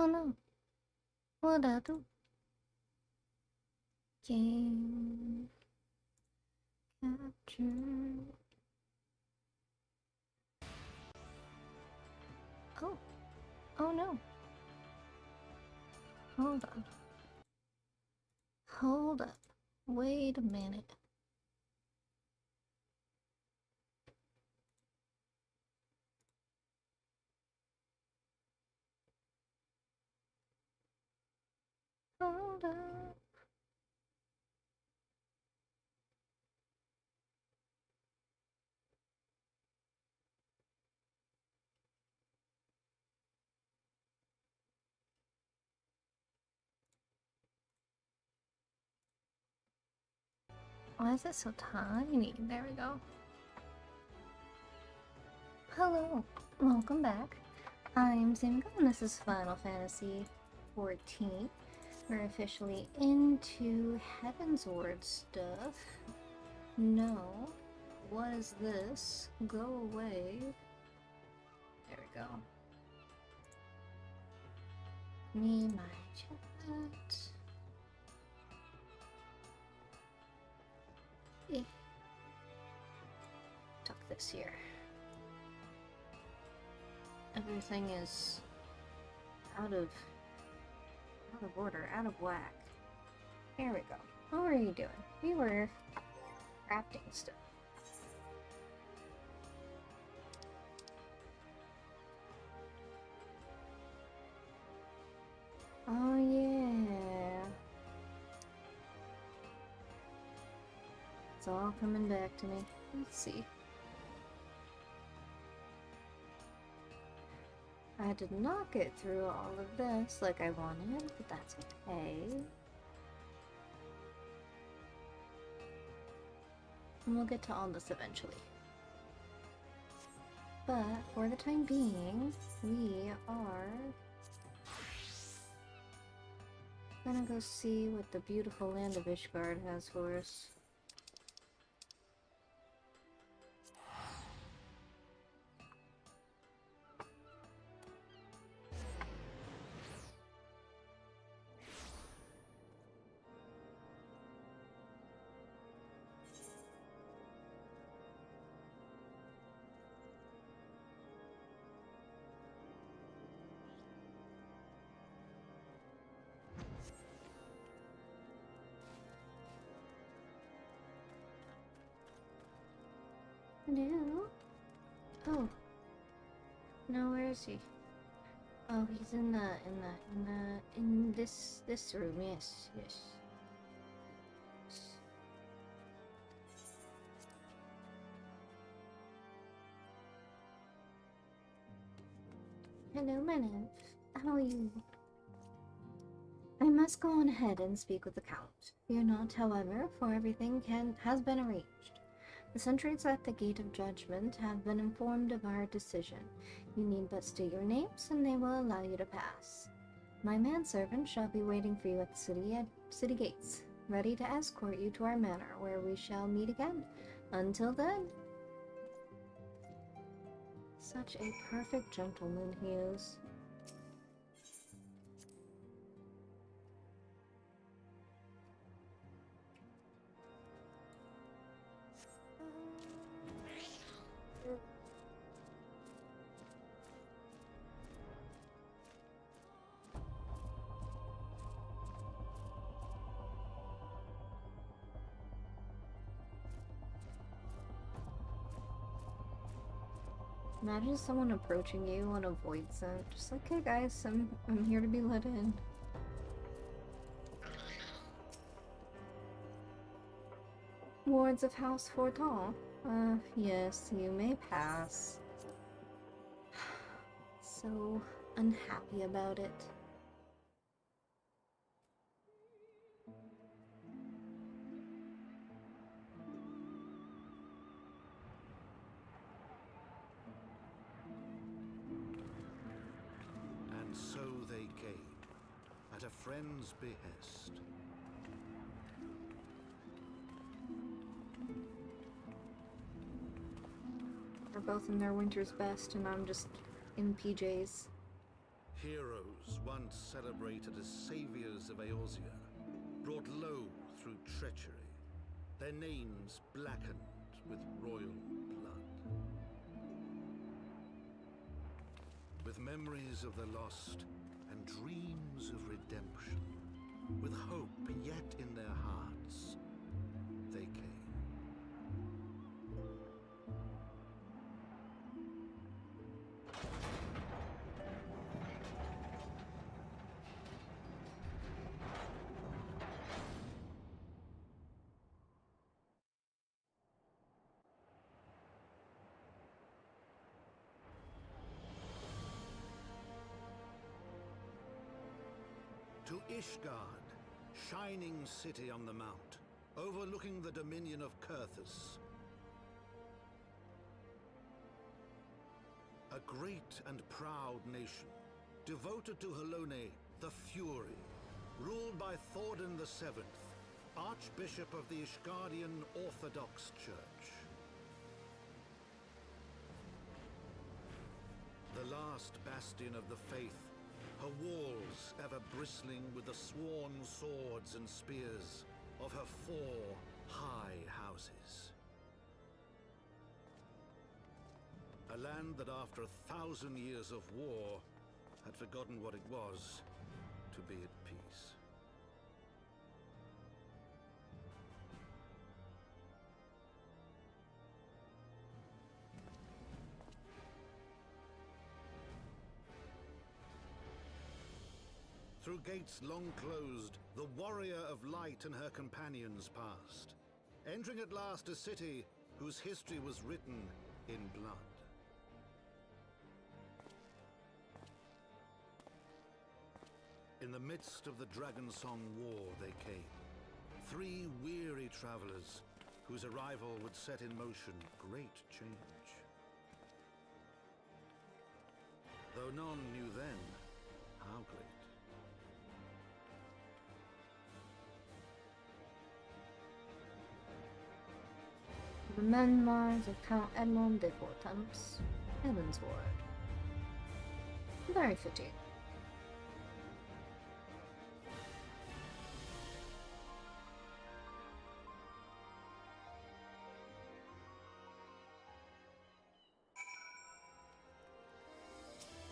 Oh no. What I do? Game capture. Oh. Oh no. Hold on. Hold up. Wait a minute. Hold up. Why is it so tiny? There we go. Hello. Welcome back. I'm Simgo and this is Final Fantasy XIV. We're officially into Heavensward stuff. No. What is this? Go away. There we go. Me, my chat. Tuck this here. Everything is out of order, out of whack. Here we go. What were you doing? We were crafting stuff. Oh yeah. It's all coming back to me. Let's see. I did not get through all of this like I wanted, but that's okay. And we'll get to all this eventually. But for the time being, we are gonna go see what the beautiful land of Ishgard has for us. Hello? Oh. No, where is he? Oh, he's in this room, yes. Hello, my nymph. How are you? I must go on ahead and speak with the Count. Fear not, however, for everything has been arranged. The sentries at the Gate of Judgment have been informed of our decision. You need but state your names, and they will allow you to pass. My manservant shall be waiting for you at the city gates, ready to escort you to our manor, where we shall meet again. Until then... Such a perfect gentleman he is. Imagine someone approaching you on a void scent, just like, hey guys, I'm here to be let in. Wards of House Forton. Yes, you may pass. So unhappy about it. And so they came, at a friend's behest. They're both in their winter's best, and I'm just in PJs. Heroes once celebrated as saviors of Eorzea, brought low through treachery, their names blackened with royal blood. With memories of the lost and dreams of redemption, with hope yet in their hearts, they came. To Ishgard, shining city on the mount, overlooking the dominion of Kurthus. A great and proud nation, devoted to Helone, the Fury, ruled by Thordan VII, Archbishop of the Ishgardian Orthodox Church. The last bastion of the faith, her walls ever bristling with the sworn swords and spears of her 4 high houses. A land that after 1,000 years of war had forgotten what it was to be at peace. Through gates long closed, the warrior of light and her companions passed, entering at last a city whose history was written in blood. In the midst of the Dragonsong War they came, 3 weary travelers whose arrival would set in motion great change. Though none knew then how great. The memoirs of Count Edmond de Fortemps, Heavensward. Very fitting.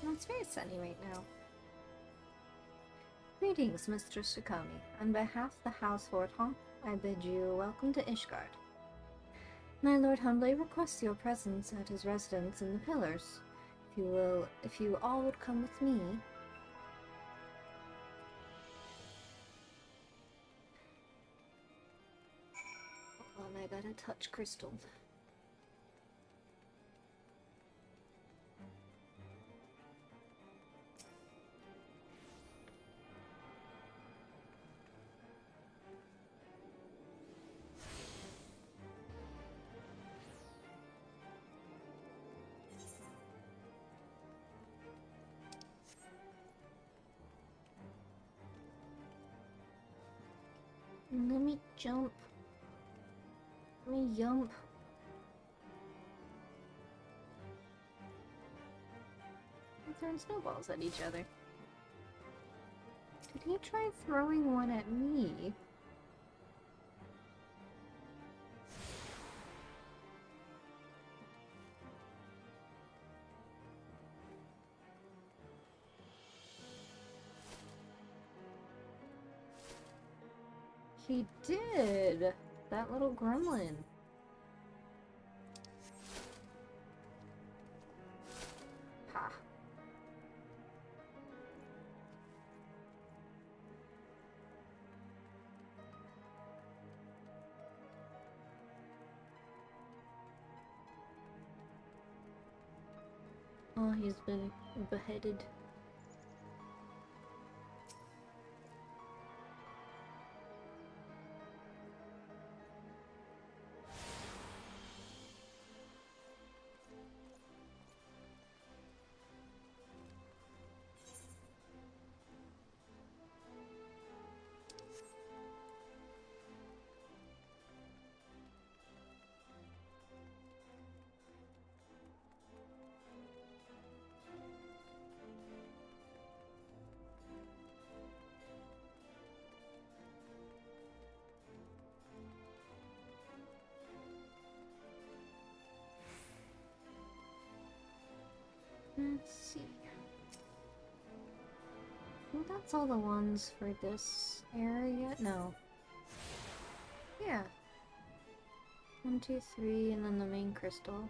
Well, it's very sunny right now. Greetings, Mr. Shikami. On behalf of the House Forton, I bid you welcome to Ishgard. My lord humbly requests your presence at his residence in the Pillars. If you all would come with me. Hold on, I gotta touch crystal. Let me jump. Let me jump. I'm throwing snowballs at each other. Did he try throwing one at me? He did! That little gremlin. Ha. Oh, he's been beheaded. Let's see. I think that's all the ones for this area. No. Yeah. 1, 2, 3, and then the main crystal.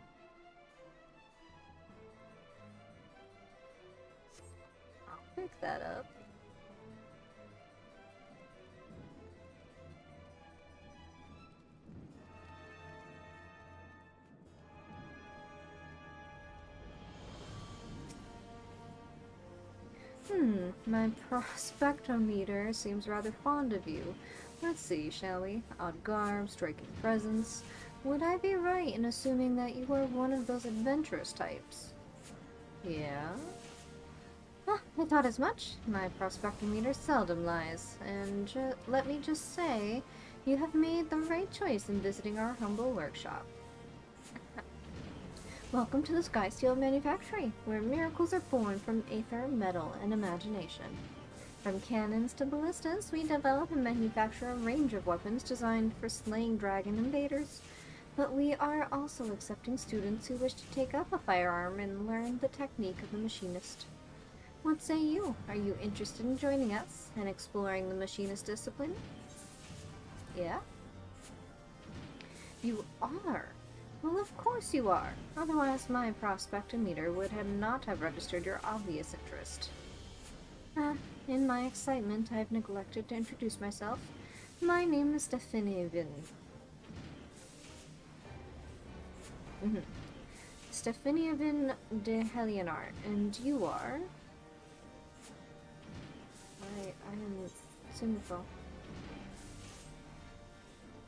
I'll pick that up. My prospectometer seems rather fond of you. Let's see, shall we? Odd garb, striking presence. Would I be right in assuming that you are one of those adventurous types? Yeah? Ah, I thought as much. My prospectometer seldom lies. And let me just say, you have made the right choice in visiting our humble workshop. Welcome to the Skysteel Manufactory, where miracles are born from aether, metal, and imagination. From cannons to ballistas, we develop and manufacture a range of weapons designed for slaying dragon invaders. But we are also accepting students who wish to take up a firearm and learn the technique of a machinist. What say you? Are you interested in joining us and exploring the machinist discipline? Yeah? You are? Well, of course you are. Otherwise, my prospectometer would not have registered your obvious interest. In my excitement, I've neglected to introduce myself. My name is FFXIV. FFXIV de Helionart, and you are? I am Sumiko.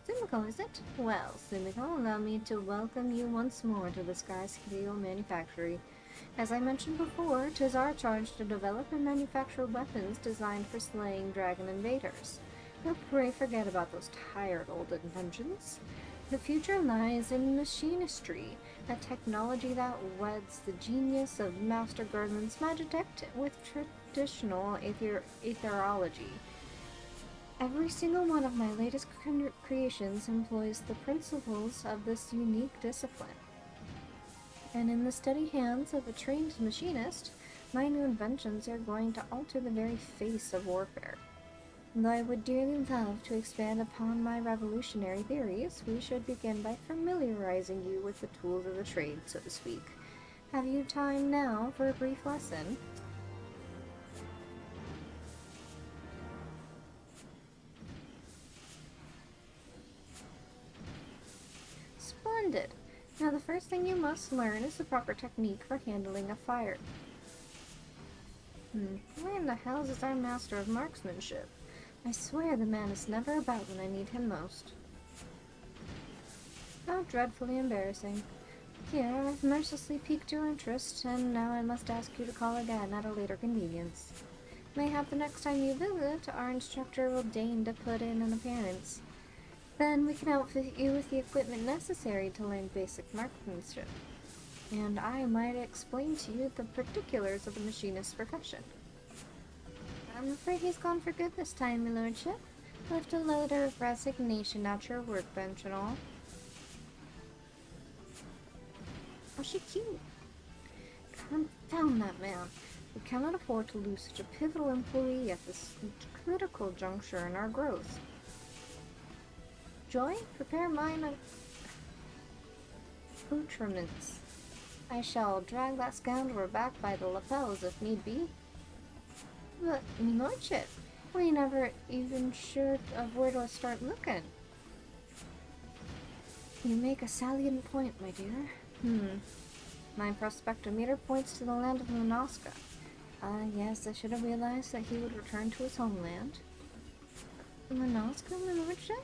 Sumiko, is it? Well, Sumiko, allow me to welcome you once more to the Skysteel Manufactory. As I mentioned before, 'tis our charge to develop and manufacture weapons designed for slaying dragon invaders. But pray forget about those tired old inventions. The future lies in machinistry, a technology that weds the genius of Master Gardman's Magitech with traditional aetherology. Every single one of my latest creations employs the principles of this unique discipline. And in the steady hands of a trained machinist, my new inventions are going to alter the very face of warfare. Though I would dearly love to expand upon my revolutionary theories, we should begin by familiarizing you with the tools of the trade, so to speak. Have you time now for a brief lesson? Splendid! Now the first thing you must learn is the proper technique for handling a fire. Where in the hell is our master of marksmanship? I swear the man is never about when I need him most. How dreadfully embarrassing. Here, I've mercilessly piqued your interest, and now I must ask you to call again at a later convenience. Mayhap the next time you visit, our instructor will deign to put in an appearance. Then we can outfit you with the equipment necessary to learn basic marksmanship. And I might explain to you the particulars of the machinist's profession. I'm afraid he's gone for good this time, my lordship. Left a letter of resignation at your workbench and all. Oh, she cute. Confound that man. We cannot afford to lose such a pivotal employee at this critical juncture in our growth. Joy, prepare mine accoutrements. I shall drag that scoundrel back by the lapels if need be. But, my lordship, we never even sure of where to start looking. You make a salient point, my dear. My prospectometer points to the land of Lunoska. Yes, I should have realized that he would return to his homeland. Lunoska, my lordship?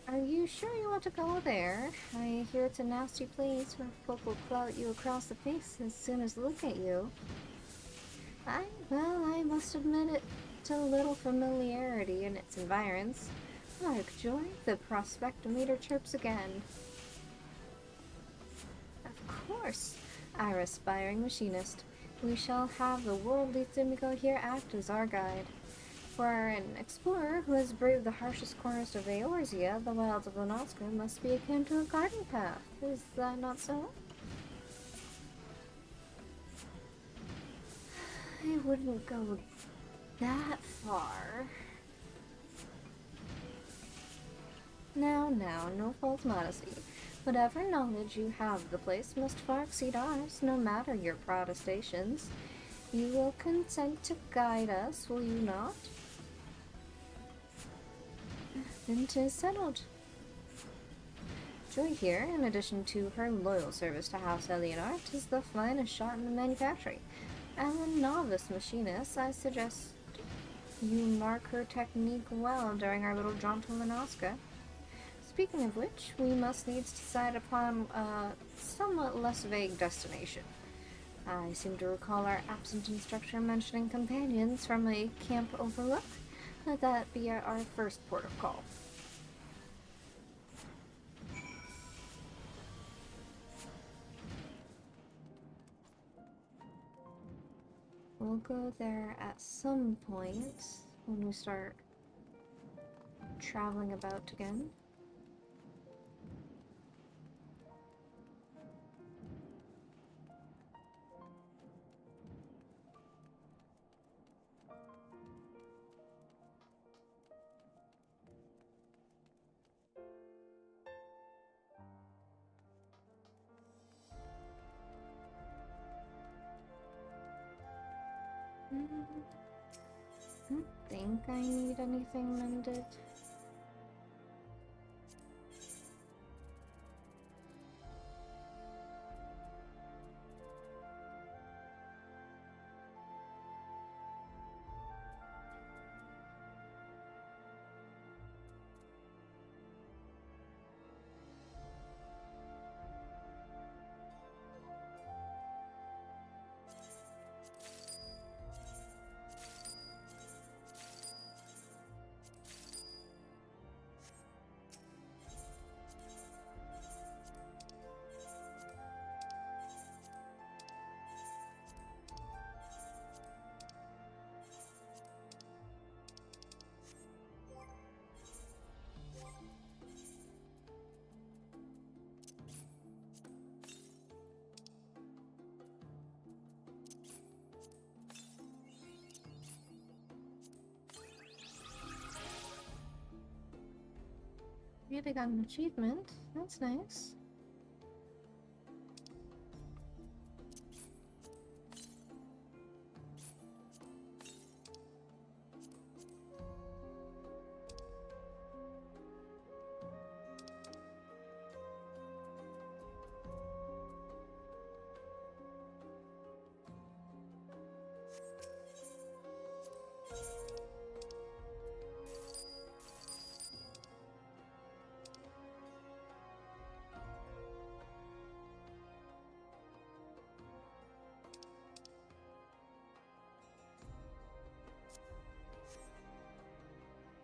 Are you sure you want to go there? I hear it's a nasty place where folk will clout you across the face as soon as look at you. I must admit it to little familiarity in its environs. Hark, Joy, the prospectometer chirps again. Of course, our aspiring machinist. We shall have the worldly Sumiko here act as our guide. For an explorer who has braved the harshest corners of Eorzea, the wilds of Lunoska must be akin to a garden path. Is that not so? I wouldn't go that far. Now, no false modesty. Whatever knowledge you have of the place must far exceed ours, no matter your protestations. You will consent to guide us, will you not? Then 'tis settled. Joy here, in addition to her loyal service to House Eleanor, is the finest shot in the manufactory. As a novice machinist, I suggest you mark her technique well during our little jaunt to Lanoska. Speaking of which, we must needs decide upon a somewhat less vague destination. I seem to recall our absent instructor mentioning companions from a camp overlook. Let that be our first port of call. We'll go there at some point when we start traveling about again. I don't think I need anything mended. Yeah, they got an achievement. That's nice.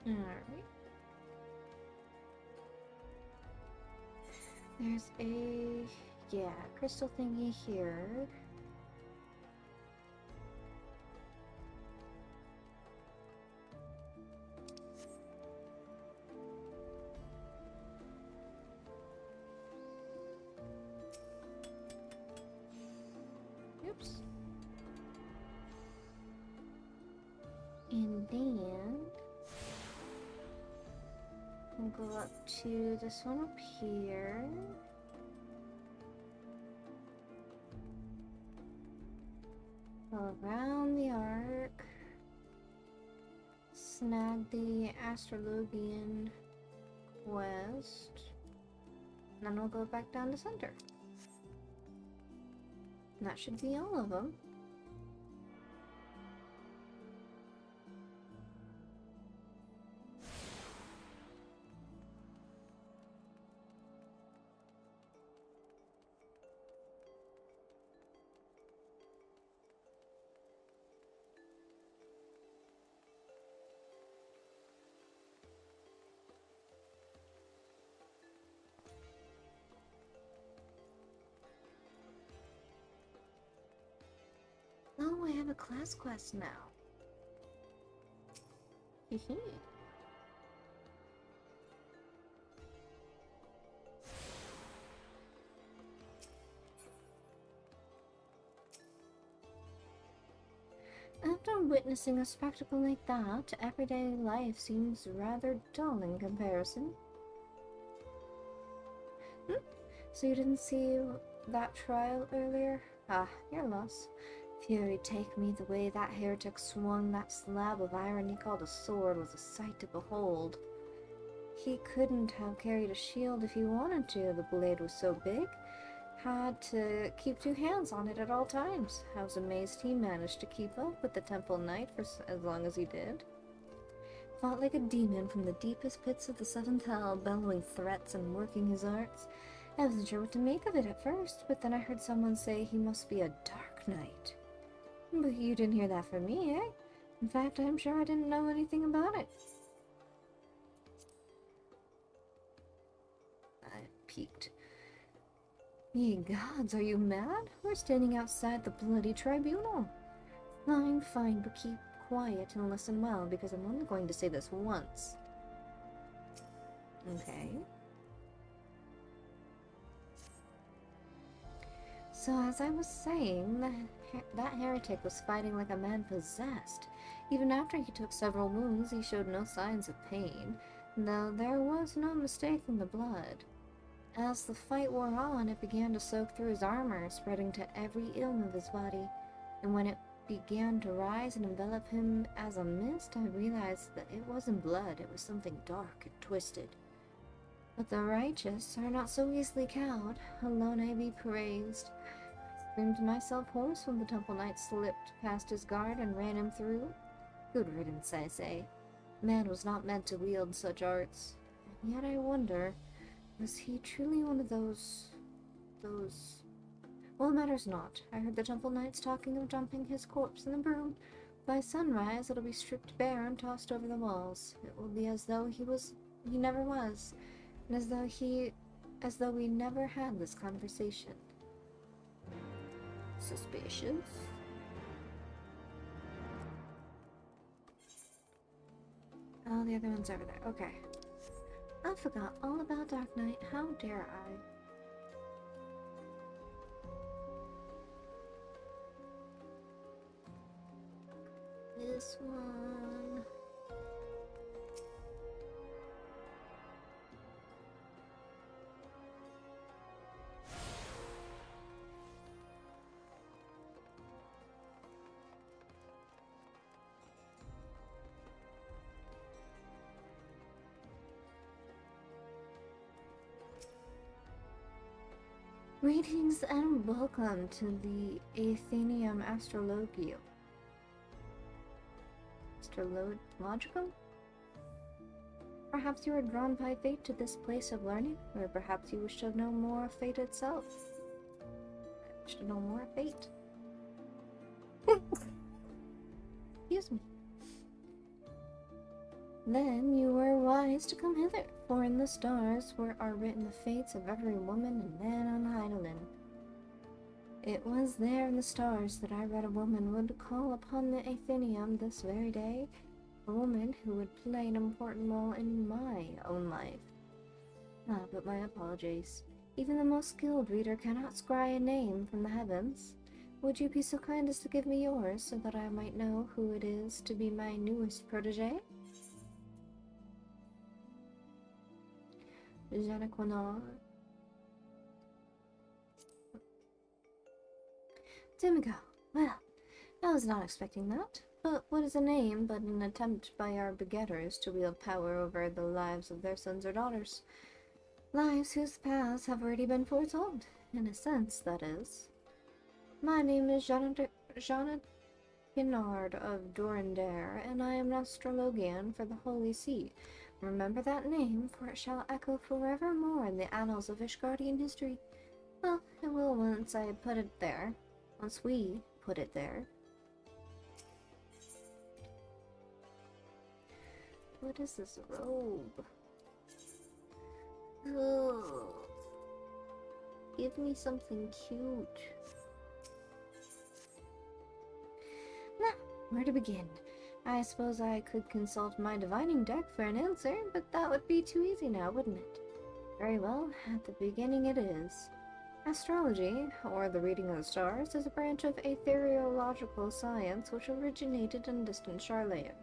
Alright. There's a, crystal thingy here. Oops. And then we'll go up to this one up here. Go around the arc. Snag the Astrologian quest. And then we'll go back down to center. And that should be all of them. Oh, I have a class quest now. Hehe. witnessing a spectacle like that, everyday life seems rather dull in comparison. So you didn't see that trial earlier? Ah, your loss. Fury take me, the way that heretic swung that slab of iron he called a sword was a sight to behold. He couldn't have carried a shield if he wanted to, the blade was so big. Had to keep 2 hands on it at all times. I was amazed he managed to keep up with the Temple Knight for as long as he did. Fought like a demon from the deepest pits of the 7th Hell, bellowing threats and working his arts. I wasn't sure what to make of it at first, but then I heard someone say he must be a Dark Knight. But you didn't hear that from me, eh? In fact, I'm sure I didn't know anything about it. I peeked. Ye gods, are you mad? We're standing outside the bloody tribunal. Fine, fine, but keep quiet and listen well, because I'm only going to say this once. Okay. So as I was saying, that heretic was fighting like a man possessed. Even after he took several wounds, he showed no signs of pain, though there was no mistaking the blood. As the fight wore on, it began to soak through his armor, spreading to every ilm of his body, and when it began to rise and envelop him as a mist, I realized that it wasn't blood, it was something dark and twisted. But the righteous are not so easily cowed, alone I be praised. I screamed myself hoarse when the Temple Knight slipped past his guard and ran him through. Good riddance, I say. Man was not meant to wield such arts. And yet I wonder, was he truly one of those... Well, it matters not. I heard the Temple Knights talking of dumping his corpse in the broom. By sunrise, it'll be stripped bare and tossed over the walls. It will be as though he never was, and as though we never had this conversation. Suspicious? Oh, the other one's over there. Okay. I forgot all about Dark Knight. How dare I? This one. Greetings and welcome to the Athenium Astrologium. Astrological? Perhaps you are drawn by fate to this place of learning, or perhaps you wish to know more of fate itself. I wish to know more of fate. Excuse me. Then you were wise to come hither, for in the stars are written the fates of every woman and man on Heidelin. It was there in the stars that I read a woman would call upon the Athenium this very day, a woman who would play an important role in my own life. Ah, but my apologies. Even the most skilled reader cannot scry a name from the heavens. Would you be so kind as to give me yours, so that I might know who it is to be my newest protege? Janaquinard. Demigo. Well, I was not expecting that. But what is a name but an attempt by our begetters to wield power over the lives of their sons or daughters? Lives whose paths have already been foretold, in a sense, that is. My name is Janaquinard of Dorandare, and I am an astrologian for the Holy See. Remember that name, for it shall echo forevermore in the annals of Ishgardian history. Well, it will once I put it there. Once we put it there. What is this robe? Ugh. Give me something cute. Now, where to begin? I suppose I could consult my divining deck for an answer, but that would be too easy now, wouldn't it? Very well, at the beginning it is. Astrology, or the reading of the stars, is a branch of aetheriological science which originated in distant Charlayan.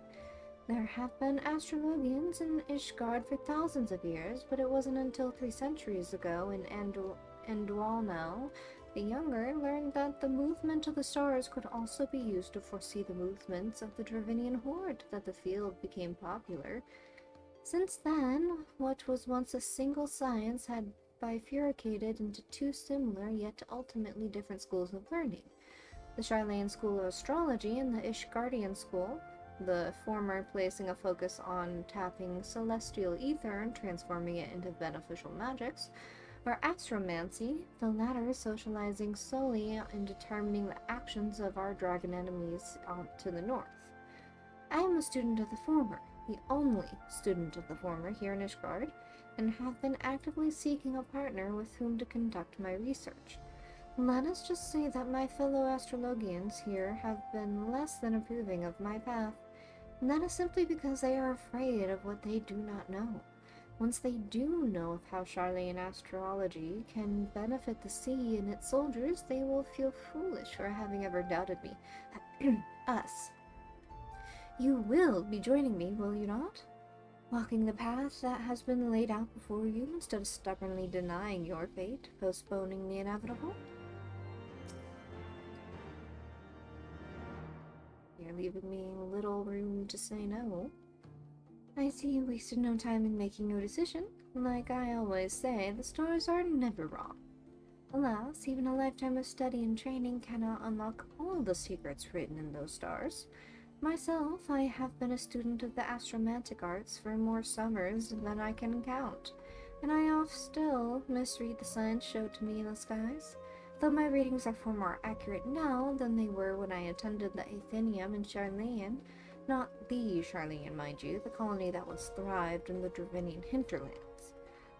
There have been astrologians in Ishgard for thousands of years, but it wasn't until 3 centuries ago in Endwalnau the Younger learned that the movement of the stars could also be used to foresee the movements of the Dravinian horde that the field became popular. Since then, what was once a single science had bifurcated into 2 similar yet ultimately different schools of learning. The Charlayan School of Astrology and the Ishgardian School, the former placing a focus on tapping celestial ether and transforming it into beneficial magics, or astromancy, the latter socializing solely in determining the actions of our dragon enemies to the north. I am a student of the former, the only student of the former here in Ishgard, and have been actively seeking a partner with whom to conduct my research. Let us just say that my fellow astrologians here have been less than approving of my path, and that is simply because they are afraid of what they do not know. Once they do know of how Charlayan astrology can benefit the sea and its soldiers, they will feel foolish for having ever doubted me. Us. You will be joining me, will you not? Walking the path that has been laid out before you instead of stubbornly denying your fate, postponing the inevitable? You're leaving me little room to say no. I see you wasted no time in making your decision. Like I always say, the stars are never wrong. Alas, even a lifetime of study and training cannot unlock all the secrets written in those stars. Myself, I have been a student of the astromantic arts for more summers than I can count, and I oft still misread the signs showed to me in the skies, though my readings are far more accurate now than they were when I attended the Athenaeum in Charlayan. Not the Charlayan, mind you, the colony that once thrived in the Dravinian hinterlands.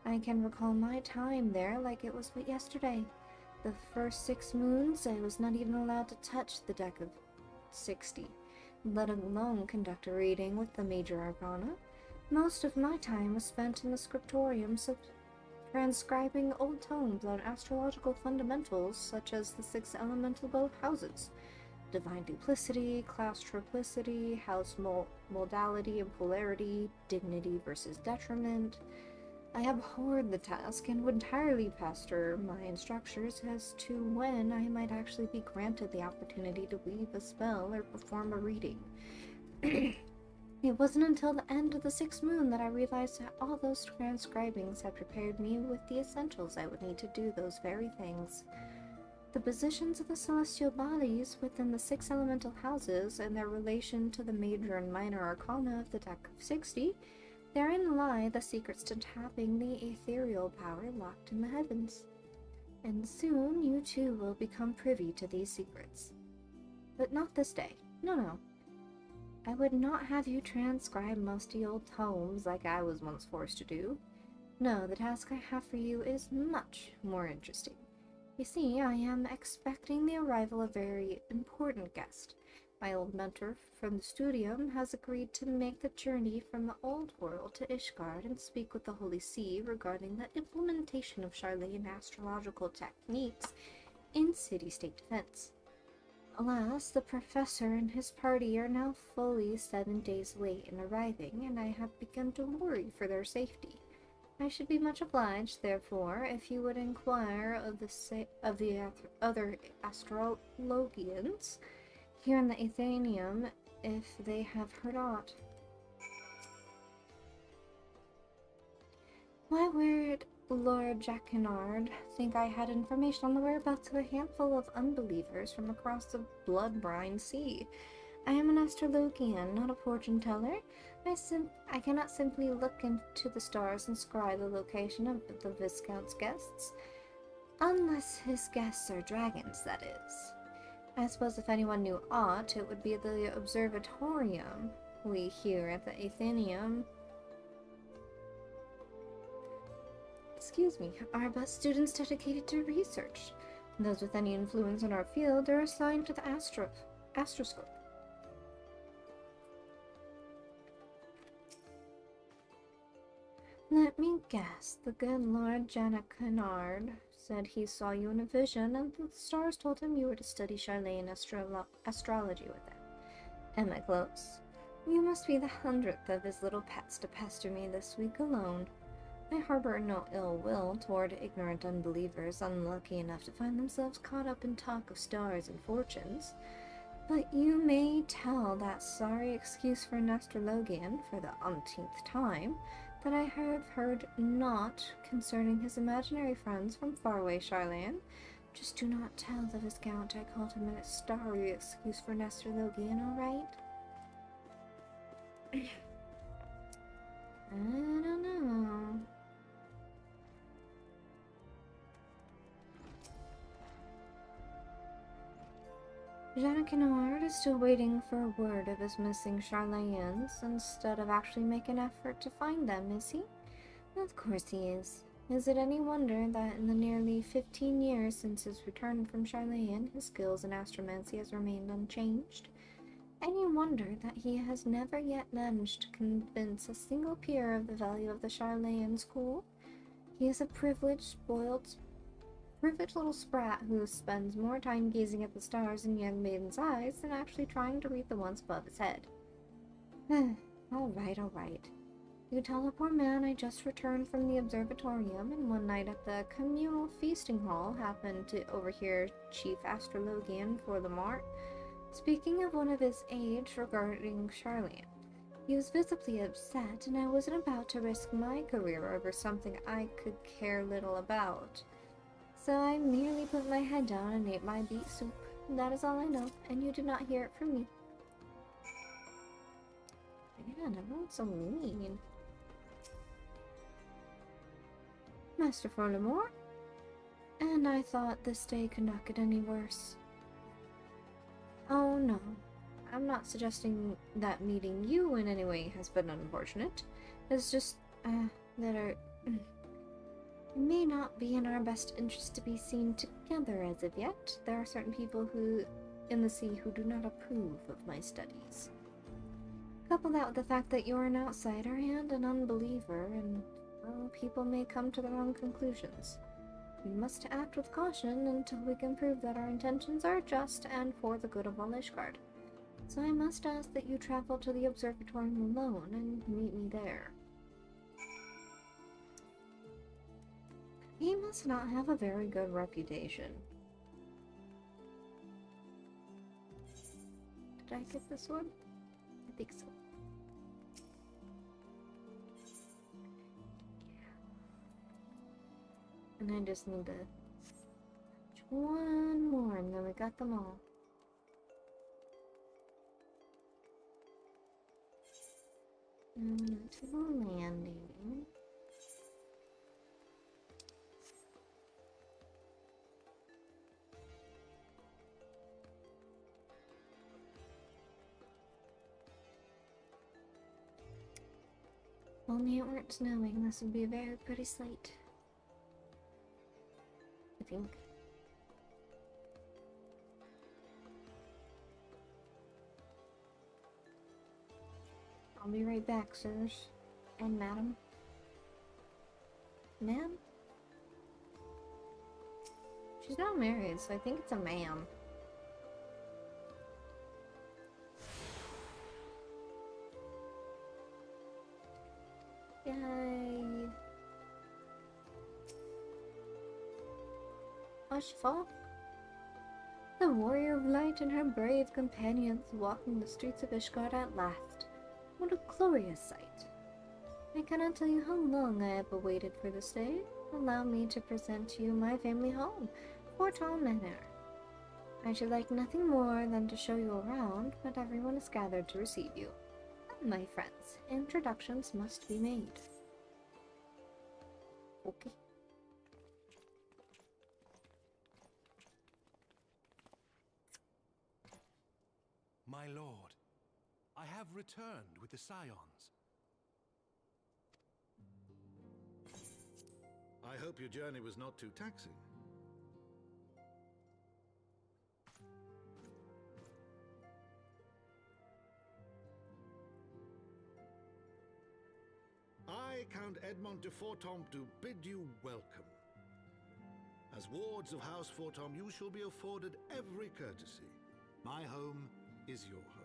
I can recall my time there like it was but yesterday. The first 6 moons, I was not even allowed to touch the deck of 60, let alone conduct a reading with the major arcana. Most of my time was spent in the scriptoriums of transcribing old tomes on astrological fundamentals such as the 6 elemental houses, divine duplicity, class triplicity, house modality and polarity, dignity versus detriment. I abhorred the task and would entirely pester my instructors as to when I might actually be granted the opportunity to weave a spell or perform a reading. It wasn't until the end of the 6th moon that I realized that all those transcribings had prepared me with the essentials I would need to do those very things. The positions of the celestial bodies within the 6 elemental houses and their relation to the major and minor arcana of the deck of 60, therein lie the secrets to tapping the ethereal power locked in the heavens. And soon you too will become privy to these secrets. But not this day. No. I would not have you transcribe musty old tomes like I was once forced to do. No, the task I have for you is much more interesting. You see, I am expecting the arrival of a very important guest. My old mentor from the studium has agreed to make the journey from the old world to Ishgard and speak with the Holy See regarding the implementation of Charlayan astrological techniques in city-state defense. Alas, the professor and his party are now fully 7 days late in arriving, and I have begun to worry for their safety. I should be much obliged, therefore, if you would inquire of the other astrologians here in the Athenaeum if they have heard aught. Why would Lord Jacquinard think I had information on the whereabouts of a handful of unbelievers from across the blood-brine sea? I am an astrologian, not a fortune-teller. I cannot simply look into the stars and scry the location of the Viscount's guests. Unless his guests are dragons, that is. I suppose if anyone knew aught, it would be the observatorium. We here at the Athenaeum, are but students dedicated to research. Those with any influence in our field are assigned to the astroscope. Let me guess. The good Lord Janet Kennard said he saw you in a vision, and the stars told him you were to study Charlene astrology with him. Am I close? You must be the 100th of his little pets to pester me this week alone. I harbor no ill will toward ignorant unbelievers unlucky enough to find themselves caught up in talk of stars and fortunes, but you may tell that sorry excuse for an astrologian for the umpteenth time that I have heard naught concerning his imaginary friends from faraway Charlene. Just do not tell the Viscount I called him a starry excuse for an astrologian, all right? I don't know. Janet Kennard is still waiting for word of his missing Charlayans instead of actually making an effort to find them, is he? Of course he is. Is it any wonder that in the nearly 15 years since his return from Charlayan, his skills in astromancy has remained unchanged? Any wonder that he has never yet managed to convince a single peer of the value of the Charlayan school? He is a privileged little sprat who spends more time gazing at the stars in young maiden's eyes than actually trying to read the ones above his head. All right. You tell the poor man I just returned from the observatorium, and one night at the communal feasting hall happened to overhear Chief Astrologian for the Mart speaking of one of his age regarding Charlene. He was visibly upset, and I wasn't about to risk my career over something I could care little about. So I merely put my head down and ate my beet soup. That is all I know, and you did not hear it from me. Man, everyone's so mean. Master Furthermore? And I thought this day could not get any worse. Oh no, I'm not suggesting that meeting you in any way has been unfortunate. It's just, it may not be in our best interest to be seen together as of yet. There are certain people in the sea who do not approve of my studies. Couple that with the fact that you're an outsider and an unbeliever, and, well, people may come to the wrong conclusions. We must act with caution until we can prove that our intentions are just and for the good of all Ishgard. So I must ask that you travel to the observatorium alone and meet me there. He must not have a very good reputation. Did I get this one? I think so. And I just need to one more, and then we got them all. To the landing. Only it weren't snowing, this would be a very pretty sight. I think. I'll be right back, sirs. And madam. Ma'am? She's not married, so I think it's a ma'am. Yay! Ashfall? The warrior of light and her brave companions walking the streets of Ishgard at last. What a glorious sight! I cannot tell you how long I have awaited for this day. Allow me to present to you my family home, Forton Manor. I should like nothing more than to show you around, but everyone is gathered to receive you. My friends, introductions must be made. Okay. My lord, I have returned with the Scions. I hope your journey was not too taxing. I Count Edmond de Fortomp do bid you welcome. As wards of House Fortomp, you shall be afforded every courtesy. My home is your home.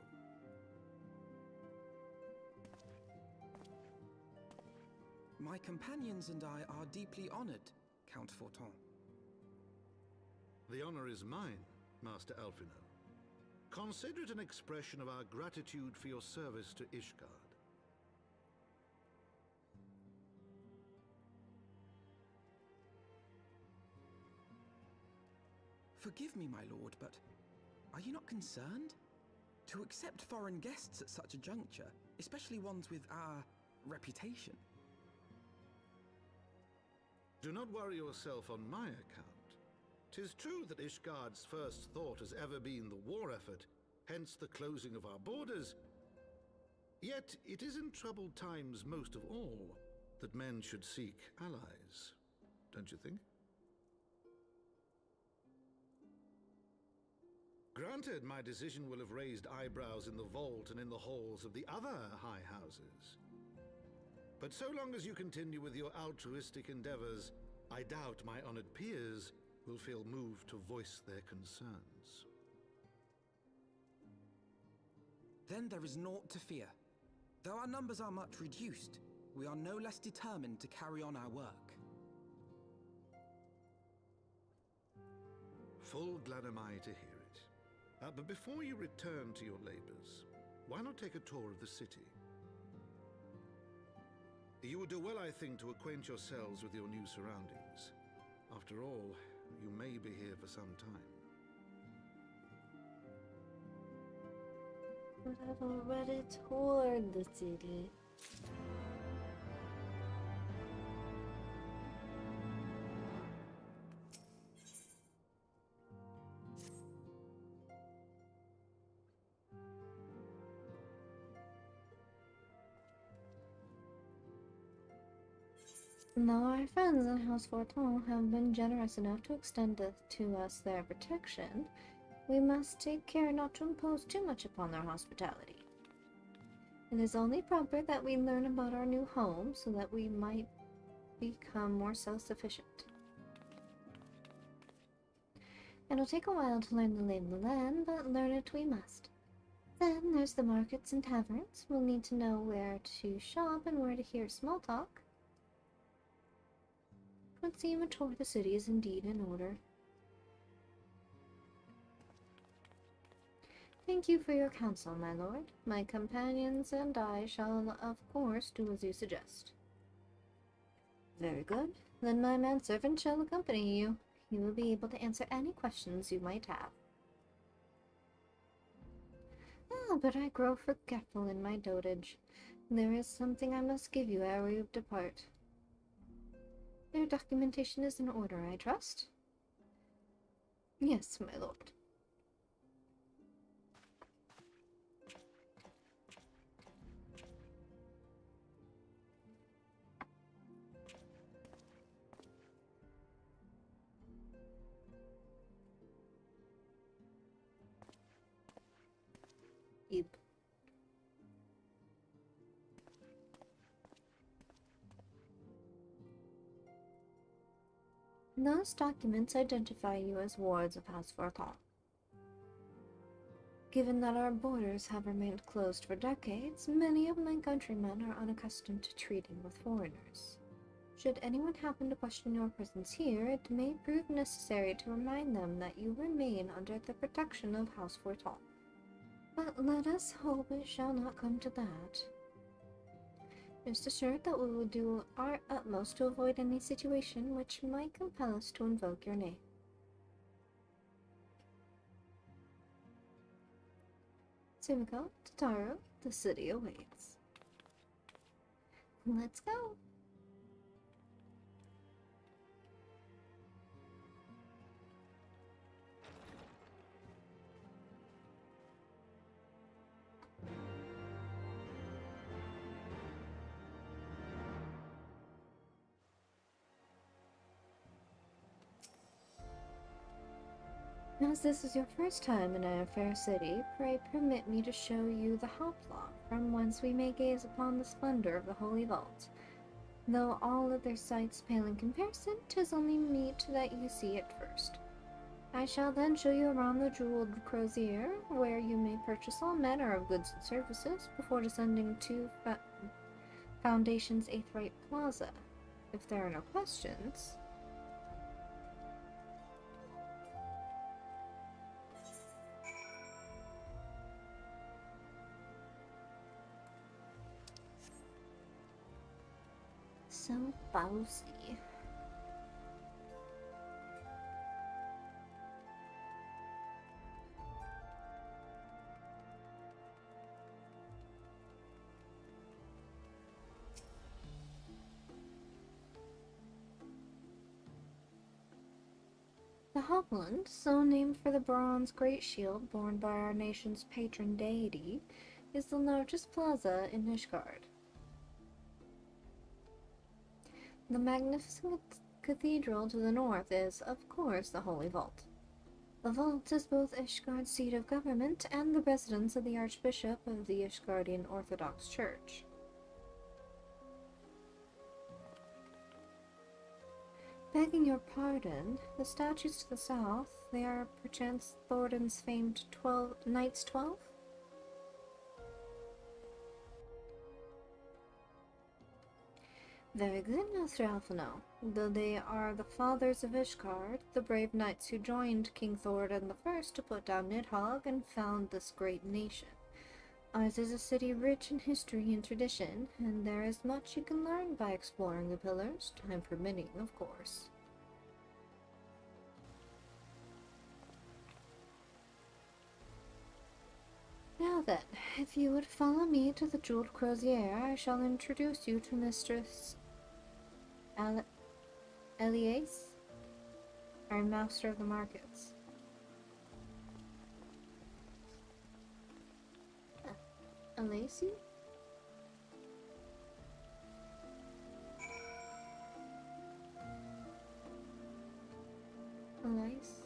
My companions and I are deeply honored, Count Fortomp. The honor is mine, Master Alphino. Consider it an expression of our gratitude for your service to Ishgard. Forgive me, my lord, but are you not concerned? To accept foreign guests at such a juncture, especially ones with our reputation. Do not worry yourself on my account. 'Tis true that Ishgard's first thought has ever been the war effort, hence the closing of our borders. Yet it is in troubled times most of all that men should seek allies, don't you think? Granted, my decision will have raised eyebrows in the vault and in the halls of the other high houses. But so long as you continue with your altruistic endeavors, I doubt my honored peers will feel moved to voice their concerns. Then there is naught to fear. Though our numbers are much reduced, we are no less determined to carry on our work. Full glad am I to hear it. But before you return to your labors, why not take a tour of the city? You would do well, I think, to acquaint yourselves with your new surroundings. After all, you may be here for some time. But I've already toured the city. Though our friends in House Forton have been generous enough to extend to us their protection, we must take care not to impose too much upon their hospitality. It is only proper that we learn about our new home so that we might become more self-sufficient. It'll take a while to learn the lay of the land, but learn it we must. Then there's the markets and taverns. We'll need to know where to shop and where to hear small talk. Would seem a tour of the city is indeed in order. Thank you for your counsel, my lord. My companions and I shall, of course, do as you suggest. Very good. Then my manservant shall accompany you. He will be able to answer any questions you might have. Ah, but I grow forgetful in my dotage. There is something I must give you ere we depart. Your documentation is in order, I trust? Yes, my lord. Yep. Those documents identify you as wards of House Forton. Given that our borders have remained closed for decades, many of my countrymen are unaccustomed to treating with foreigners. Should anyone happen to question your presence here, it may prove necessary to remind them that you remain under the protection of House Forton. But let us hope it shall not come to that. Rest assured that we will do our utmost to avoid any situation which might compel us to invoke your name. Sumiko, Tataru, the city awaits. Let's go! As this is your first time in our fair city, pray permit me to show you the hop block from whence we may gaze upon the splendor of the Holy Vault. Though all other sights pale in comparison, 'tis only meet that you see it first. I shall then show you around the jeweled crozier, where you may purchase all manner of goods and services before descending to Foundation's Aetheryte Plaza. If there are no questions... So bousy. The Hopland, so named for the bronze great shield borne by our nation's patron deity, is the largest plaza in Ishgard. The magnificent cathedral to the north is, of course, the Holy Vault. The vault is both Ishgard's seat of government and the residence of the Archbishop of the Ishgardian Orthodox Church. Begging your pardon, the statues to the south, they are perchance Thornton's famed Knights 12? Very good, Master Alphino. Though they are the fathers of Ishgard, the brave knights who joined King Thornton the First to put down Nidhogg and found this great nation. Ours is a city rich in history and tradition, and there is much you can learn by exploring the pillars, time permitting, of course. Now then, if you would follow me to the jeweled crozier, I shall introduce you to Mistress Elias, our master of the markets. Alacy? Elise?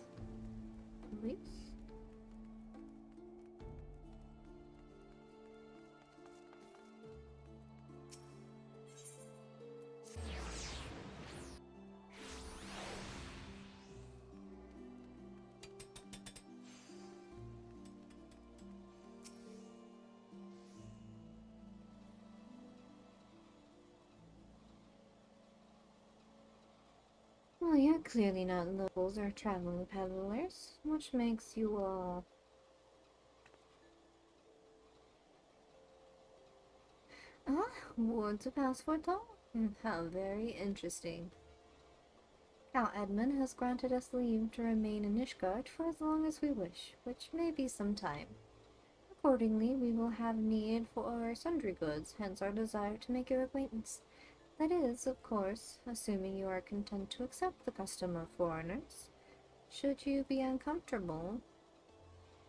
Well, you're clearly not locals or traveling peddlers, which makes you all... Ah, wards of House Fortal? How very interesting. Count Edmund has granted us leave to remain in Ishgard for as long as we wish, which may be some time. Accordingly, we will have need for sundry goods, hence our desire to make your acquaintance. That is, of course, assuming you are content to accept the custom of foreigners. Should you be uncomfortable...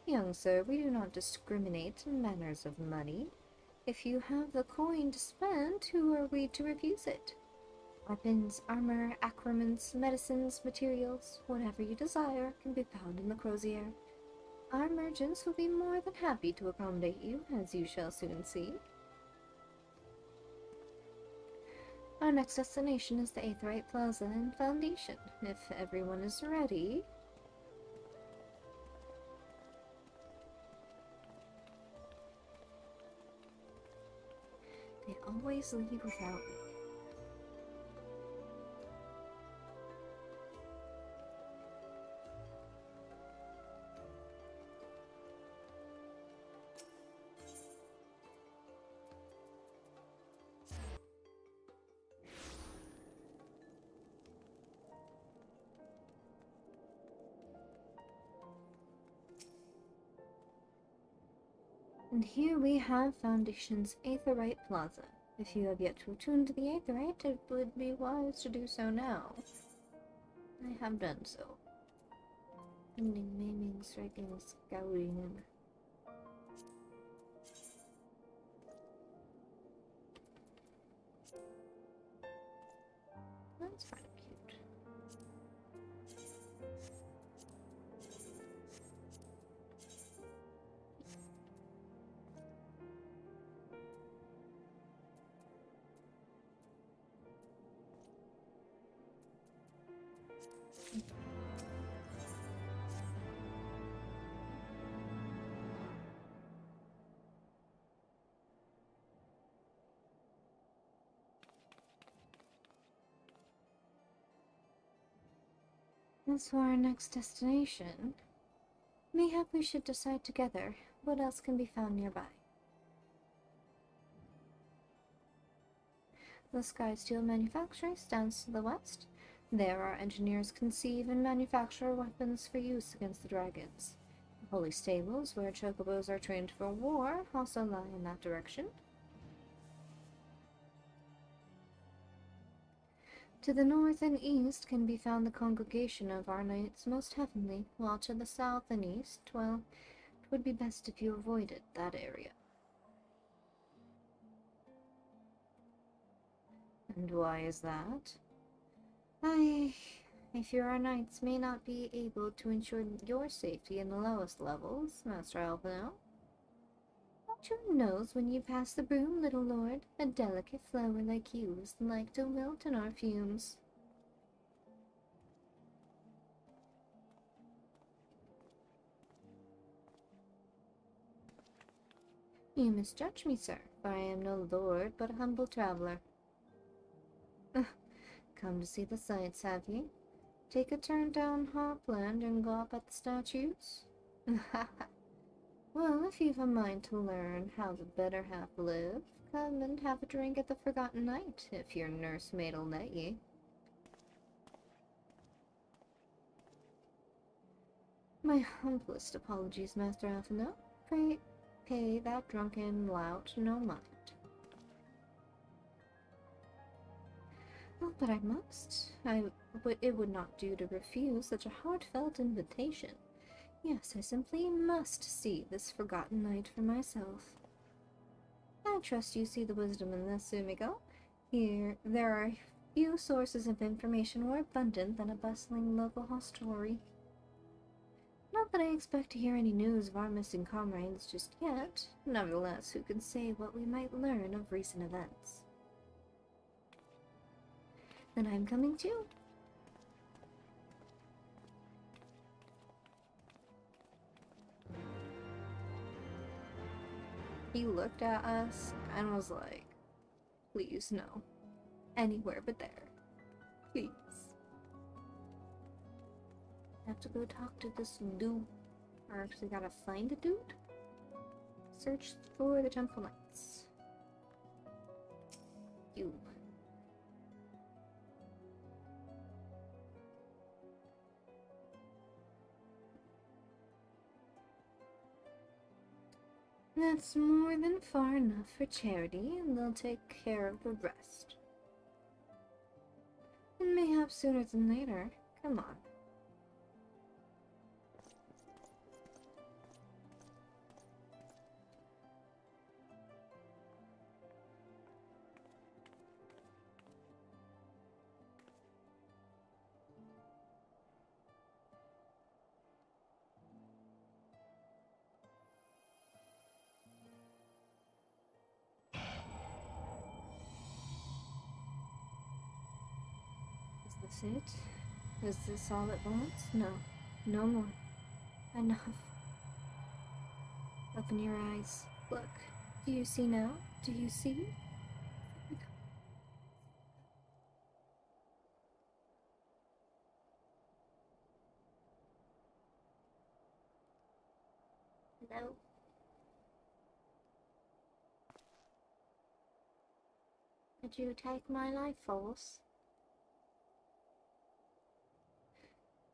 Young sir, we do not discriminate in matters of money. If you have the coin to spend, who are we to refuse it? Weapons, armor, accoutrements, medicines, materials, whatever you desire can be found in the crozier. Our merchants will be more than happy to accommodate you, as you shall soon see. Our next destination is the Aetheryte Plaza and Foundation. If everyone is ready... They always leave without me. And here we have Foundation's Aetheryte Plaza. If you have yet to attune to the Aetheryte, it would be wise to do so now. I have done so. Ending, maiming, striking, scouting. That's kind of cute. As for our next destination, mayhap we should decide together what else can be found nearby. The Sky Steel Manufactory stands to the west. There our engineers conceive and manufacture weapons for use against the dragons. The holy stables, where chocobos are trained for war, also lie in that direction. To the north and east can be found the congregation of our knights most heavenly, while to the south and east, well, it would be best if you avoided that area. And why is that? I fear our knights may not be able to ensure your safety in the lowest levels, Master Alvino. Watch your nose when you pass the broom, little lord. A delicate flower like you is like to wilt in our fumes. You misjudge me, sir, for I am no lord, but a humble traveler. Come to see the sights, have you? Take a turn down Hopland and go up at the statues? Well, if you've a mind to learn how the better half live, come and have a drink at the Forgotten Knight, if your nursemaid'll let ye. My humblest apologies, Master Alphino. Pray pay that drunken lout no mind. Oh, but I must. It would not do to refuse such a heartfelt invitation. Yes, I simply must see this Forgotten Knight for myself. I trust you see the wisdom in this, Sumiko. There are few sources of information more abundant than a bustling local hostelry. Not that I expect to hear any news of our missing comrades just yet. Nevertheless, who can say what we might learn of recent events? Then I'm coming too. He looked at us and was like, please no. Anywhere but there. Please. I have to go talk to this dude. Or actually gotta find a dude? Search for the Temple Knights. You. That's more than far enough for charity, and they'll take care of the rest. And mayhap sooner than later. Come on. Is this it? Is this all it wants? No. No more. Enough. Open your eyes. Look. Do you see now? Do you see? Hello? Did you take my life force?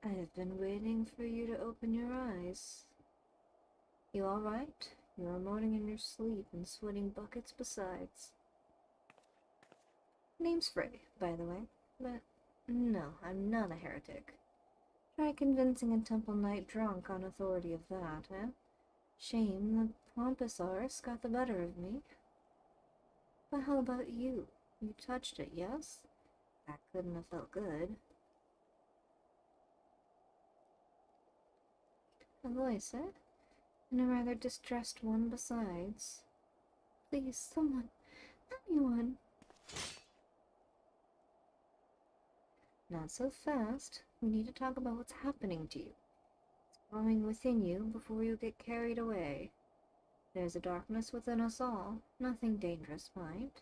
I have been waiting for you to open your eyes. You alright? You are moaning in your sleep and sweating buckets besides. Name's Frey, by the way, but no, I'm not a heretic. Try convincing a Temple Knight drunk on authority of that, eh? Shame the pompous arse got the better of me. But how about you? You touched it, yes? That couldn't have felt good. A voice, eh? And a rather distressed one besides. Please, someone, anyone. Not so fast. We need to talk about what's happening to you. It's growing within you before you get carried away. There's a darkness within us all. Nothing dangerous, mind.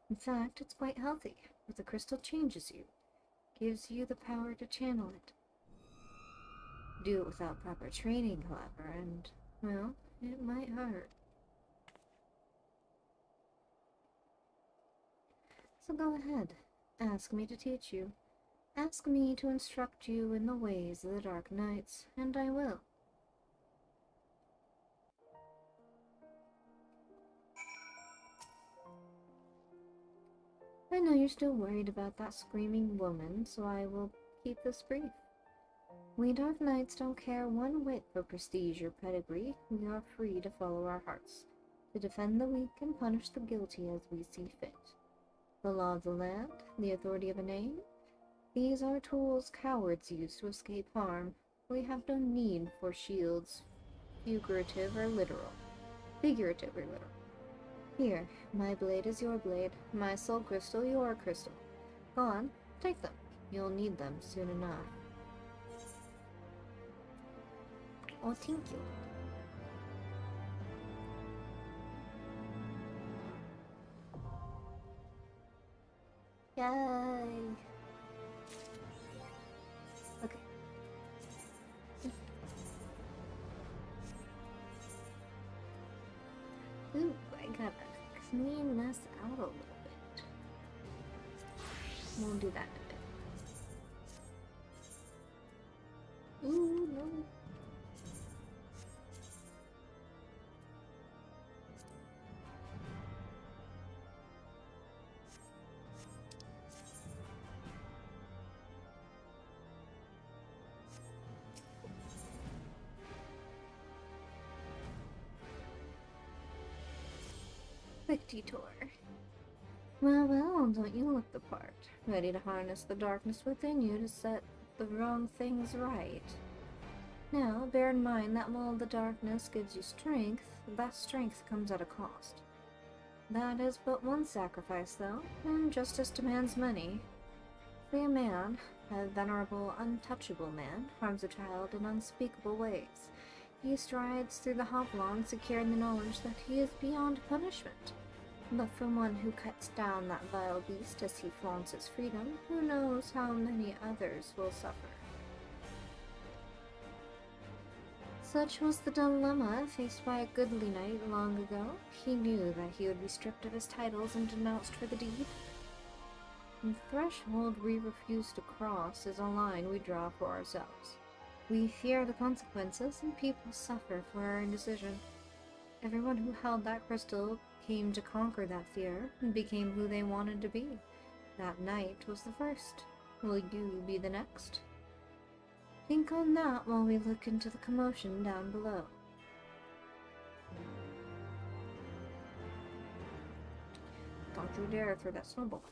In fact, it's quite healthy, but the crystal changes you. Gives you the power to channel it. Do it without proper training, however, and, well, it might hurt. So go ahead. Ask me to teach you. Ask me to instruct you in the ways of the Dark Knights, and I will. I know you're still worried about that screaming woman, so I will keep this brief. We Dark Knights don't care one whit for prestige or pedigree. We are free to follow our hearts, to defend the weak and punish the guilty as we see fit. The law of the land, the authority of a name, these are tools cowards use to escape harm. We have no need for shields, figurative or literal. Here, my blade is your blade, my soul crystal your crystal. Go on, take them. You'll need them soon enough. Oh, thank you. Yay! Okay. Ooh, I gotta clean this out a little bit. We'll do that in a bit. Ooh, no. Quick detour. Well, don't you look the part. Ready to harness the darkness within you to set the wrong things right. Now, bear in mind that while the darkness gives you strength, that strength comes at a cost. That is but one sacrifice, though, and justice demands many. Say a man, a venerable, untouchable man, harms a child in unspeakable ways. He strides through the hopalong, secure in the knowledge that he is beyond punishment. But for one who cuts down that vile beast as he flaunts his freedom, who knows how many others will suffer? Such was the dilemma faced by a goodly knight long ago. He knew that he would be stripped of his titles and denounced for the deed. The threshold we refuse to cross is a line we draw for ourselves. We fear the consequences, and people suffer for our indecision. Everyone who held that crystal came to conquer that fear, and became who they wanted to be. That night was the first. Will you be the next? Think on that while we look into the commotion down below. Don't you dare throw that snowball.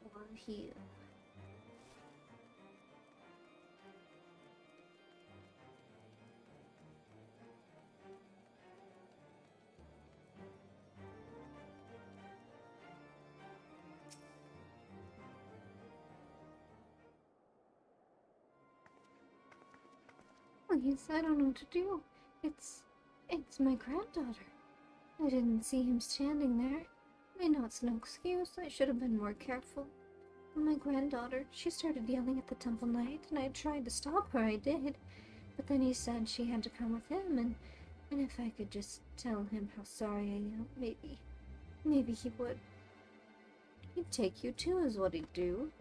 Or here. Please, I don't know what to do. It's my granddaughter. I didn't see him standing there. I know it's no excuse. I should have been more careful. My granddaughter, she started yelling at the temple knight, and I tried to stop her, I did. But then he said she had to come with him, and if I could just tell him how sorry I am, maybe he would. He'd take you too, is what he'd do.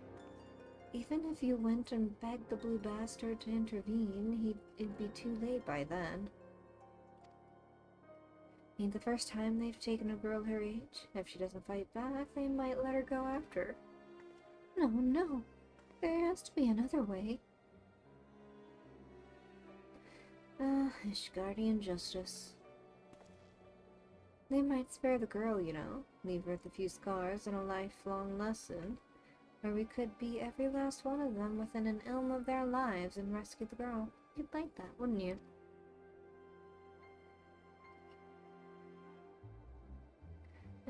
Even if you went and begged the blue bastard to intervene, it'd be too late by then. Ain't the first time they've taken a girl her age. If she doesn't fight back, they might let her go after. No. There has to be another way. Ishgardian justice. They might spare the girl, you know. Leave her with a few scars and a lifelong lesson. Or we could be every last one of them within an ilm of their lives and rescue the girl. You'd like that, wouldn't you?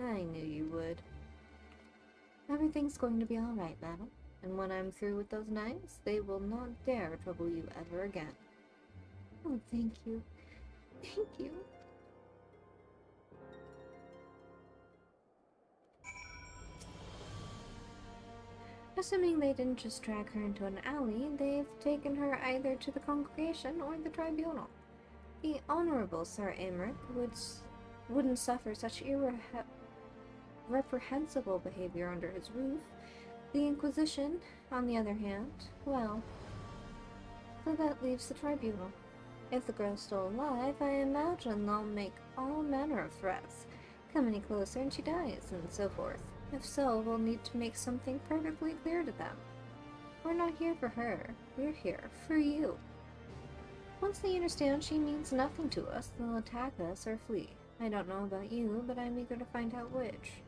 I knew you would. Everything's going to be alright, madam. And when I'm through with those knights, they will not dare trouble you ever again. Oh, thank you. Thank you. Assuming they didn't just drag her into an alley, they've taken her either to the congregation or the tribunal. The Honorable Sir Aymeric wouldn't suffer such reprehensible behavior under his roof. The Inquisition, on the other hand, well, so that leaves the tribunal. If the girl's still alive, I imagine they'll make all manner of threats. Come any closer and she dies, and so forth. If so, we'll need to make something perfectly clear to them. We're not here for her. We're here for you. Once they understand she means nothing to us, they'll attack us or flee. I don't know about you, but I'm eager to find out which.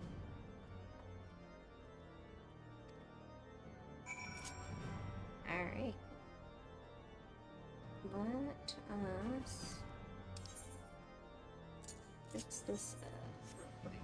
Alright. Let us fix this up real quick.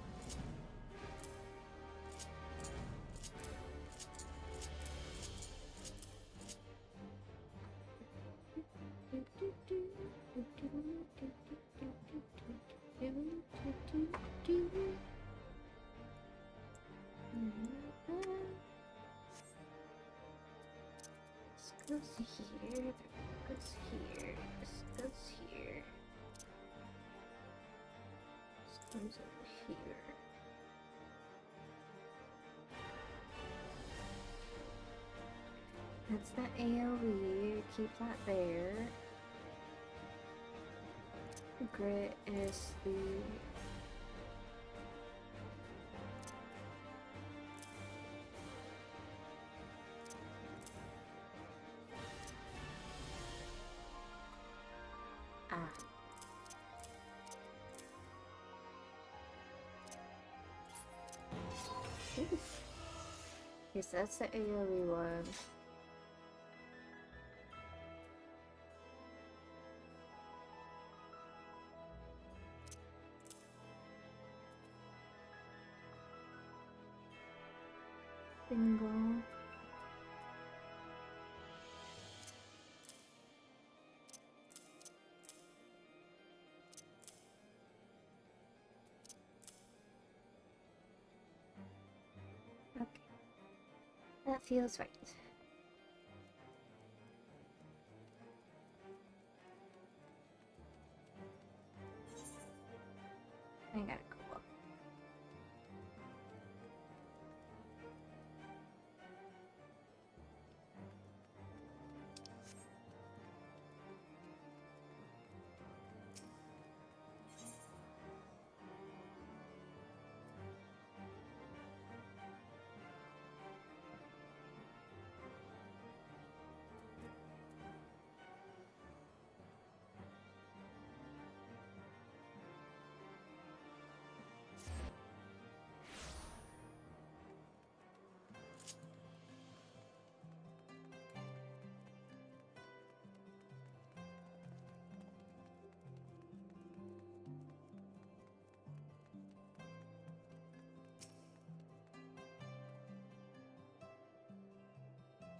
This goes here, that goes here, this goes here, this comes over here. That's the AoE, keep that there. Grit is the... Yes, that's the AoE one. Bingo. Okay. That feels right. I gotta go up.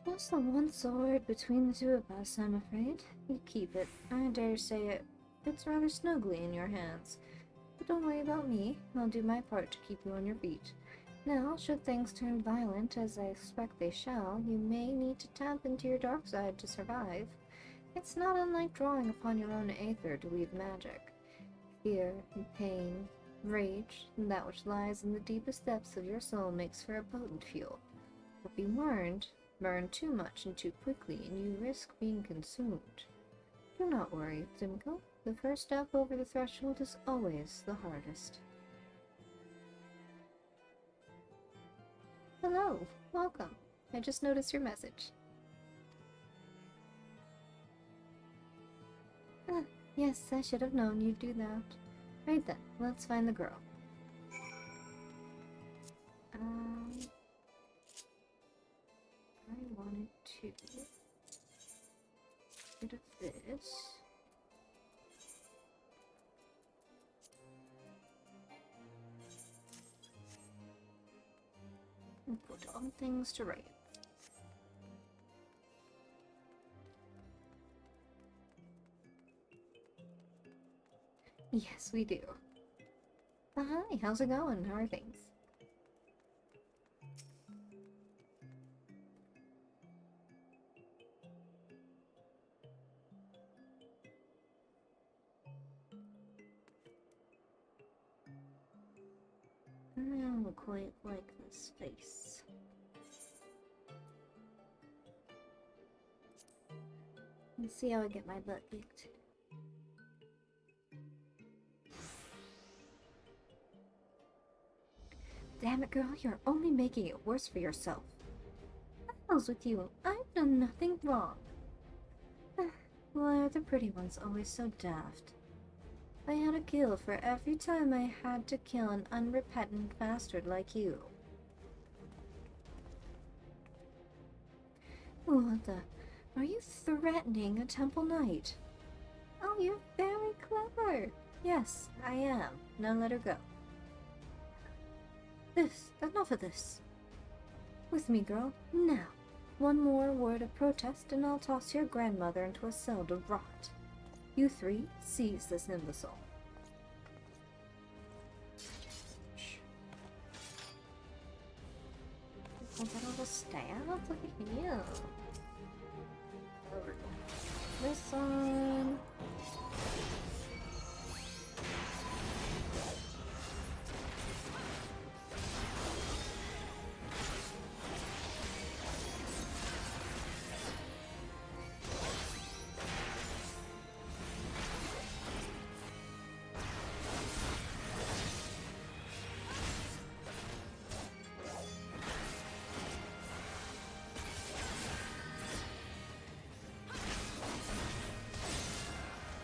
Just the one sword between the two of us, I'm afraid. You keep it. I dare say it fits rather snugly in your hands. But don't worry about me. I'll do my part to keep you on your feet. Now, should things turn violent, as I expect they shall, you may need to tap into your dark side to survive. It's not unlike drawing upon your own aether to weave magic. Fear and pain, rage, and that which lies in the deepest depths of your soul makes for a potent fuel. But be warned, burn too much and too quickly, and you risk being consumed. Do not worry, Zimko. The first step over the threshold is always the hardest. Hello, welcome. I just noticed your message. Ah, yes, I should have known you'd do that. Right then, let's find the girl. I wanted to get rid of this. And put all things to right. Yes, we do. Hi, how's it going? How are things? I don't quite like this face. Let's see how I get my butt kicked. Damn it, girl, you're only making it worse for yourself. What the hell's with you? I've done nothing wrong. Why are the pretty ones always so daft? I had a kill for every time I had to kill an unrepentant bastard like you. What the? Are you threatening a temple knight? Oh, you're very clever. Yes, I am. Now let her go. Enough of this. With me, girl, now. One more word of protest and I'll toss your grandmother into a cell to rot. You three, seize this imbecile. Oh, that all the staff? Look at you. Over this one.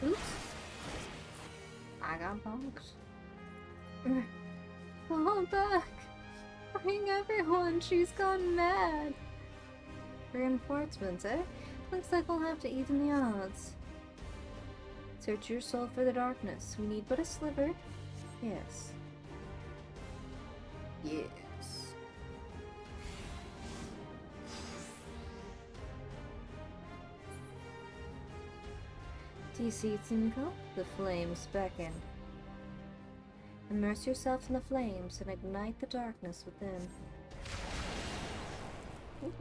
Oops. I got bonked. Fall back. Bring everyone. She's gone mad. Reinforcements, eh? Looks like we'll have to even the odds. Search your soul for the darkness. We need but a sliver. Yes. Yes. DC Tsunko, the flames beckon. Immerse yourself in the flames and ignite the darkness within. Ooh.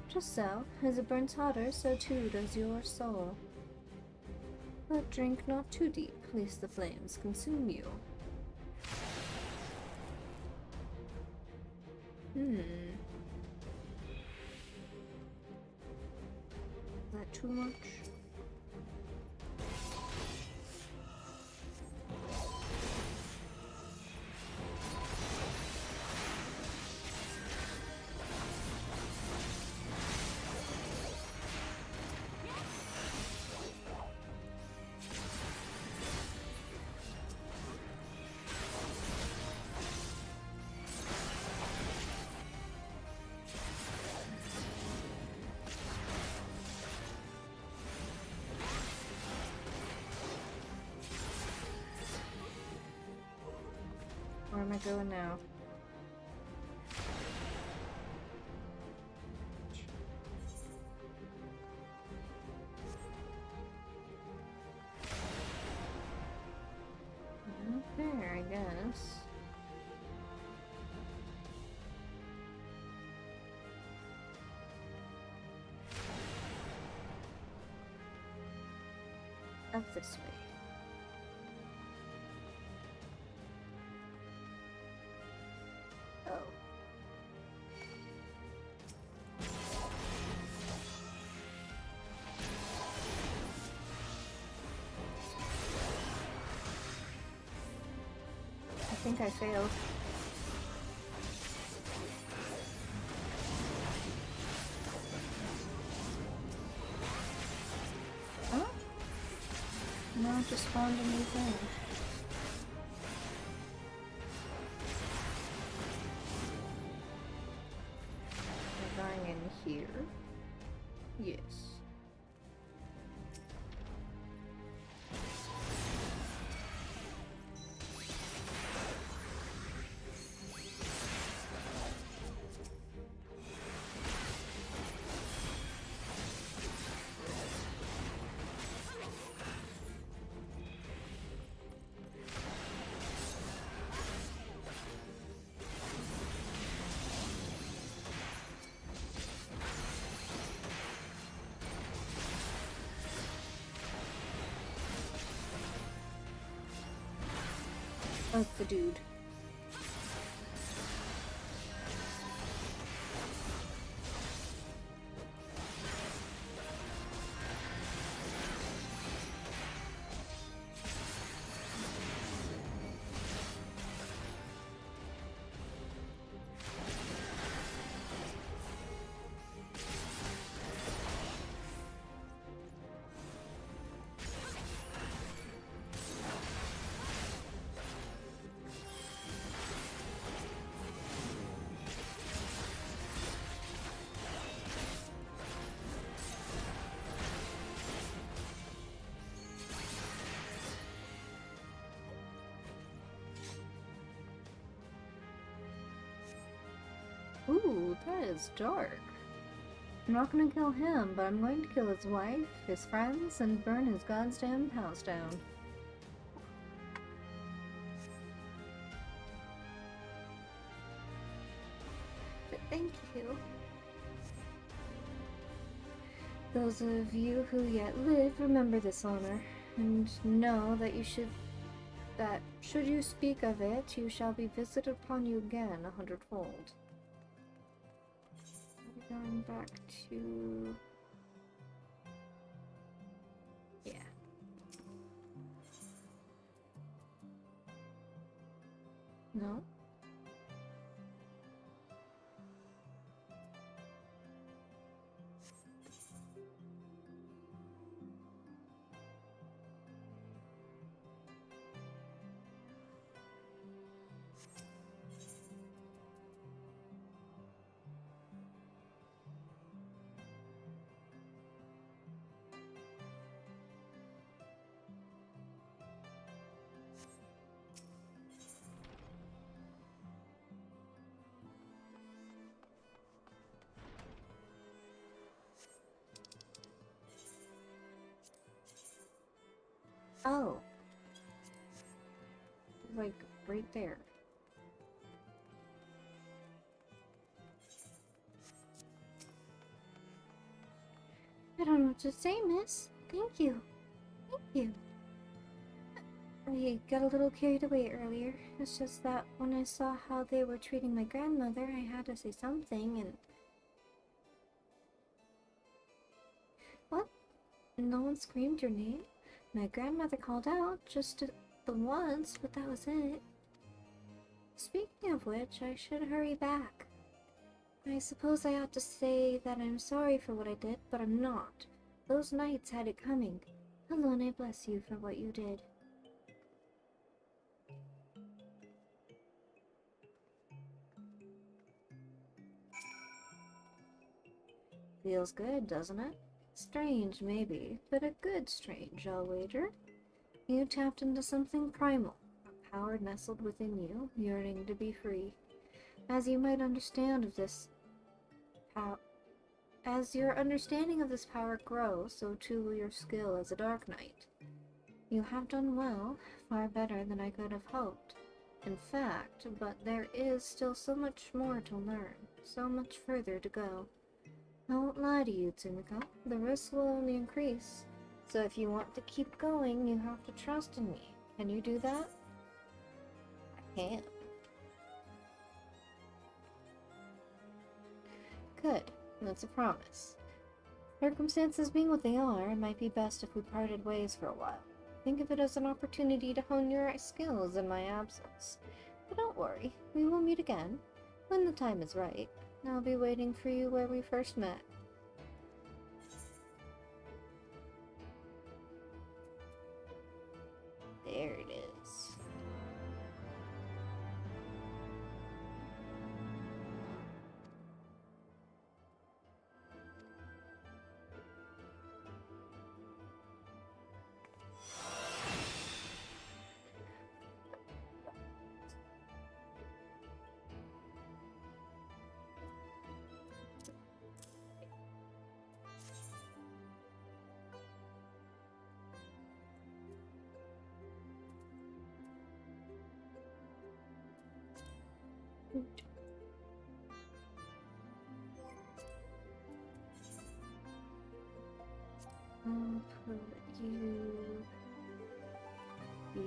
Just so, as it burns hotter, so too does your soul. But drink not too deep, lest the flames consume you. Is that too much? Where am I going now? Not there, I guess. Up this way. I think I failed. Huh? No, it just spawned a new thing. We're going in here. Yes. That's the dude. Ooh, that is dark. I'm not gonna kill him, but I'm going to kill his wife, his friends, and burn his goddamn house down. But thank you. Those of you who yet live, remember this honor, and know that should you speak of it, you shall be visited upon you again 100-fold. Going back to... yeah. No? Oh. Like, right there. I don't know what to say, miss. Thank you. Thank you. I got a little carried away earlier. It's just that when I saw how they were treating my grandmother, I had to say something and... What? No one screamed your name? My grandmother called out just the once, but that was it. Speaking of which, I should hurry back. I suppose I ought to say that I'm sorry for what I did, but I'm not. Those knights had it coming. Alone, bless you for what you did. Feels good, doesn't it? Strange, maybe, but a good strange, I'll wager. You tapped into something primal, a power nestled within you, yearning to be free. As you might understand of this as your understanding of this power grows, so too will your skill as a Dark Knight. You have done well, far better than I could have hoped. In fact, but there is still so much more to learn, so much further to go. I won't lie to you, Tsumiko. The risks will only increase. So if you want to keep going, you have to trust in me. Can you do that? I can. Good. That's a promise. Circumstances being what they are, it might be best if we parted ways for a while. Think of it as an opportunity to hone your skills in my absence. But don't worry, we will meet again, when the time is right. I'll be waiting for you where we first met. There it is. I'll put you here.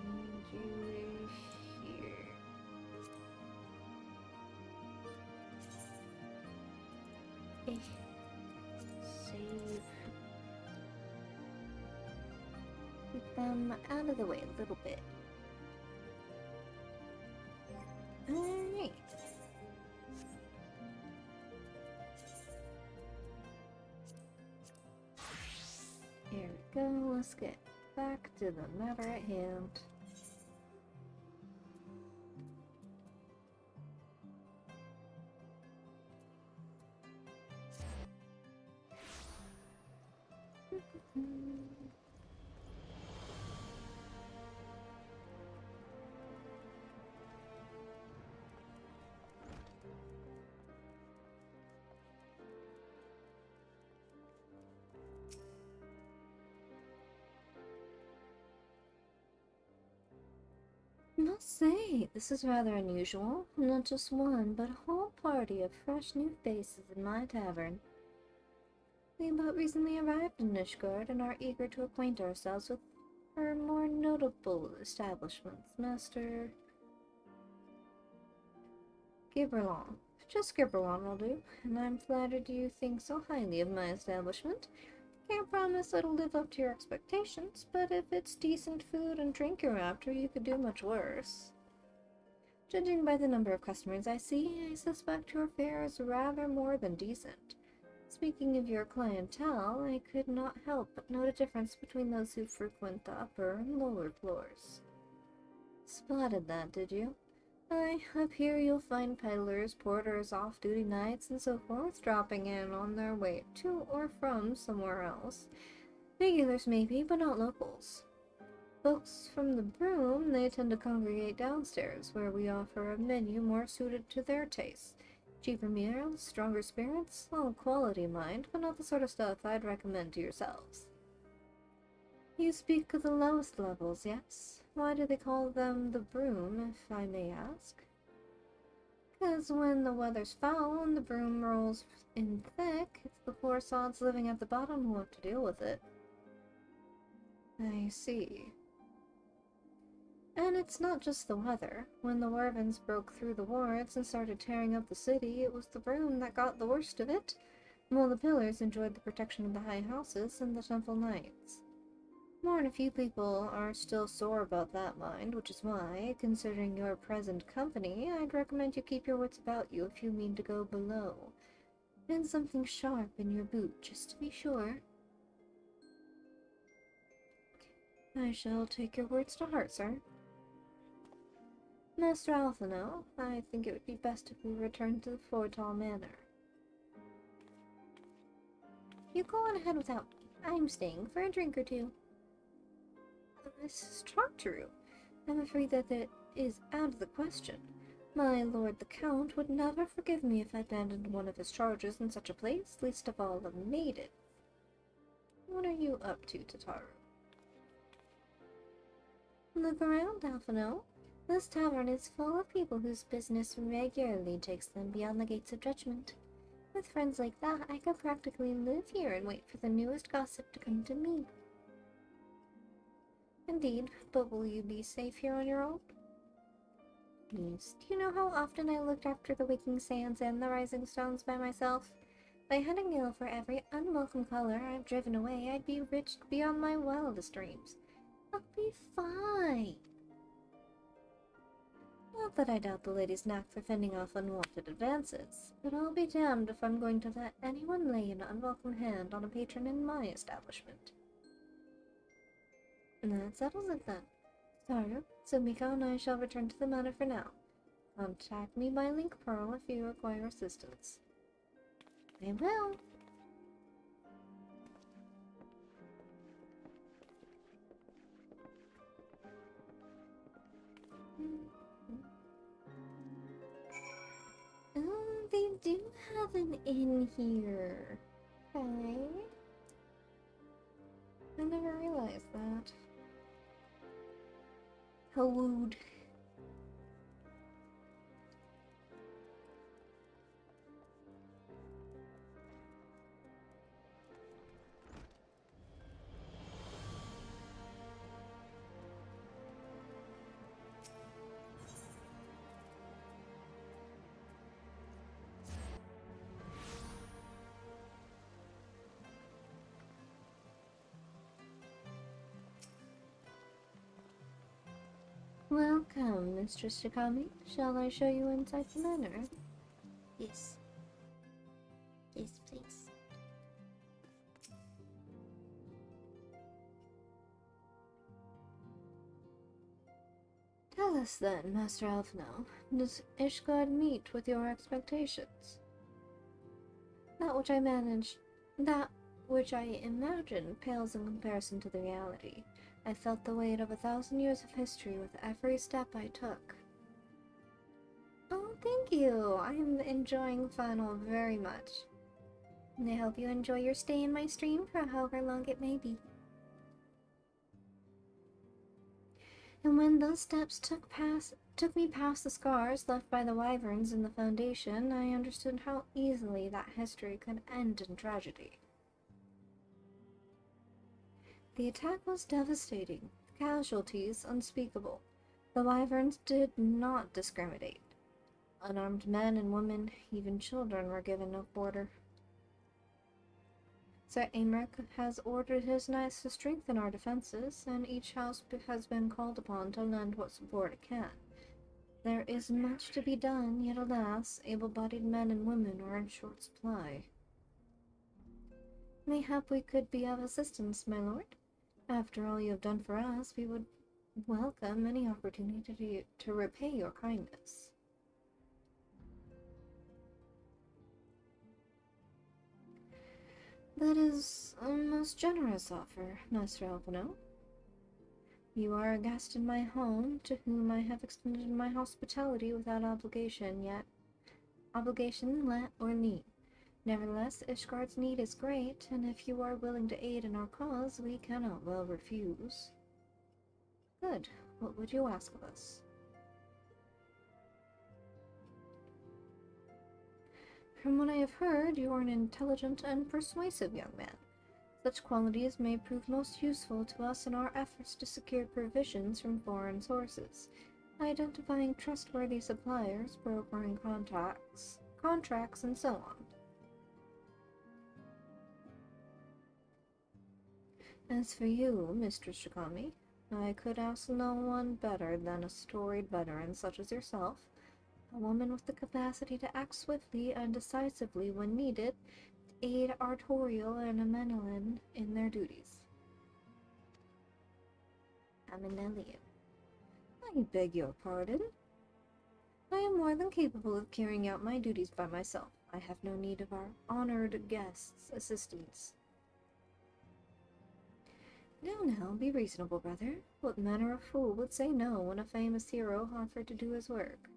And you here. Okay. Save. Keep them out of the way a little bit. Alright. Here we go, let's get back to the matter at hand. Must say, this is rather unusual. Not just one, but a whole party of fresh new faces in my tavern. We but recently arrived in Ishgard and are eager to acquaint ourselves with her more notable establishments. Master Gibberlon. Just Gibberlon will do, and I'm flattered you think so highly of my establishment. Can't promise it'll live up to your expectations, but if it's decent food and drink you're after, you could do much worse. Judging by the number of customers I see, I suspect your fare is rather more than decent. Speaking of your clientele, I could not help but note a difference between those who frequent the upper and lower floors. Spotted that, did you? Aye, up here you'll find peddlers, porters, off-duty knights, and so forth dropping in on their way to or from somewhere else. Regulars maybe, but not locals. Folks from the Broom, they tend to congregate downstairs, where we offer a menu more suited to their tastes. Cheaper meals, stronger spirits, all quality mind, but not the sort of stuff I'd recommend to yourselves. You speak of the lowest levels, yes? Why do they call them the Broom, if I may ask? 'Cause when the weather's foul and the broom rolls in thick, it's the poor sods living at the bottom who have to deal with it. I see. And it's not just the weather. When the Wervins broke through the wards and started tearing up the city, it was the Broom that got the worst of it, while the Pillars enjoyed the protection of the high houses and the temple knights. More than a few people are still sore about that mind, which is why, considering your present company, I'd recommend you keep your wits about you if you mean to go below. And something sharp in your boot, just to be sure. I shall take your words to heart, sir. Master Alphino, I think it would be best if we return to the Fortall Manor. You go on ahead without me. I'm staying for a drink or two. Mrs. Chartreau, I'm afraid that is out of the question. My lord the Count would never forgive me if I abandoned one of his charges in such a place, least of all a maiden. What are you up to, Tataru? Look around, Alphino. This tavern is full of people whose business regularly takes them beyond the gates of judgment. With friends like that, I could practically live here and wait for the newest gossip to come to me. Indeed, but will you be safe here on your own? Yes. Do you know how often I looked after the Waking Sands and the Rising Stones by myself? By hunting ill for every unwelcome color I've driven away, I'd be rich beyond my wildest dreams. I'll be fine. Not that I doubt the lady's knack for fending off unwanted advances, but I'll be damned if I'm going to let anyone lay an unwelcome hand on a patron in my establishment. That settles it then. Tataru, Sumiko and I shall return to the manor for now. Contact me by Link Pearl if you require assistance. I will. Oh, they do have an inn here. Okay. I never realized that. Hallowed. Welcome, Mistress Shikami. Shall I show you inside the manor? Yes. Yes, please. Tell us then, Master Alphino, does Ishgard meet with your expectations? That which I imagine pales in comparison to the reality. I felt the weight of 1,000 years of history with every step I took. Oh, thank you! I'm enjoying Final very much. And I hope you enjoy your stay in my stream for however long it may be. And when those steps took me past the scars left by the wyverns in the Foundation, I understood how easily that history could end in tragedy. The attack was devastating, the casualties unspeakable. The wyverns did not discriminate. Unarmed men and women, even children, were given no quarter. Sir Aymeric has ordered his knights to strengthen our defenses, and each house has been called upon to lend what support it can. There is much to be done, yet alas, able-bodied men and women are in short supply. Mayhap we could be of assistance, my lord. After all you have done for us, we would welcome any opportunity to repay your kindness. That is a most generous offer, Master Alvino. You are a guest in my home, to whom I have extended my hospitality without obligation, let or need. Nevertheless, Ishgard's need is great, and if you are willing to aid in our cause, we cannot well refuse. Good. What would you ask of us? From what I have heard, you are an intelligent and persuasive young man. Such qualities may prove most useful to us in our efforts to secure provisions from foreign sources, identifying trustworthy suppliers, brokering contracts, and so on. As for you, Mistress Shikami, I could ask no one better than a storied veteran such as yourself, a woman with the capacity to act swiftly and decisively when needed, to aid Artorial and Amenelin in their duties. Amenelian. I beg your pardon. I am more than capable of carrying out my duties by myself. I have no need of our honored guests' assistance. Now, be reasonable, brother. What manner of fool would say no when a famous hero offered to do his work?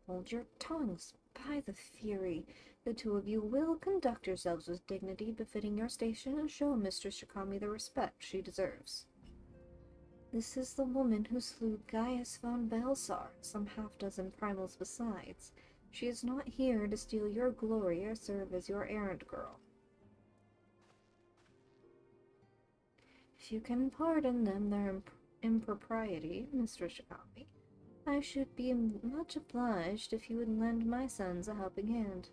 Hold your tongues, by the Fury. The two of you will conduct yourselves with dignity befitting your station and show Mistress Shikami the respect she deserves. This is the woman who slew Gaius von Belsar, some half-dozen primals besides. She is not here to steal your glory or serve as your errand girl. If you can pardon them their impropriety, Mistress Shikami, I should be much obliged if you would lend my sons a helping hand.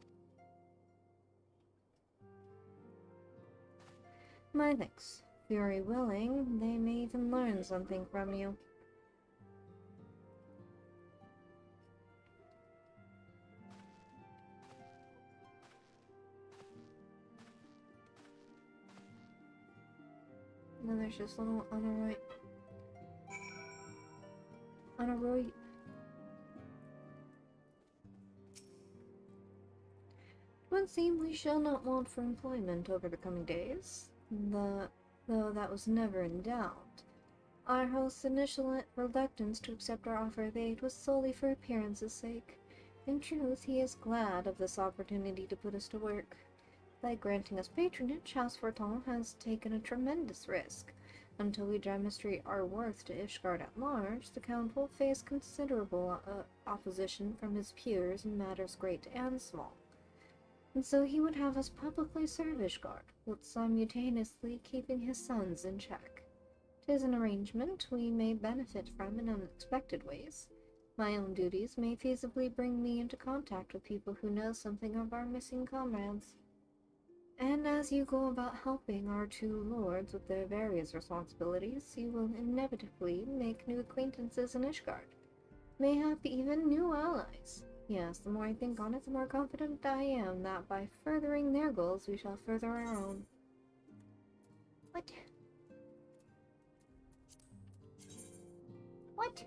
My thanks. Fury willing, they may even learn something from you. And then there's just little Honoroi. It would seem we shall not want for employment over the coming days, though that was never in doubt. Our host's initial reluctance to accept our offer of aid was solely for appearance's sake. In truth, he is glad of this opportunity to put us to work. By granting us patronage, House Fortin has taken a tremendous risk. Until we demonstrate our worth to Ishgard at large, the Count will face considerable opposition from his peers in matters great and small. And so he would have us publicly serve Ishgard, while simultaneously keeping his sons in check. 'Tis an arrangement we may benefit from in unexpected ways. My own duties may feasibly bring me into contact with people who know something of our missing comrades. And as you go about helping our two lords with their various responsibilities, you will inevitably make new acquaintances in Ishgard. Mayhap even new allies. Yes, the more I think on it, the more confident I am that by furthering their goals, we shall further our own. What? What?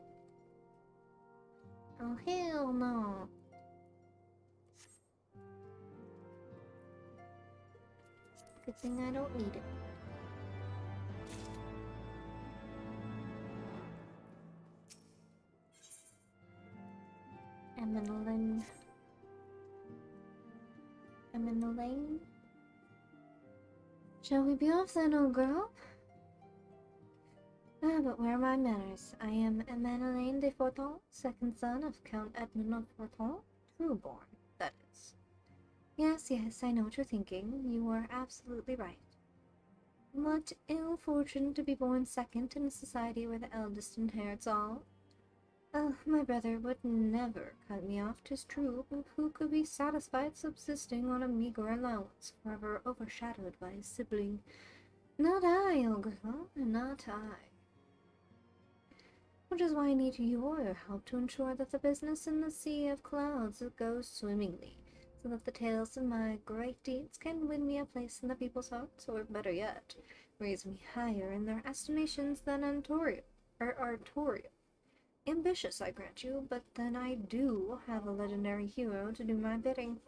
Oh, hell no. Good thing I don't need it. I'm in the lane. Shall we be off then, old girl? Ah, but where are my manners? I am Emmanuel de Forton, second son of Count Edmund of Forton, true-born, that is. Yes, yes, I know what you're thinking. You are absolutely right. What ill fortune to be born second in a society where the eldest inherits all. Oh, my brother would never cut me off, 'tis true, but who could be satisfied subsisting on a meagre allowance, forever overshadowed by his sibling? Not I, old girl, not I. Which is why I need your help to ensure that the business in the sea of clouds goes swimmingly, so that the tales of my great deeds can win me a place in the people's hearts, or better yet, raise me higher in their estimations than Artorial. Ambitious, I grant you, but then I do have a legendary hero to do my bidding.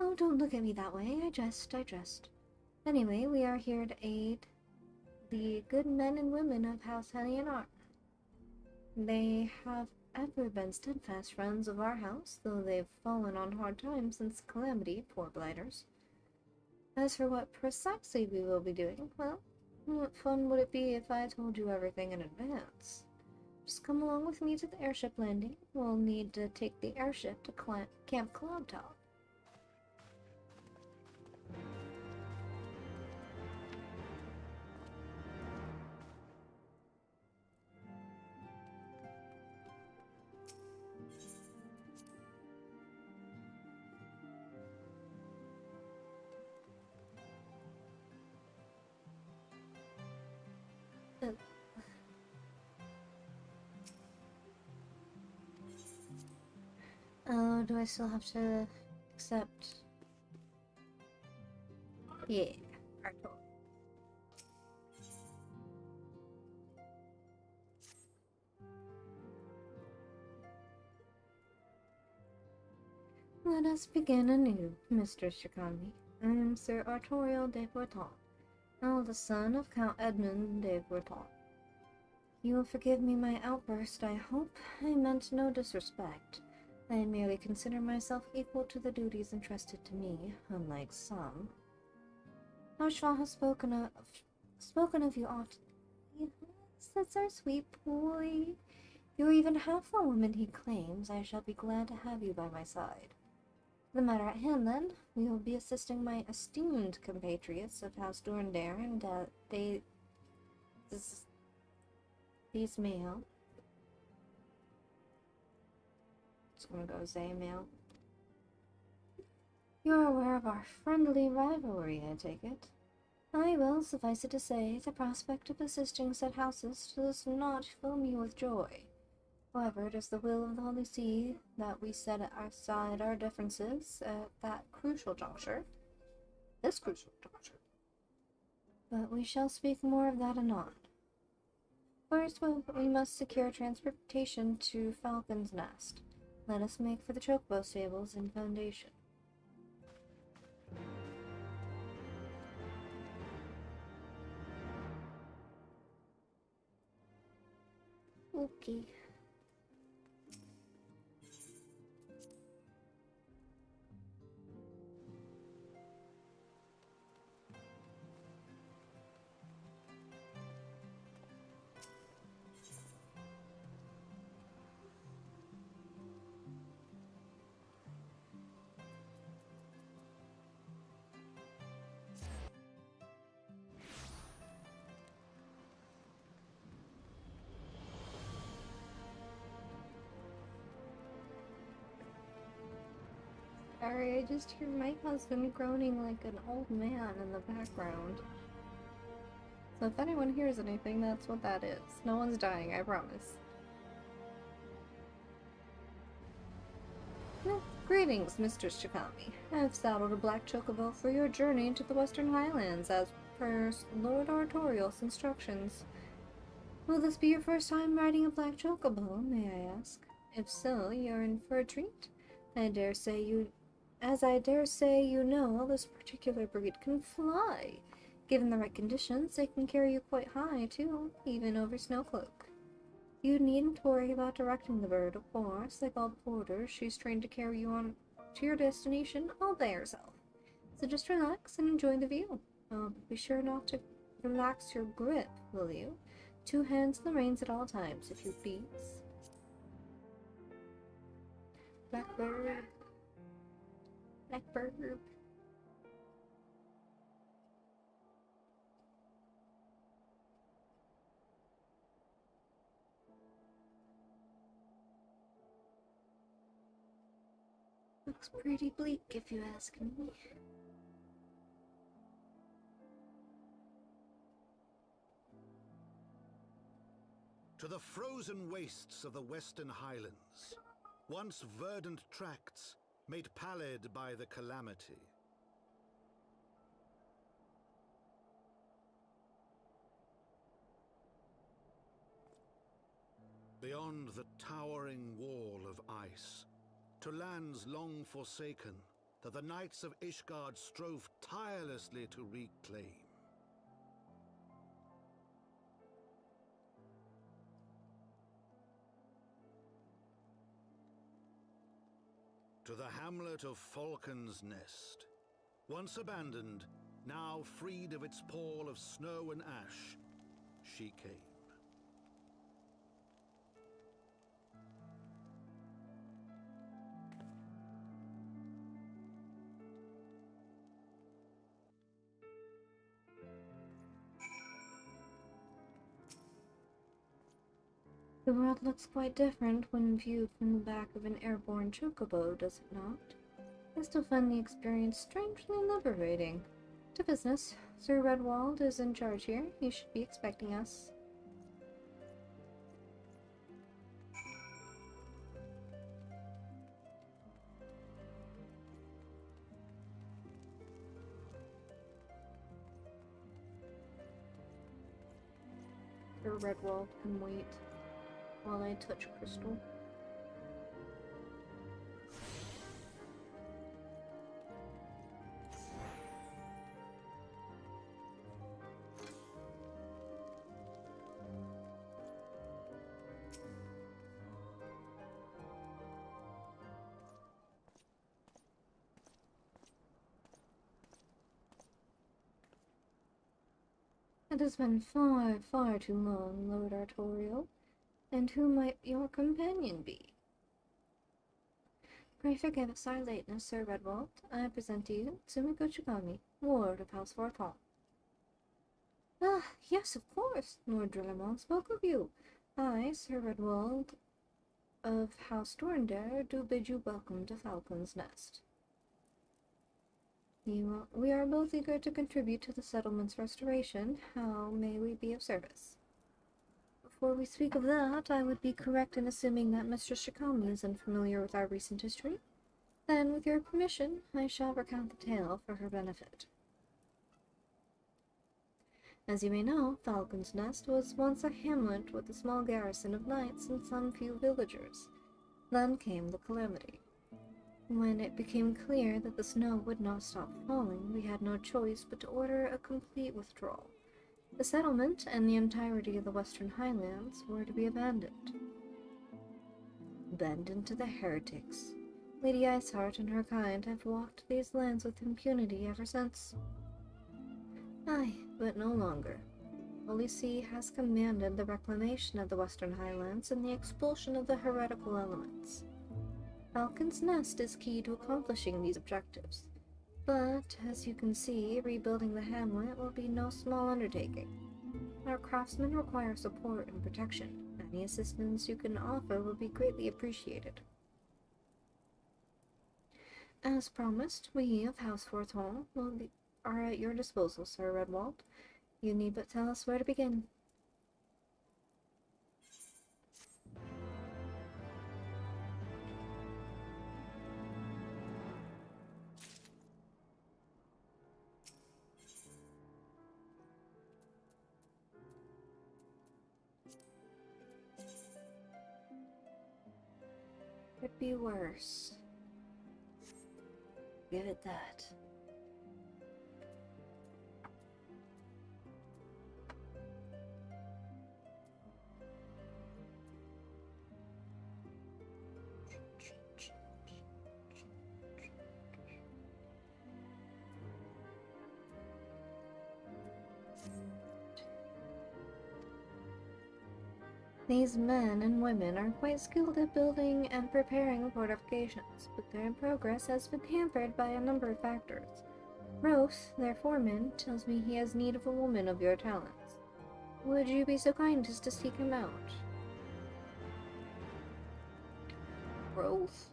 Oh, don't look at me that way. I jest. Anyway, we are here to aid the good men and women of House Hellion. They have ever been steadfast friends of our house, though they've fallen on hard times since Calamity, poor blighters. As for what precisely we will be doing, well, what fun would it be if I told you everything in advance? Just come along with me to the airship landing. We'll need to take the airship to Camp Cloudtop. Oh, do I still have to accept? Yeah, Artor. Let us begin anew, Mr. Shikami. I am Sir Artorial de Forton, eldest son of Count Edmund de Forton. You will forgive me my outburst, I hope. I meant no disrespect. I merely consider myself equal to the duties entrusted to me, unlike some. Ashval has spoken of you often. Yes, that's our sweet boy. You're even half the woman he claims. I shall be glad to have you by my side. The matter at hand, then, we will be assisting my esteemed compatriots of House Durandare and these male. It's gonna go Zaymail. You're aware of our friendly rivalry, I take it. I will, suffice it to say, the prospect of assisting said houses does not fill me with joy. However, it is the will of the Holy See that we set aside our differences at that crucial juncture. This crucial juncture. But we shall speak more of that anon. First, we must secure transportation to Falcon's Nest. Let us make for the chocobo stables in Foundation. Okay. Sorry, I just hear my husband groaning like an old man in the background. So if anyone hears anything, that's what that is. No one's dying, I promise. Greetings, Mr. Shikami. I have saddled a black chocobo for your journey into the Western Highlands as per Lord Artorial's instructions. Will this be your first time riding a black chocobo, may I ask? If so, you're in for a treat. I dare say you know, this particular breed can fly. Given the right conditions, they can carry you quite high, too, even over Snowcloak. You needn't worry about directing the bird, of course. Like all porters, she's trained to carry you on to your destination all by herself. So just relax and enjoy the view. Be sure not to relax your grip, will you? 2 hands on the reins at all times, if you please. Blackbird. Blackbird. Looks pretty bleak, if you ask me. To the frozen wastes of the Western Highlands, once verdant tracts made pallid by the calamity. Beyond the towering wall of ice, to lands long forsaken that the knights of Ishgard strove tirelessly to reclaim. To the hamlet of Falcon's Nest, once abandoned, now freed of its pall of snow and ash, she came. The world looks quite different when viewed from the back of an airborne chocobo, does it not? I still find the experience strangely liberating. To business. Sir Redwald is in charge here. He should be expecting us. Sir Redwald can wait while I touch Crystal. It has been far, far too long, Lord Artorial. And who might your companion be? Pray forgive us our lateness, Sir Redwald. I present to you Sumiko Chigami, Ward of Heavensward Hall. Ah, yes, of course. Lord Drillermon spoke of you. I, Sir Redwald of House Dorndare, do bid you welcome to Falcon's Nest. We are both eager to contribute to the settlement's restoration. How may we be of service? Before we speak of that, I would be correct in assuming that Mr. Shikami is unfamiliar with our recent history. Then, with your permission, I shall recount the tale for her benefit. As you may know, Falcon's Nest was once a hamlet with a small garrison of knights and some few villagers. Then came the calamity. When it became clear that the snow would not stop falling, we had no choice but to order a complete withdrawal. The settlement and the entirety of the Western Highlands were to be abandoned. Abandoned to the heretics. Lady Iceheart and her kind have walked these lands with impunity ever since. Aye, but no longer. Holy See has commanded the reclamation of the Western Highlands and the expulsion of the heretical elements. Falcon's Nest is key to accomplishing these objectives. But, as you can see, rebuilding the hamlet will be no small undertaking. Our craftsmen require support and protection. Any assistance you can offer will be greatly appreciated. As promised, we of Heavensward Hall are at your disposal, Sir Redwald. You need but tell us where to begin. Could be worse. Give it that. These men and women are quite skilled at building and preparing fortifications, but their progress has been hampered by a number of factors. Roth, their foreman, tells me he has need of a woman of your talents. Would you be so kind as to seek him out? Roth.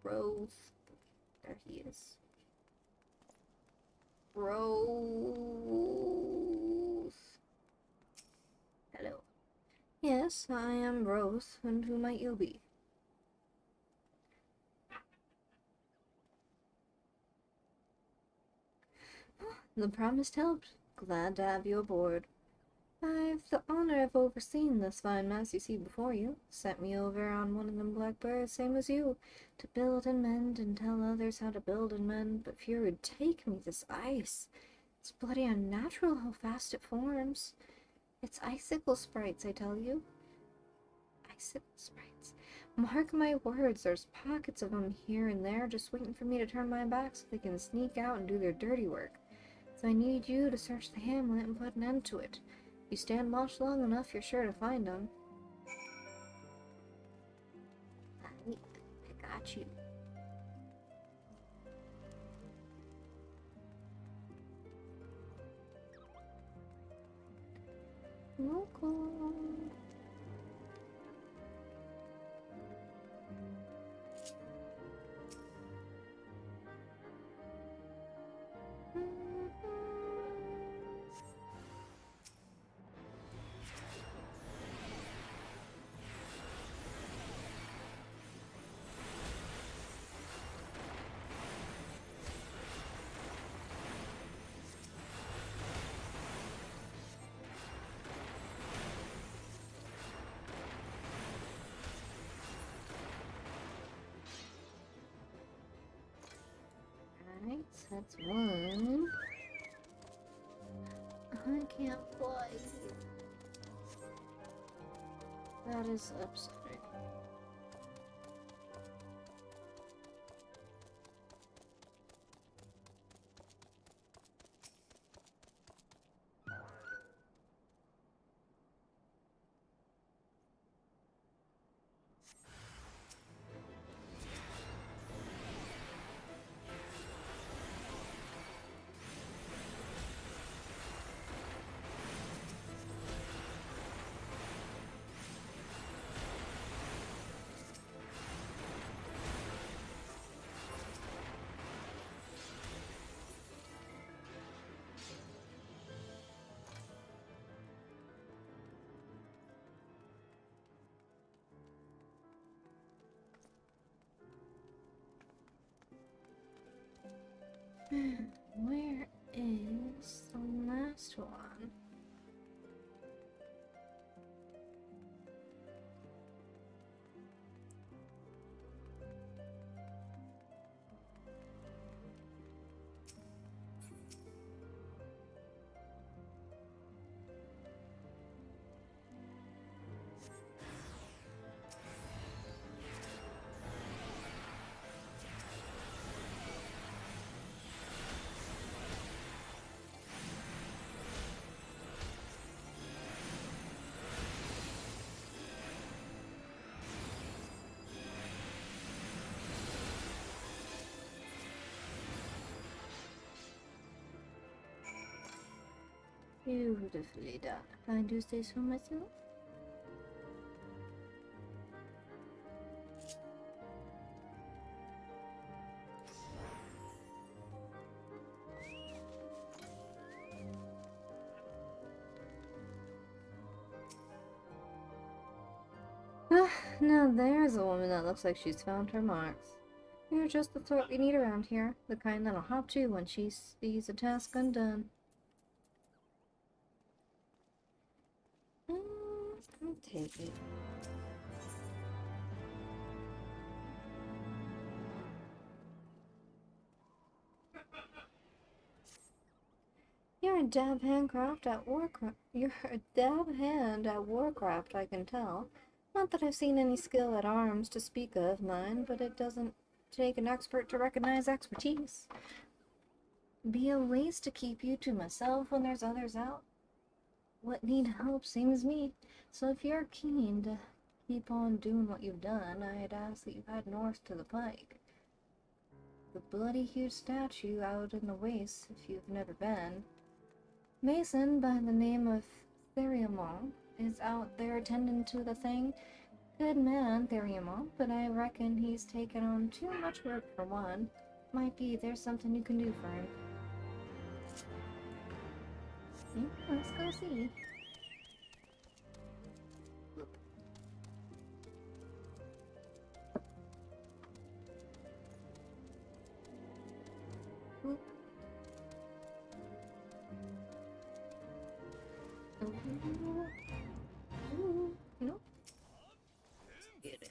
There he is. Roth. Hello. Yes, I am Roth, and who might you be? The promised help. Glad to have you aboard. I've the honor of overseeing this fine mess you see before you. Sent me over on one of them blackbirds, same as you, to build and mend and tell others how to build and mend, but fear would take me this ice. It's bloody unnatural how fast it forms. It's icicle sprites, I tell you. Icicle sprites. Mark my words, there's pockets of them here and there just waiting for me to turn my back so they can sneak out and do their dirty work. So I need you to search the hamlet and put an end to it. If you stand watch long enough, you're sure to find them. I got you. Local. Alright, so that's one. I can't fly. That is upsetting. Where is the last one? Beautifully done. I do say so myself. Now there's a woman that looks like she's found her marks. You're just the sort we need around here, the kind that'll hop to when she sees a task undone. I'll take it. You're a dab handcraft at Warcraft. You're a dab hand at Warcraft, I can tell. Not that I've seen any skill at arms to speak of mine, but it doesn't take an expert to recognize expertise. Be a waste to keep you to myself when there's others out. what need help, same as me. So if you're keen to keep on doing what you've done, I'd ask that you head north to the pike. The bloody huge statue out in the waste, if you've never been. Mason, by the name of Theriamon, is out there attending to the thing. Good man, Theriamon, but I reckon he's taken on too much work for one. Might be there's something you can do for him. Yeah, let's go see. Oop. Ooh. Nope. Get it.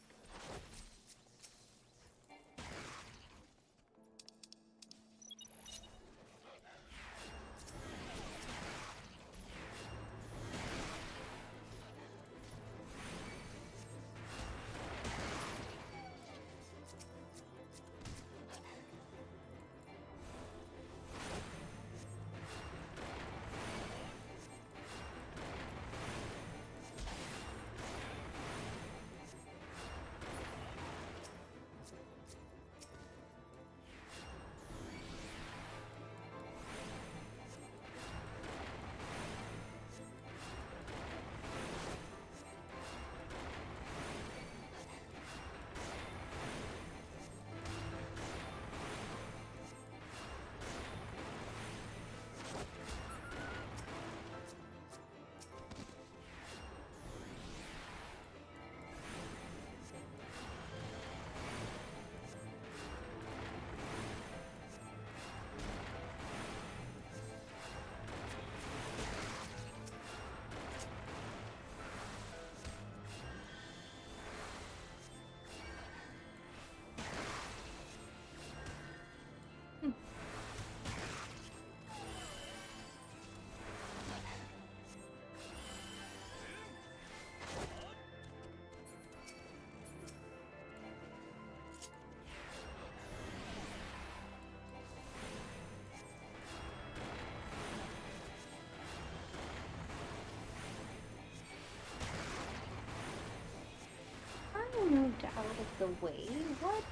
I moved out of the way. What?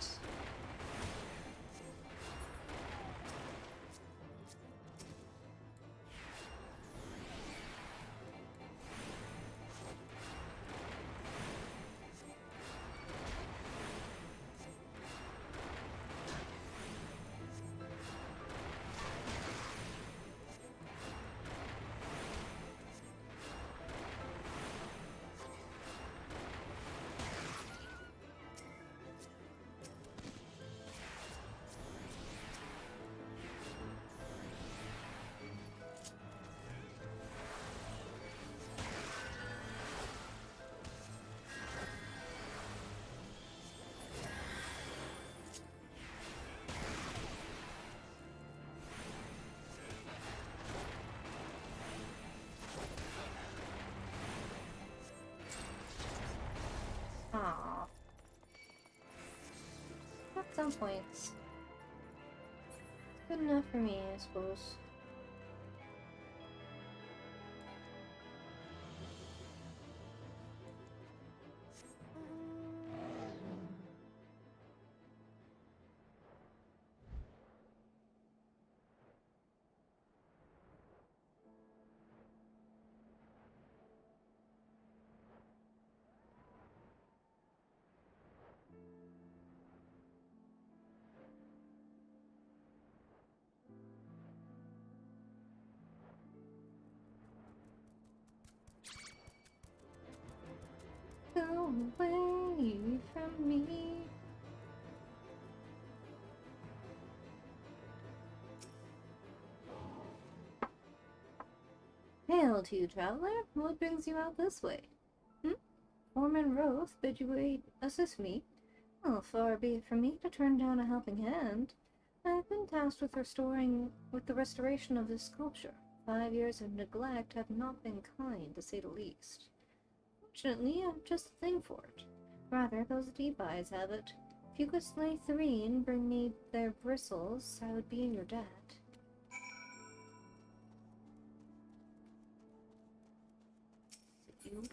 Aw. Got some points. Good enough for me, I suppose. Go away from me. Hail to you, traveler. What brings you out this way? Foreman Roth bid you assist me? Well, far be it from me to turn down a helping hand. I've been tasked with the restoration of this sculpture. 5 years of neglect have not been kind, to say the least. Fortunately, I've just the thing for it. Rather, those deep eyes have it. If you could slay 3 and bring me their bristles, I would be in your debt. you.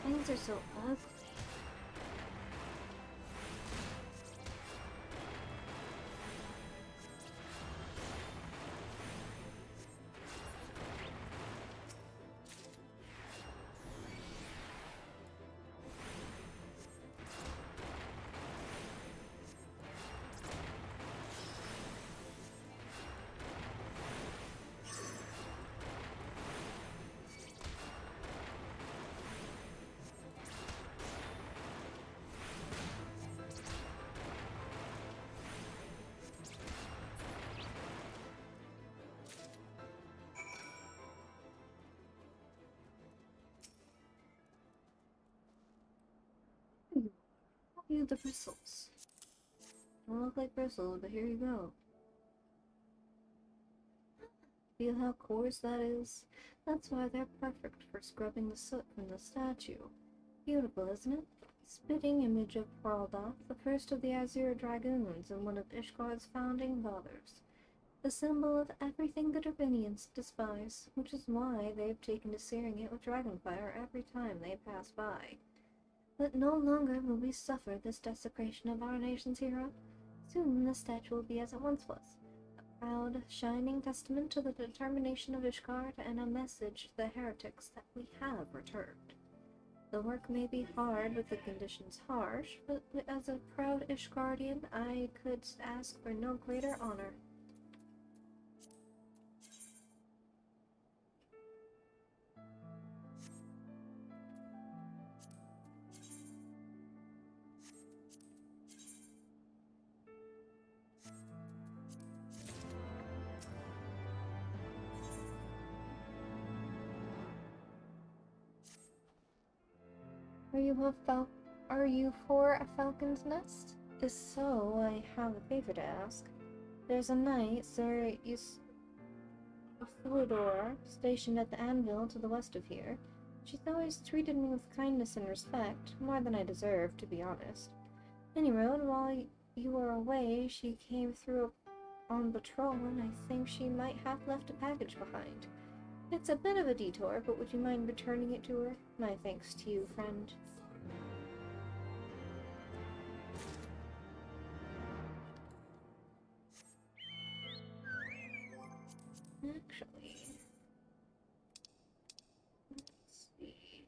Things are so ugly. You the bristles. Don't look like bristles, but here you go. Feel how coarse that is? That's why they're perfect for scrubbing the soot from the statue. Beautiful, isn't it? Spitting image of Praldoth, the first of the Azure Dragoons and one of Ishgard's founding fathers. The symbol of everything the Dravinians despise, which is why they've taken to searing it with dragonfire every time they pass by. But no longer will we suffer this desecration of our nation's hero. Soon the statue will be as it once was, a proud, shining testament to the determination of Ishgard and a message to the heretics that we have returned. The work may be hard with the conditions harsh, but as a proud Ishgardian, I could ask for no greater honor. Are you for a falcon's nest? If so, I have a favor to ask. There's a knight, Sir Isildur, stationed at the anvil to the west of here. She's always treated me with kindness and respect, more than I deserve, to be honest. Anyway, while you were away, she came through on patrol, and I think she might have left a package behind. It's a bit of a detour, but would you mind returning it to her? My thanks to you, friend. Actually, let's see.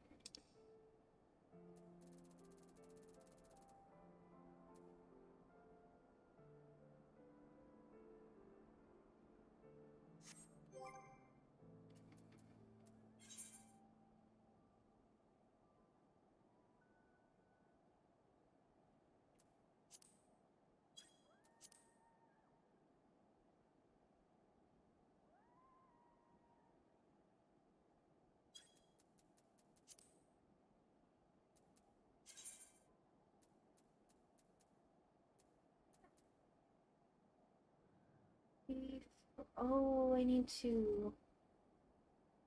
Oh, I need to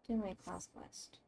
do my class quest.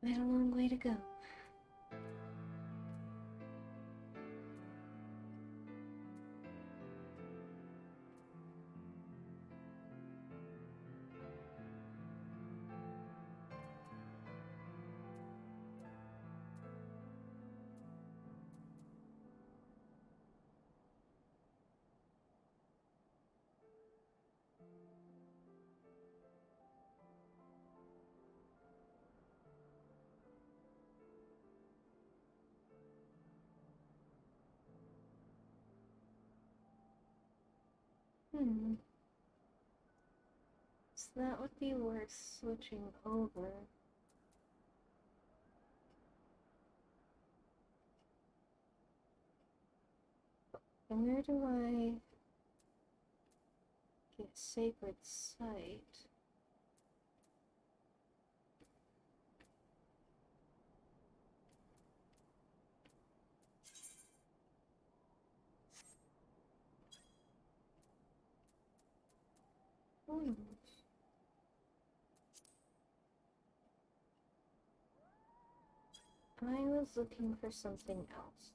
We had a long way to go. So that would be worth switching over. And where do I get Sacred Site? I was looking for something else.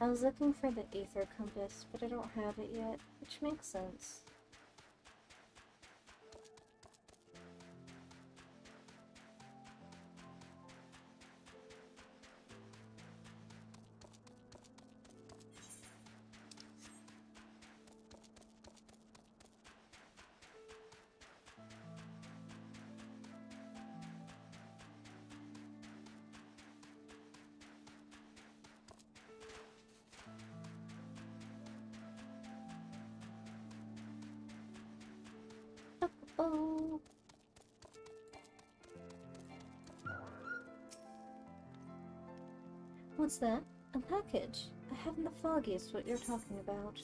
I was looking for the Aether Compass, but I don't have it yet, which makes sense. Oh. What's that? A package? I haven't the foggiest what you're talking about.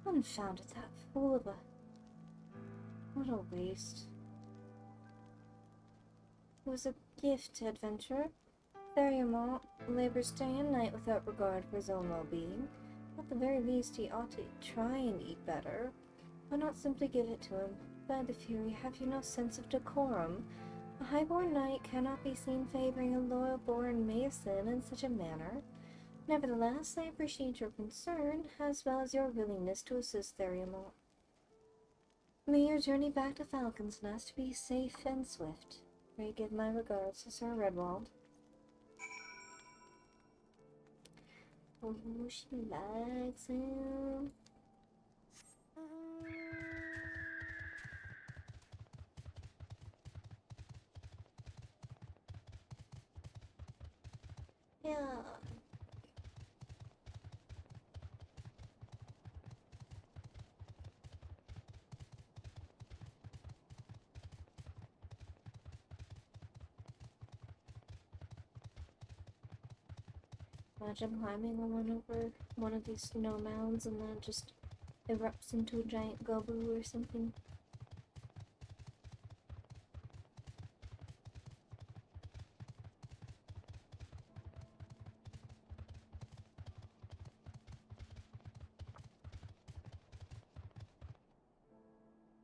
Confounded, that fool of a... What a waste. It was a gift to adventurer. Theriamont labors day and night without regard for his own well-being. At the very least, he ought to try and eat better. Why not simply give it to him? By the Fury, have you no sense of decorum? A highborn knight cannot be seen favoring a loyal-born mason in such a manner. Nevertheless, I appreciate your concern, as well as your willingness to assist Theriamont. May your journey back to Falcon's Nest be safe and swift. Pray give my regards to Sir Redwald. Oh, she likes him. Yeah. Imagine climbing on one of these snow mounds and then it just erupts into a giant goboo or something.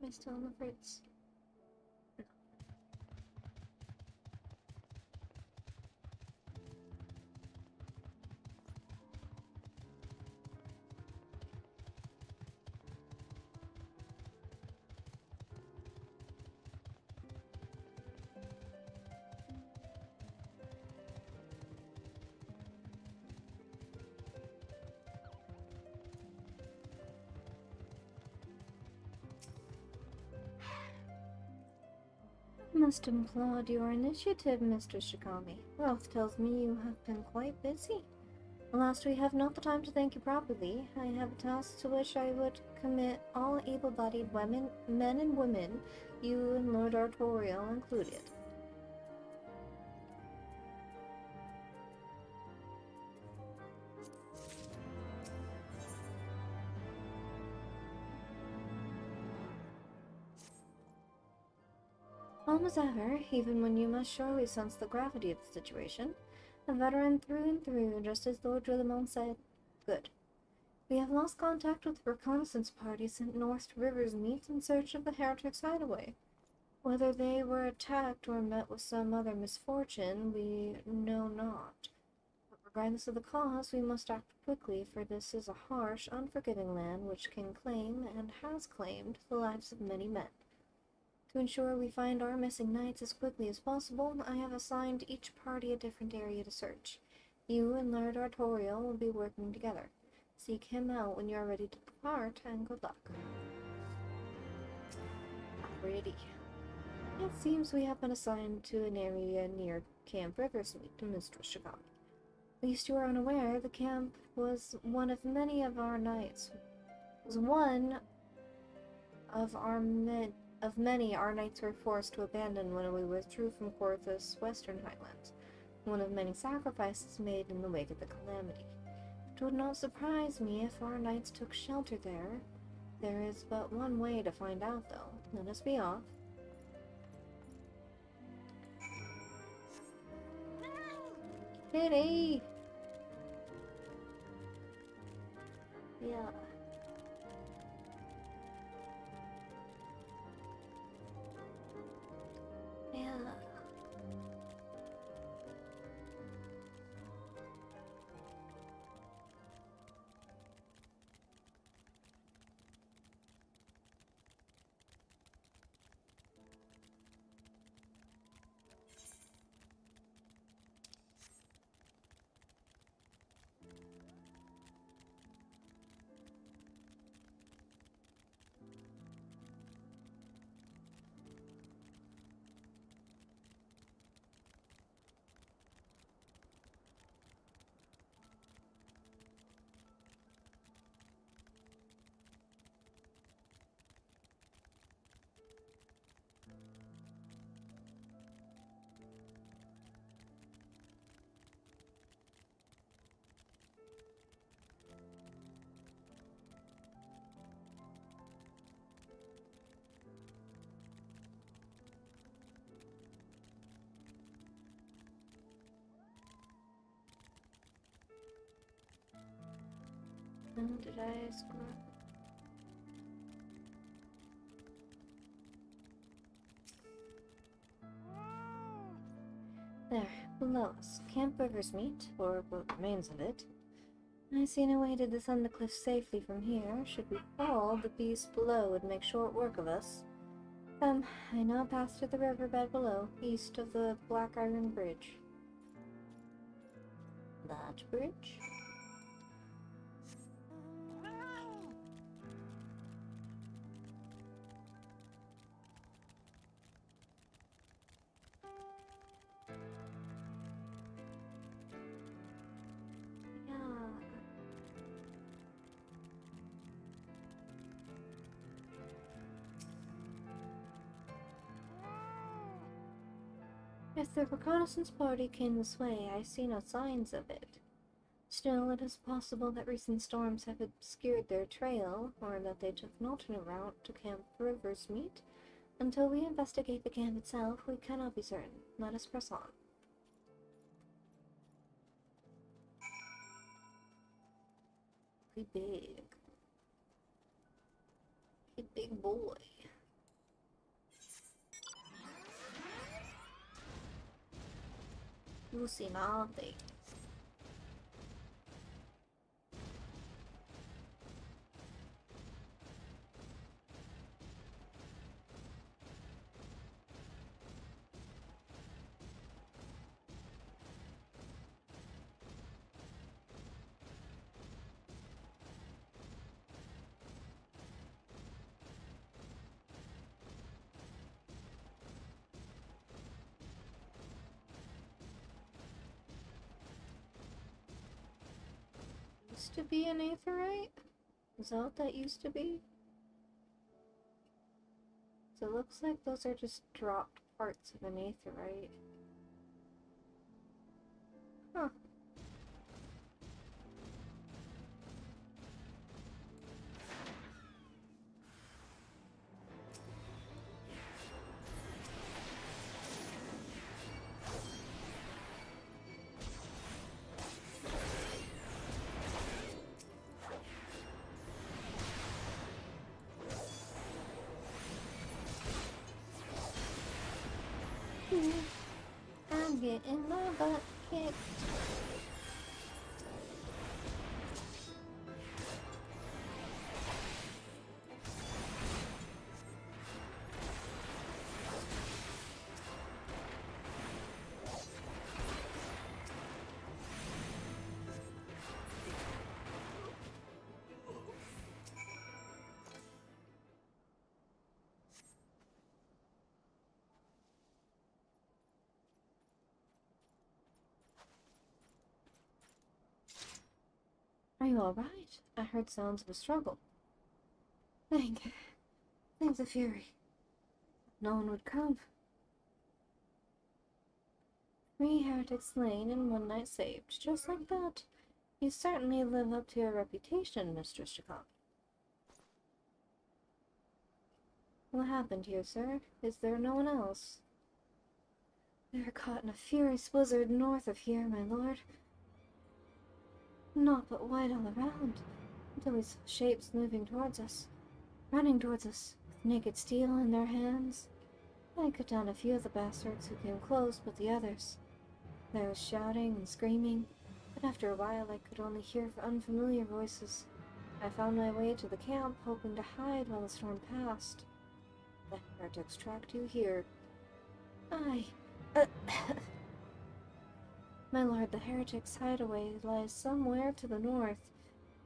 Am I still on the fritz? I must applaud your initiative, Mr. Shikami. Wealth tells me you have been quite busy. Alas, we have not the time to thank you properly. I have a task to which I would commit all able-bodied women, men and women, you and Lord Artorial included. Calm as ever, even when you must surely sense the gravity of the situation. A veteran through and through, just as Lord Drillamon said. Good. We have lost contact with the reconnaissance party sent north to River's Meet in search of the heretics' hideaway. Whether they were attacked or met with some other misfortune, we know not. But regardless of the cause, we must act quickly, for this is a harsh, unforgiving land which can claim, and has claimed, the lives of many men. To ensure we find our missing knights as quickly as possible, I have assigned each party a different area to search. You and Lord Artorial will be working together. Seek him out when you are ready to depart, and good luck. Alrighty. It seems we have been assigned to an area near Camp Riversmeet, Mr. Shikami. Least you are unaware, the camp was one of many of our knights. Of many our knights were forced to abandon when we withdrew from Korthos' western highlands, one of many sacrifices made in the wake of the calamity. It would not surprise me if our knights took shelter there. There is but one way to find out, though. Let us be off. Kitty! Yeah. Yeah. Did I screw up? There, below us. Camp Riversmeet, or what remains of it. I see no way to descend the cliff safely from here. Should we fall, the beast below would make short work of us. Come, I now pass through the riverbed below, east of the Black Iron Bridge. That bridge? If the reconnaissance party came this way, I see no signs of it. Still, it is possible that recent storms have obscured their trail, or that they took an alternate route to Camp River's meet. Until we investigate the camp itself, we cannot be certain. Let us press on. Be big. Be big boy. You'll see nothing. Used to be an aetherite? Is that what that used to be? So it looks like those are just dropped parts of an aetherite. Huh. I'm getting my butt kicked. Are you alright? I heard sounds of a struggle. Thank the Fury. No one would come. 3 heretics slain and 1 knight saved. Just like that. You certainly live up to your reputation, Mistress Chicago. What happened here, sir? Is there no one else? We are caught in a furious blizzard north of here, my lord. Naught but white all around, until we saw shapes moving towards us, running towards us, with naked steel in their hands. I cut down a few of the bastards who came close, but the others. There was shouting and screaming, but after a while I could only hear unfamiliar voices. I found my way to the camp, hoping to hide while the storm passed. The heretics tracked you here. My lord, the heretics' hideaway lies somewhere to the north.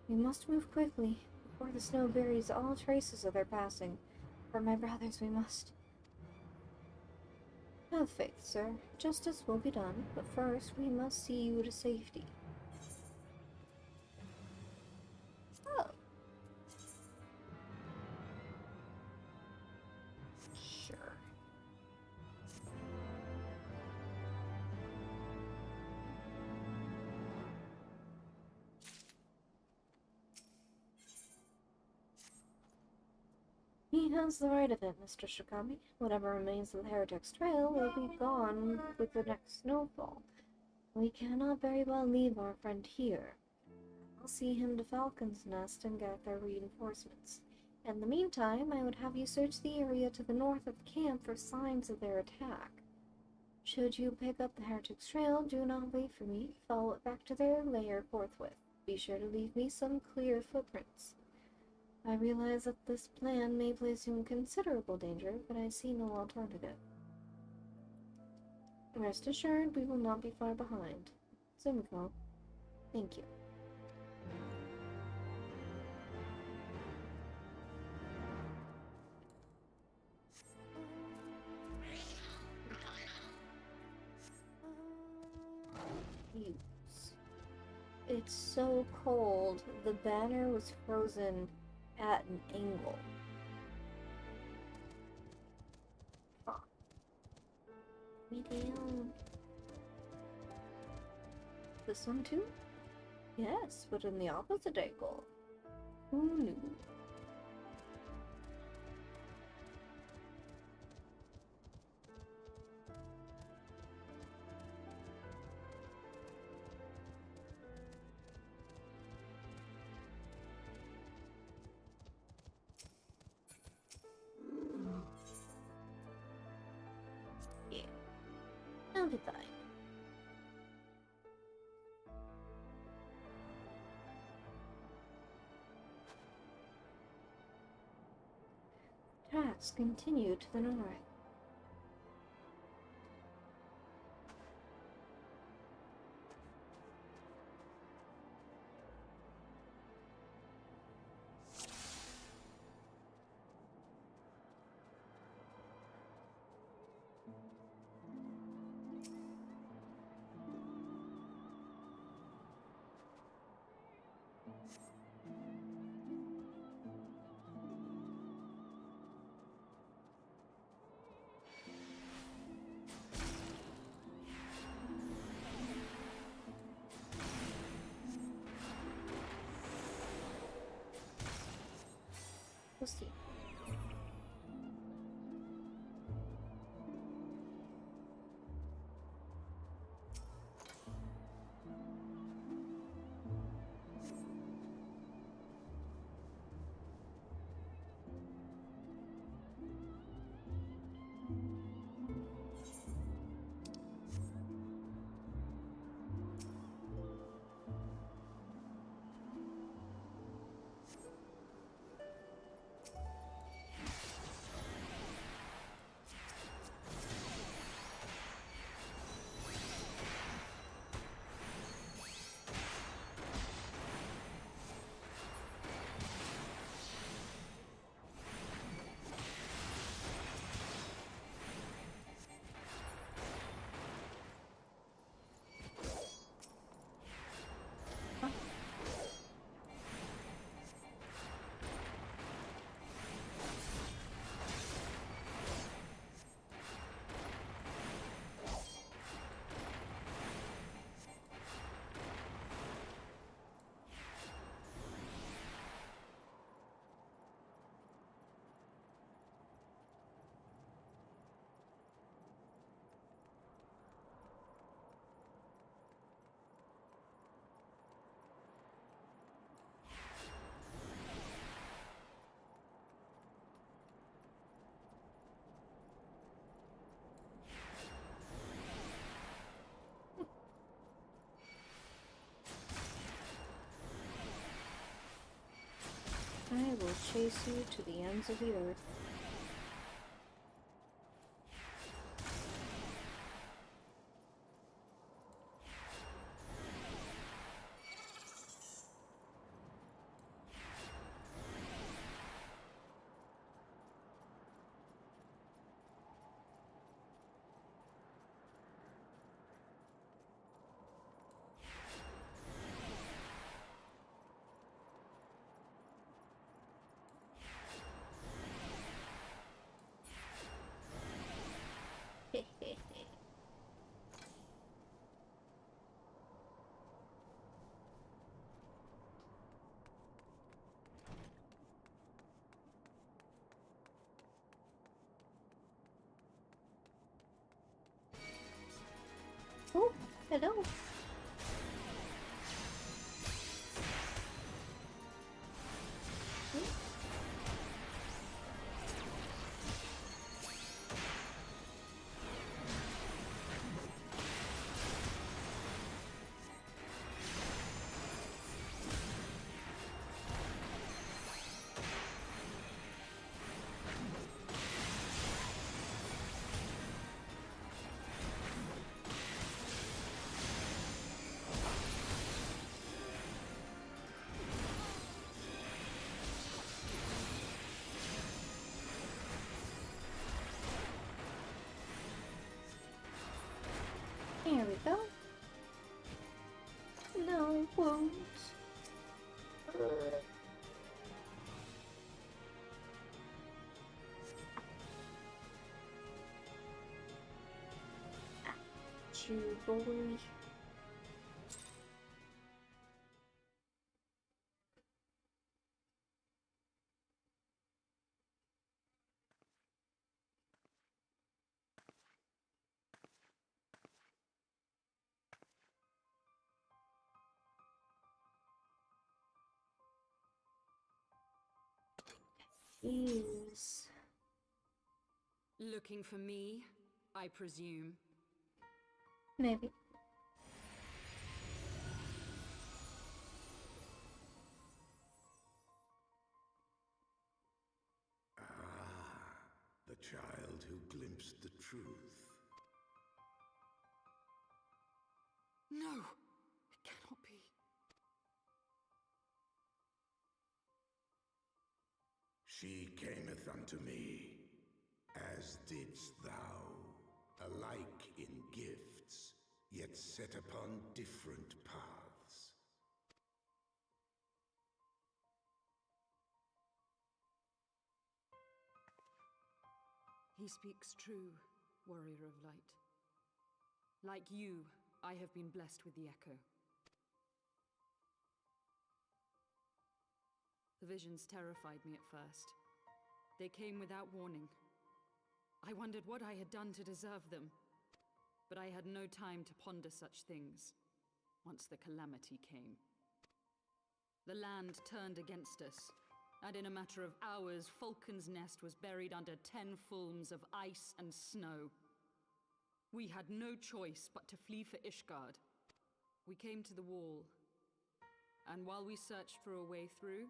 We must move quickly, before the snow buries all traces of their passing. For my brothers, we must. Have faith, sir. Justice will be done, but first we must see you to safety. Oh. Sure. He has the right of it, Mr. Shikami. Whatever remains of the heretic's trail will be gone with the next snowfall. We cannot very well leave our friend here. I'll see him to Falcon's Nest and gather reinforcements. In the meantime, I would have you search the area to the north of the camp for signs of their attack. Should you pick up the heretic's trail, do not wait for me. Follow it back to their lair forthwith. Be sure to leave me some clear footprints. I realize that this plan may place you in considerable danger, but I see no alternative. Rest assured, we will not be far behind. Sumiko, thank you. Use. It's so cold. The banner was frozen at an angle. Huh. Me down. This one too? Yes, but in the opposite angle. Who knew? Yeah. I'll be fine. Tracks continue to the north. We'll see. I will chase you to the ends of the earth. Oh, hello. Here we go. No wounds. You boy. Jeez. Looking for me, I presume. Maybe. The child who glimpsed the truth. No! It cannot be. She cameth unto me, as didst thou, alike in gifts, yet set upon different paths. He speaks true, warrior of light. Like you, I have been blessed with the echo. The visions terrified me at first. They came without warning. I wondered what I had done to deserve them. But I had no time to ponder such things, once the calamity came. The land turned against us, and in a matter of hours, Falcon's Nest was buried under 10 fulms of ice and snow. We had no choice but to flee for Ishgard. We came to the wall, and while we searched for a way through,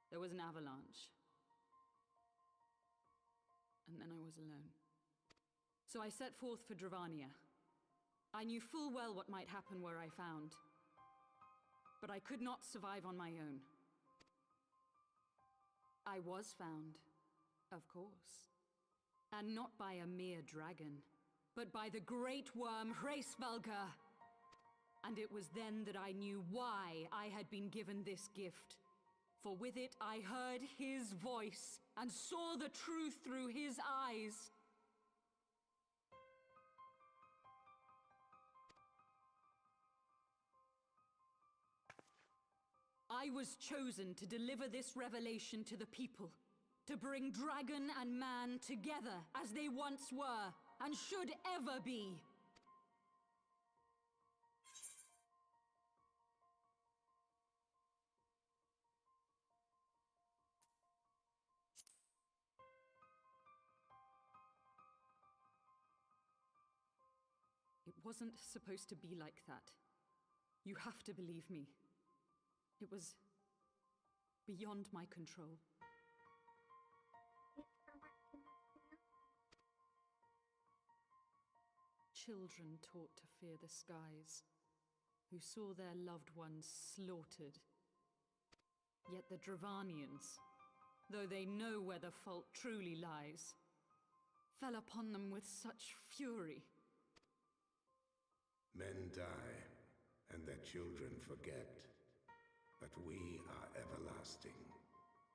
there was an avalanche. And then I was alone. So I set forth for Dravania. I knew full well what might happen were I found. But I could not survive on my own. I was found, of course. And not by a mere dragon, but by the great worm Hraesvelgr. And it was then that I knew why I had been given this gift. For with it I heard his voice, and saw the truth through his eyes. I was chosen to deliver this revelation to the people, to bring dragon and man together as they once were, and should ever be. It wasn't supposed to be like that. You have to believe me. It was beyond my control. Children taught to fear the skies, who saw their loved ones slaughtered. Yet the Dravanians, though they know where the fault truly lies, fell upon them with such fury. Men die, and their children forget. But we are everlasting.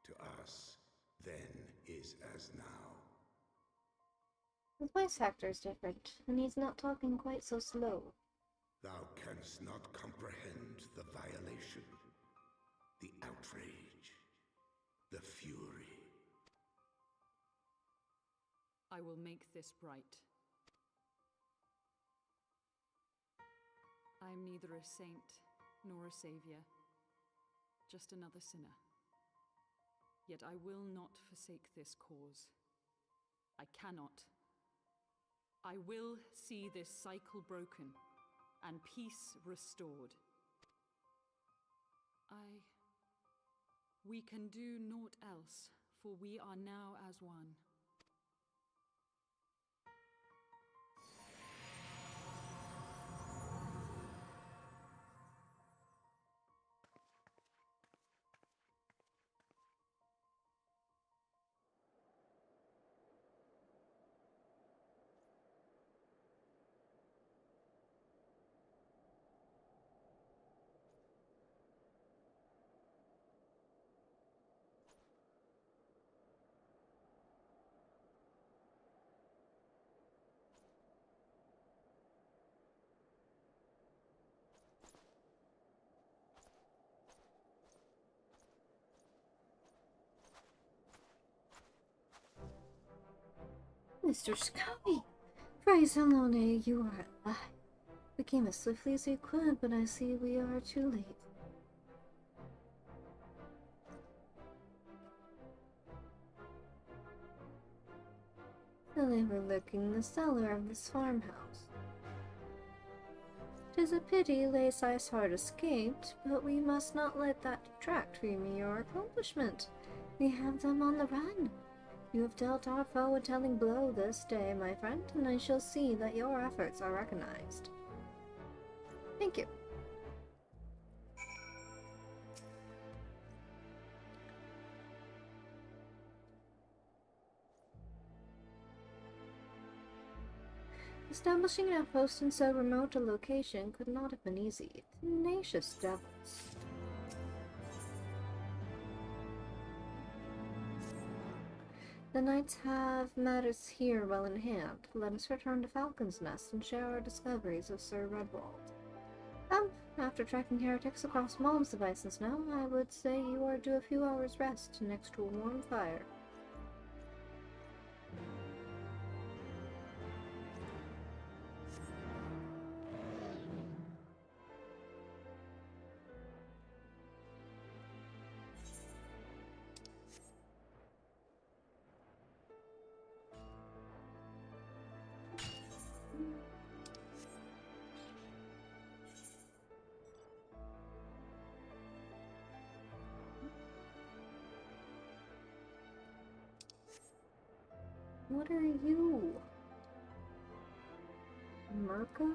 To us, then is as now. His voice actor's different, and he's not talking quite so slow. Thou canst not comprehend the violation, the outrage, the fury. I will make this right. I am neither a saint nor a savior, just another sinner. Yet I will not forsake this cause. I cannot. I will see this cycle broken and peace restored. We can do naught else, for we are now as one. Mr. Scotty! Praise Helone, you are alive. We came as swiftly as we could, but I see we are too late. overlooking the cellar of this farmhouse. 'Tis a pity Lace Iceheart escaped, but we must not let that detract from your accomplishment. We have them on the run. You have dealt our foe a telling blow this day, my friend, and I shall see that your efforts are recognized. Thank you. Establishing an outpost in so remote a location could not have been easy. Tenacious devils. The knights have matters here well in hand. Let us return to Falcon's Nest and share our discoveries of Sir Redwald. After tracking heretics across Mom's devices now, I would say you are due a few hours' rest next to a warm fire. What are you? Merca?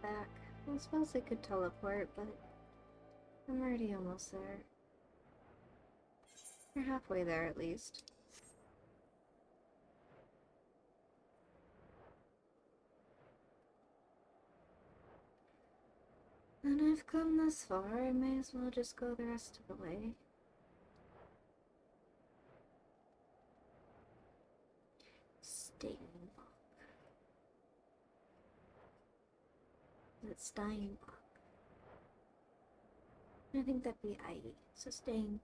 Back. I suppose I could teleport, but I'm already almost there. We're halfway there at least. And I've come this far, I may as well just go the rest of the way. Steinbach. Is it Steinbach? I think that'd be I.E. So Steinbach.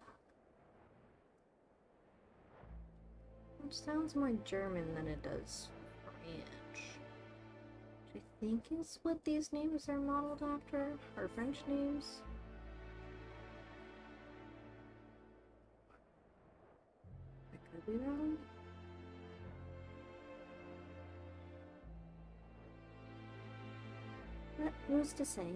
Which sounds more German than it does French. Which I think is what these names are modeled after, or French names. I could be wrong. But who's to say?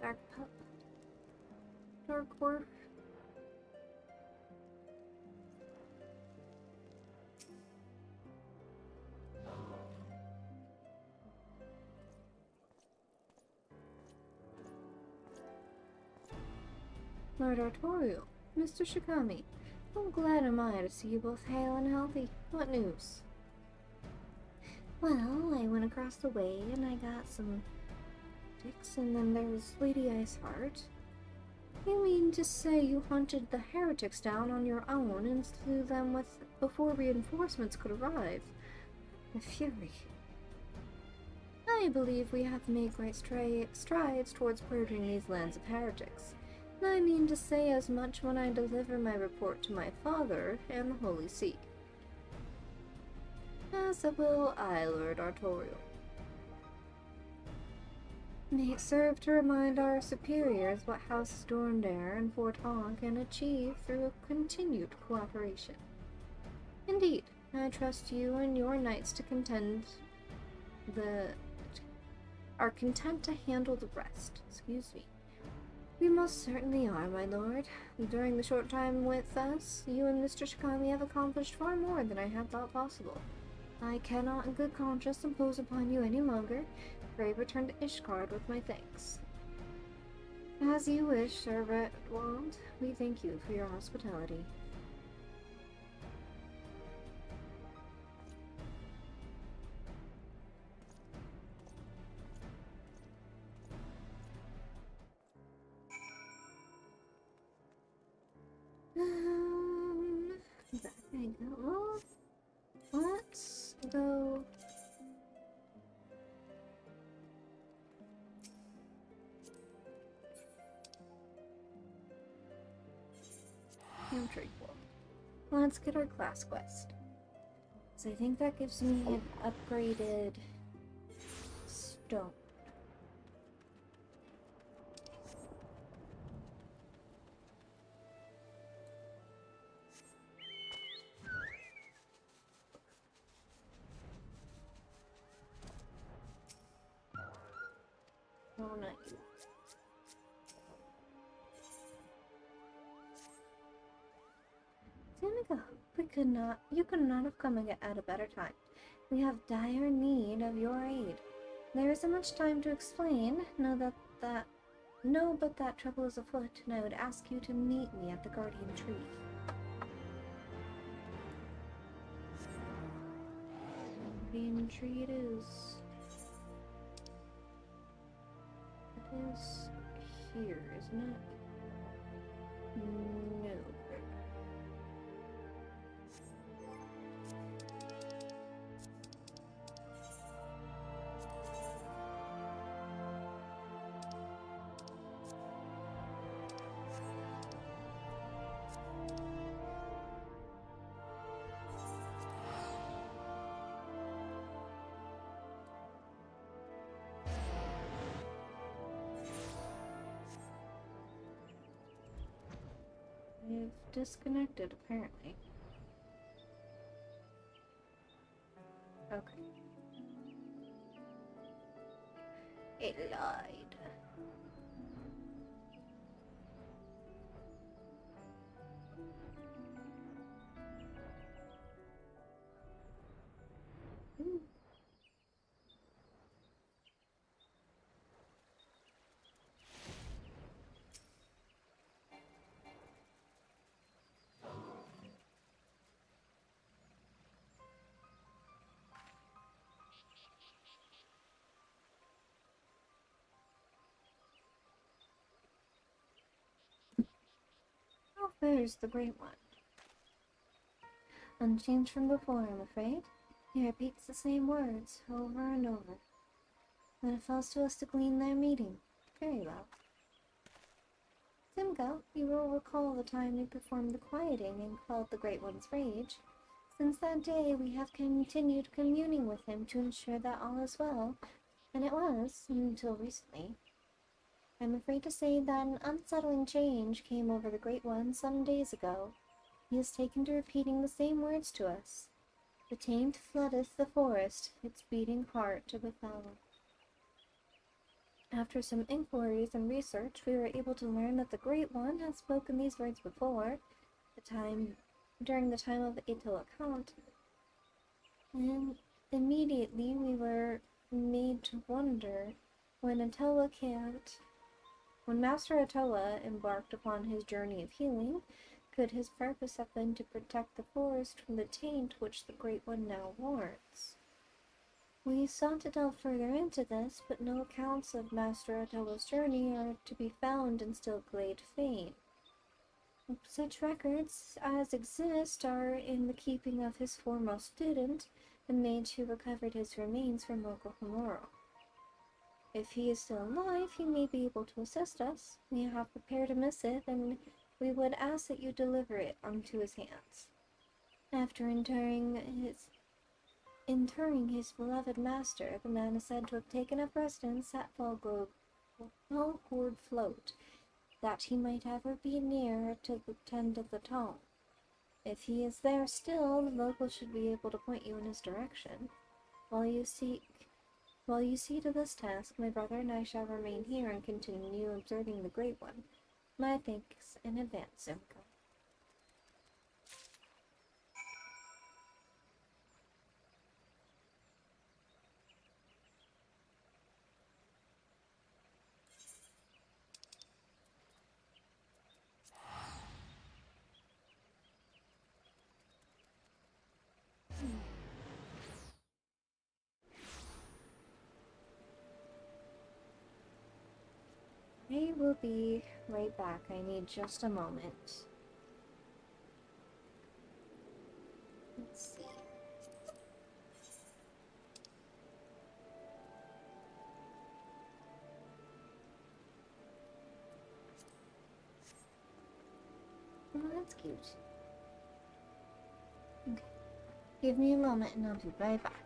Dark Pup. Dark Wharf. Lord Artorial, Mr. Shikami, how glad am I to see you both hale and healthy. What news? Well, I went across the way and I got some dicks, and then there was Lady Iceheart. You mean to say you hunted the heretics down on your own and slew them before reinforcements could arrive? The fury. I believe we have made great strides towards purging these lands of heretics. I mean to say as much when I deliver my report to my father and the Holy See. As will I, Lord Artorial. May it serve to remind our superiors what House Dorndare and Fort Hawk can achieve through a continued cooperation. Indeed, I trust you and your knights are content to handle the rest. Excuse me. We most certainly are, my lord. During the short time with us, you and Mr. Shikami have accomplished far more than I had thought possible. I cannot in good conscience impose upon you any longer. Pray return to Ishgard with my thanks. As you wish, Sir Redwald. We thank you for your hospitality. Back I go. Let's go. Tranquil. Let's get our class quest. So I think that gives me an upgraded stone. Oh, nice. Seneca, you could not have come at a better time. We have dire need of your aid. There isn't much time to explain. Know but that trouble is afoot, and I would ask you to meet me at the Guardian Tree. Guardian Tree it is. It is here, isn't it? No. We've disconnected, apparently. Okay. It lied. Oh, there's the Great One. Unchanged from before, I'm afraid. He repeats the same words over and over. Then it falls to us to glean their meaning. Very well. Simco, you will recall the time we performed the quieting and quelled the Great One's rage. Since that day, we have continued communing with him to ensure that all is well, and it was, until recently. I'm afraid to say that an unsettling change came over the Great One some days ago. He has taken to repeating the same words to us. The tamed floodeth the forest, its beating heart to befoul. After some inquiries and research, we were able to learn that the Great One had spoken these words before, during the time of the Ito account, and immediately we were made to wonder when Master Atoa embarked upon his journey of healing, could his purpose have been to protect the forest from the taint which the Great One now wards? We sought to delve further into this, but no accounts of Master Atoa's journey are to be found in Stillglade fame. Such records as exist are in the keeping of his foremost student, the mage who recovered his remains from Mokohomoro. If he is still alive, he may be able to assist us. We have prepared a missive, and we would ask that you deliver it unto his hands. After interring his beloved master, the man is said to have taken up residence at Falgourd Float, that he might ever be near to the tent of the tomb. If he is there still, the locals should be able to point you in his direction. While you see to this task, my brother and I shall remain here and continue observing the Great One. My thanks in advance, Simco. I will be right back. I need just a moment. Let's see. Oh, that's cute. Okay. Give me a moment and I'll be right back.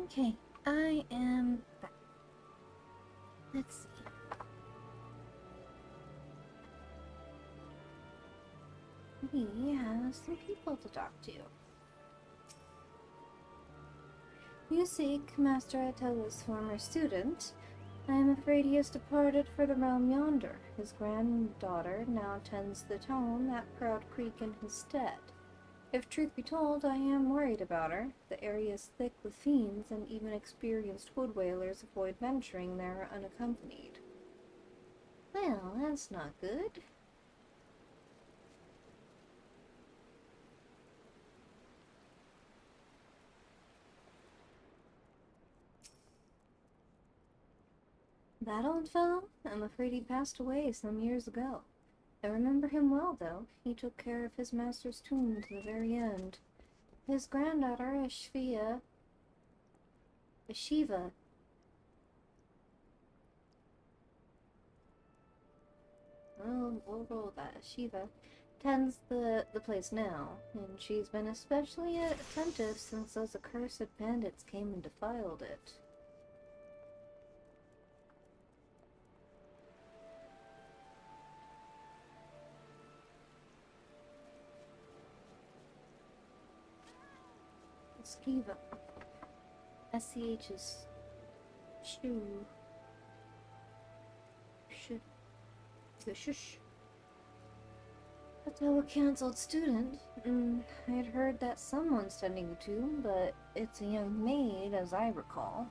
Okay, I am back. Let's see. We have some people to talk to. You seek Master Atela's former student. I am afraid he has departed for the realm yonder. His granddaughter now tends the tome at Proud Creek in his stead. If truth be told, I am worried about her. The area is thick with fiends, and even experienced wood whalers avoid venturing there unaccompanied. Well, that's not good. That old fellow? I'm afraid he passed away some years ago. I remember him well, though. He took care of his master's tomb to the very end. His granddaughter, Shiva. Oh, we'll roll that. Shiva tends the place now, and she's been especially attentive since those accursed bandits came and defiled it. Skiva. SCH is shoe. Shush. But though a cancelled student, I had heard that someone's tending the tomb, but it's a young maid, as I recall.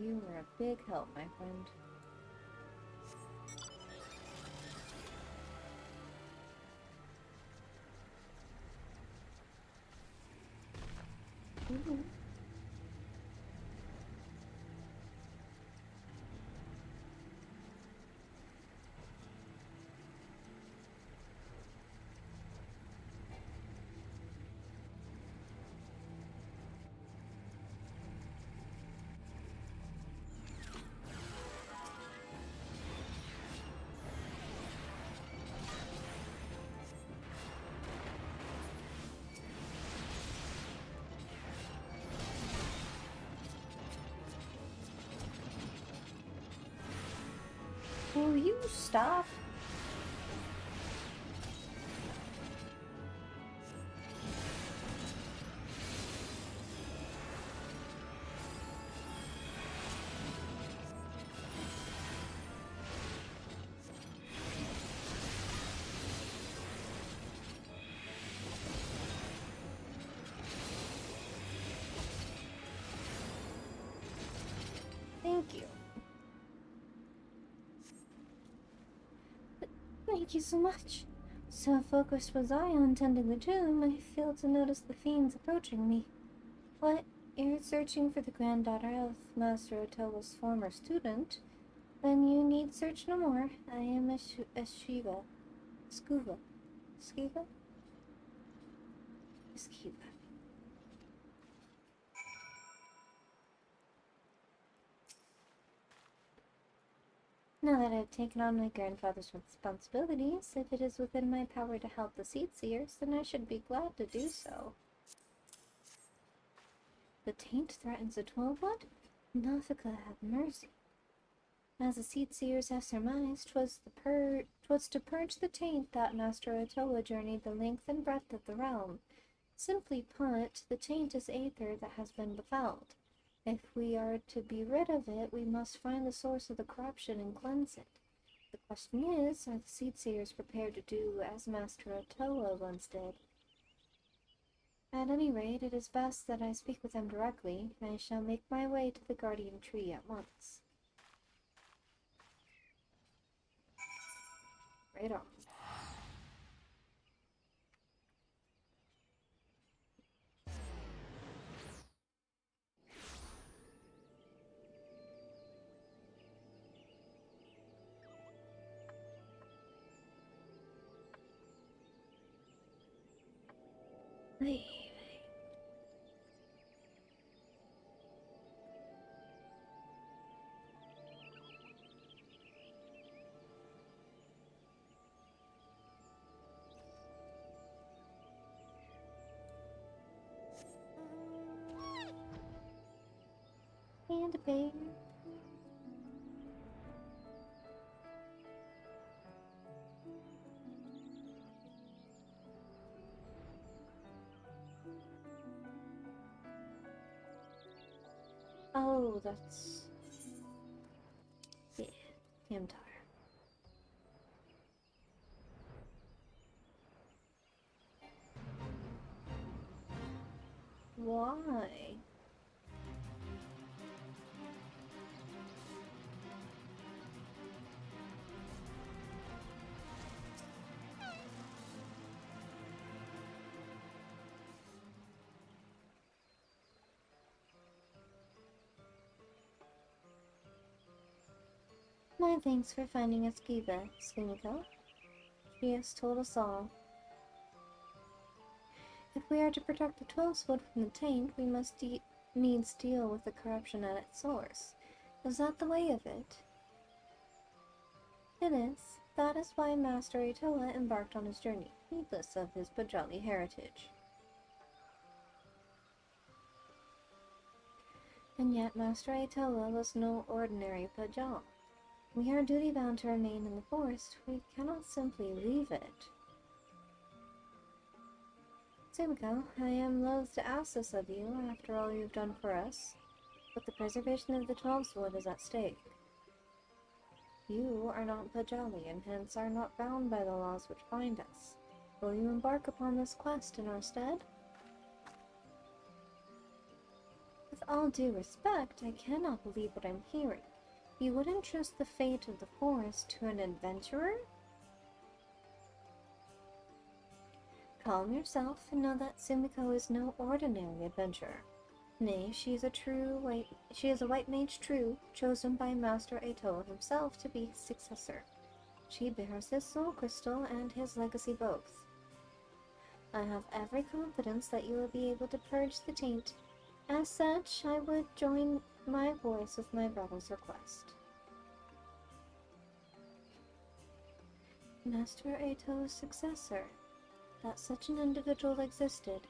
You were a big help, my friend. Ooh. Will you stop? Thank you. Thank you so much. So focused was I on tending the tomb, I failed to notice the fiends approaching me. What? You're searching for the granddaughter of Master Otowa's former student? Then you need search no more. I am Eschiva. Skiva. Now that I've taken on my grandfather's responsibilities, if it is within my power to help the Seedseers, then I should be glad to do so. The taint threatens the Twelvewood? Nathika have mercy. As the Seedseers have surmised, 'twas to purge the taint that Master Otowa journeyed the length and breadth of the realm. Simply put, the taint is aether that has been befouled. If we are to be rid of it, we must find the source of the corruption and cleanse it. The question is, are the Seedseers prepared to do as Master Otowa once did? At any rate, it is best that I speak with them directly. I shall make my way to the Guardian Tree at once. Right on. Leaving. And a bear. Oh, that's... am tired. Why? My thanks for finding us Kiba, Sumiko. She has told us all. If we are to protect the 12 wood from the taint, we must needs deal with the corruption at its source. Is that the way of it? It is. That is why Master Itoa embarked on his journey, heedless of his Pajali heritage. And yet Master Itoa was no ordinary Pajal. We are duty-bound to remain in the forest. We cannot simply leave it. Sumiko, I am loath to ask this of you after all you've done for us, but the preservation of the 12 wood is at stake. You are not Pajali, and hence are not bound by the laws which bind us. Will you embark upon this quest in our stead? With all due respect, I cannot believe what I'm hearing. You wouldn't trust the fate of the forest to an adventurer? Calm yourself and know that Sumiko is no ordinary adventurer. Nay, she is a white mage true, chosen by Master Itoa himself to be his successor. She bears his soul crystal and his legacy both. I have every confidence that you will be able to purge the taint. As such, I would join my voice with my brother's request. Master Ito's successor. That such an individual existed.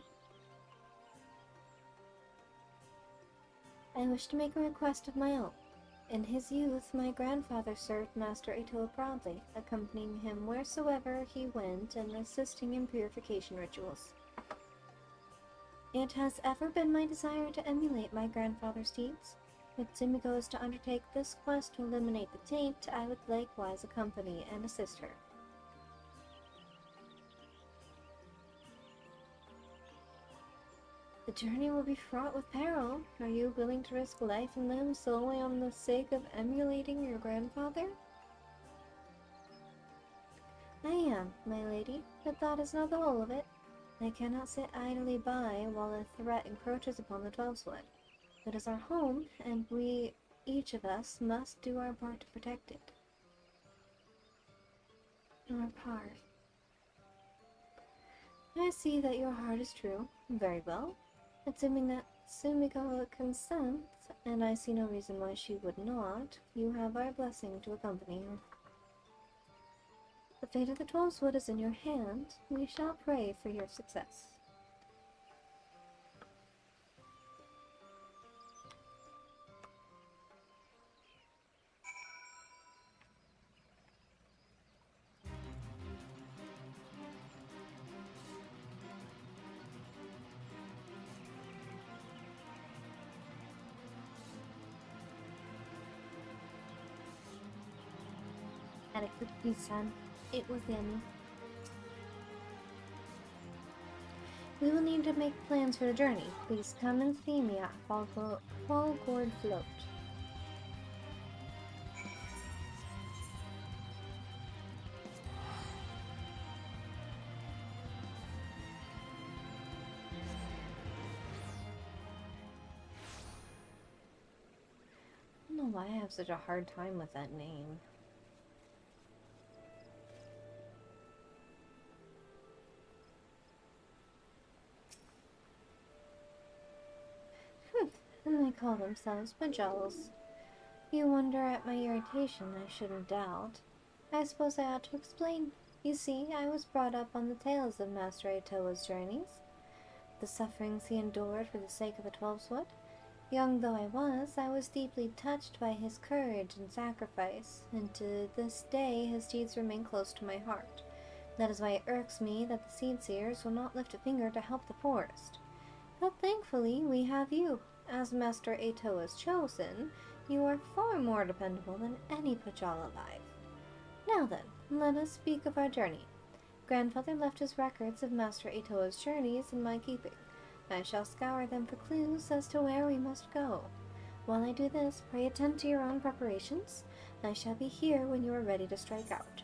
I wish to make a request of my own. In his youth, my grandfather served Master Itoa proudly, accompanying him wheresoever he went and assisting in purification rituals. It has ever been my desire to emulate my grandfather's deeds. If Sumiko is to undertake this quest to eliminate the taint, I would likewise accompany and assist her. The journey will be fraught with peril. Are you willing to risk life and limb solely on the sake of emulating your grandfather? I am, my lady, but that is not the whole of it. I cannot sit idly by while a threat encroaches upon the 12 wood. It is our home, and we, each of us, must do our part to protect it. Our part. I see that your heart is true. Very well. Assuming that Sumiko consents, and I see no reason why she would not, you have our blessing to accompany her. The fate of the 12 wood is in your hand. We shall pray for your success. Had a quick piece, son. It was yummy. We will need to make plans for the journey. Please come and see me at Fallgourd Float. I don't know why I have such a hard time with that name. And they call themselves Majals. You wonder at my irritation, I shouldn't doubt. I suppose I ought to explain. You see, I was brought up on the tales of Master Itoa's journeys, the sufferings he endured for the sake of the 12 wood. Young though I was deeply touched by his courage and sacrifice, and to this day his deeds remain close to my heart. That is why it irks me that the seed seers will not lift a finger to help the forest. But thankfully, we have you. As Master Itoa's chosen, You are far more dependable than any Pajal alive. Now then, let us speak of our journey. Grandfather left his records of Master Atoa's journeys in my keeping. I shall scour them for clues as to where we must go. While I do this, pray attend to your own preparations. I shall be here when you are ready to strike out.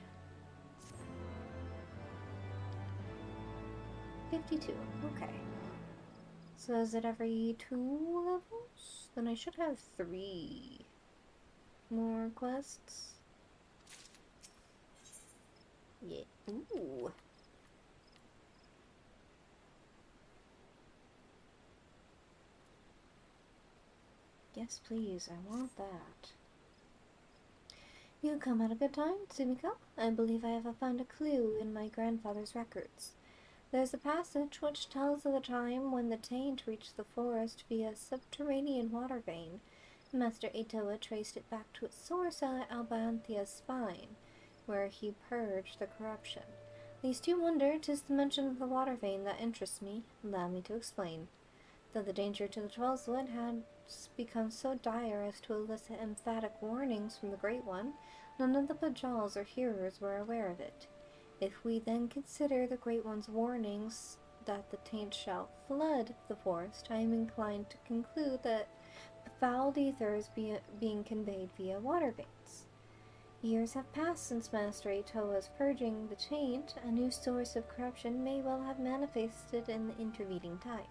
52. Okay. So is it every 2 levels? Then I should have 3 more quests. Yeah. Ooh. Yes, please. I want that. You come at a good time, Tsumiko. I believe I have found a clue in my grandfather's records. There's a passage which tells of the time when the taint reached the forest via a subterranean water vein. Master Atoa traced it back to its source at Albanthia's spine, where he purged the corruption. Lest you wonder, 'tis the mention of the water vein that interests me. Allow me to explain. Though the danger to the Twelveswood had become so dire as to elicit emphatic warnings from the Great One, none of the Pajals or hearers were aware of it. If we then consider the Great One's warnings that the taint shall flood the forest, I am inclined to conclude that fouled ether is being conveyed via water veins. Years have passed since Master Atoa's purging the taint. A new source of corruption may well have manifested in the intervening time.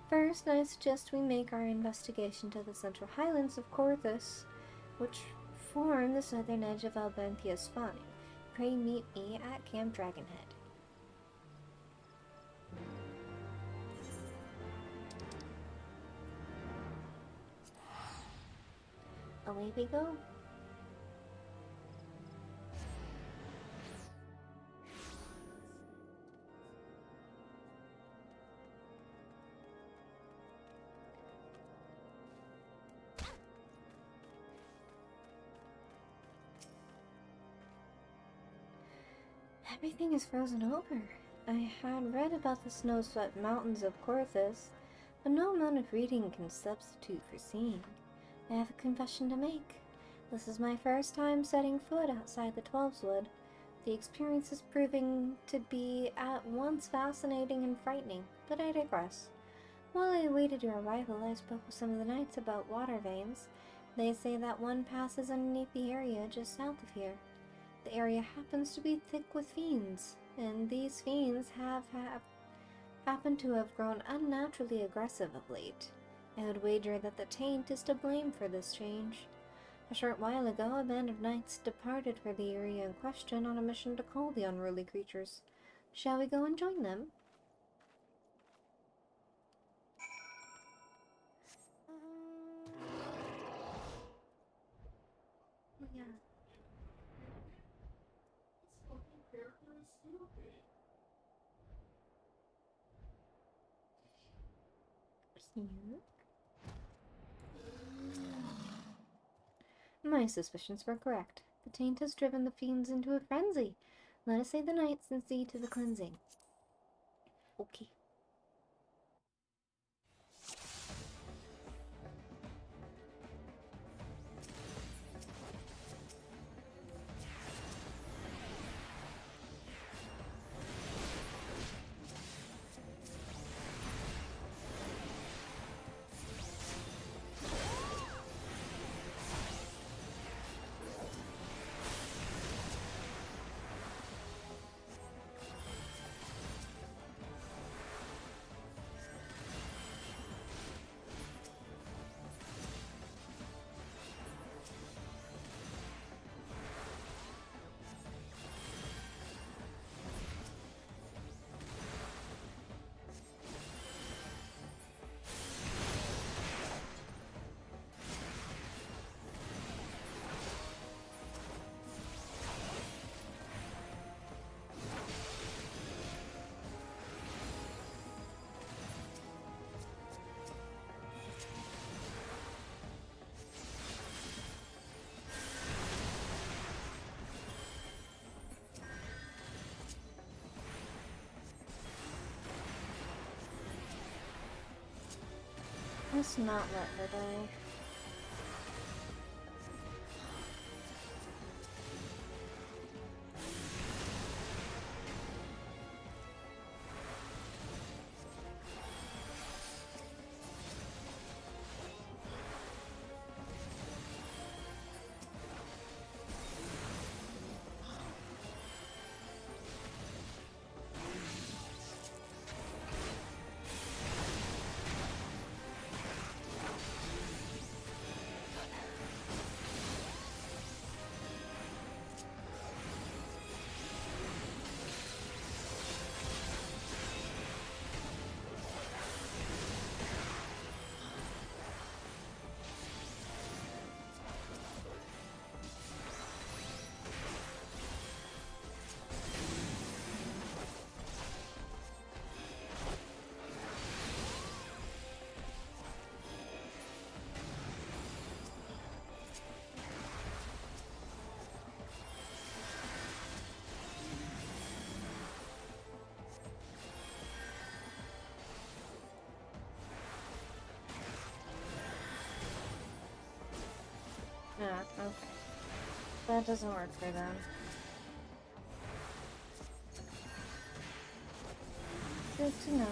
First, I suggest we make our investigation to the central highlands of Corthus, which form the southern edge of Albanthia's spine. Pray meet me at Camp Dragonhead. Away we go. Everything is frozen over. I had read about the snow-swept mountains of Corthus, but no amount of reading can substitute for seeing. I have a confession to make. This is my first time setting foot outside the Twelveswood. The experience is proving to be at once fascinating and frightening, but I digress. While I awaited your arrival, I spoke with some of the knights about water veins. They say that one passes underneath the area just south of here. The area happens to be thick with fiends, and these fiends happened to have grown unnaturally aggressive of late. I would wager that the taint is to blame for this change. A short while ago, a band of knights departed for the area in question on a mission to cull the unruly creatures. Shall we go and join them? Yeah. Cute. My suspicions were correct. The taint has driven the fiends into a frenzy. Let us save the knights and see to the cleansing. Okay. Let's not let her die. Okay. That doesn't work for them. Good to know.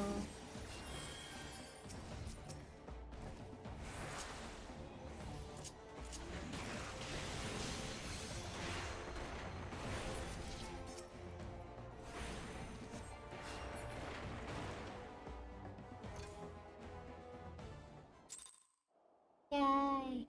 Yay!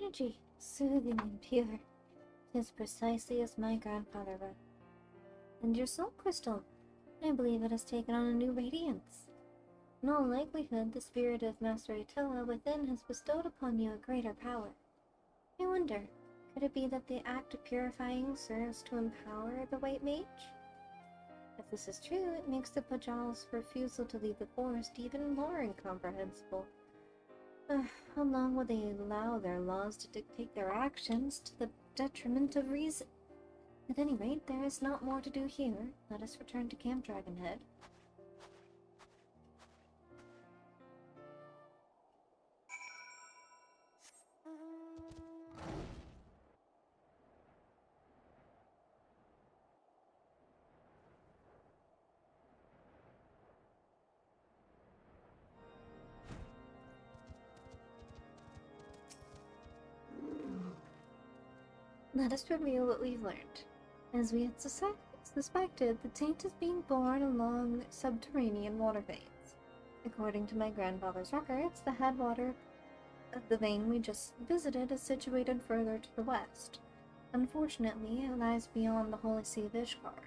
Energy, soothing and pure. Tis precisely as my grandfather wrote. And your soul crystal, I believe it has taken on a new radiance. In all likelihood, the spirit of Master Attila within has bestowed upon you a greater power. I wonder, could it be that the act of purifying serves to empower the White Mage? If this is true, it makes the Pajal's refusal to leave the forest even more incomprehensible. How long will they allow their laws to dictate their actions to the detriment of reason? At any rate, there is not more to do here. Let us return to Camp Dragonhead. Let us review what we've learned. As we had suspected, the taint is being born along subterranean water veins. According to my grandfather's records, the headwater of the vein we just visited is situated further to the west. Unfortunately, it lies beyond the holy see of Ishgard.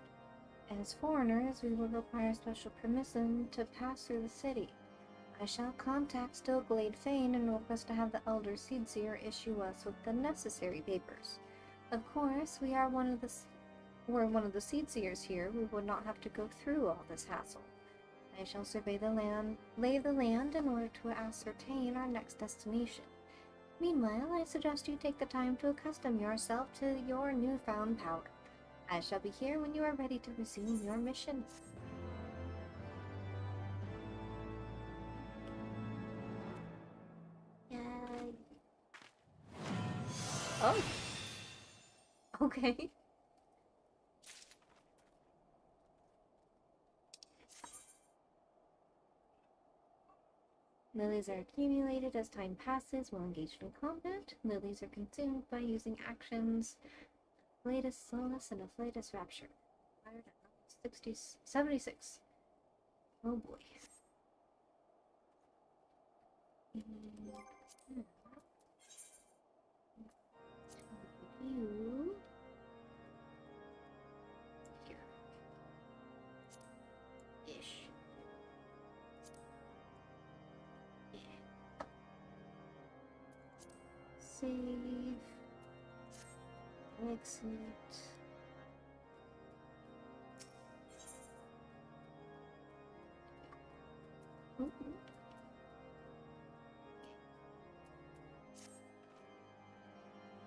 As foreigners, we will require special permission to pass through the city. I shall contact Stillglade Fane and request to have the Elder Seedseer issue us with the necessary papers. Of course, we're one of the Seedseers here. We would not have to go through all this hassle. I shall lay the land in order to ascertain our next destination. Meanwhile, I suggest you take the time to accustom yourself to your newfound power. I shall be here when you are ready to resume your mission. Yay. Oh. Okay. Lilies are accumulated as time passes while engaged in combat. Lilies are consumed by using actions Afflatus Solace and Afflatus Rapture. Fired at level 76. Oh boy. You here. Ish. Yeah. Save. Exit. Ooh.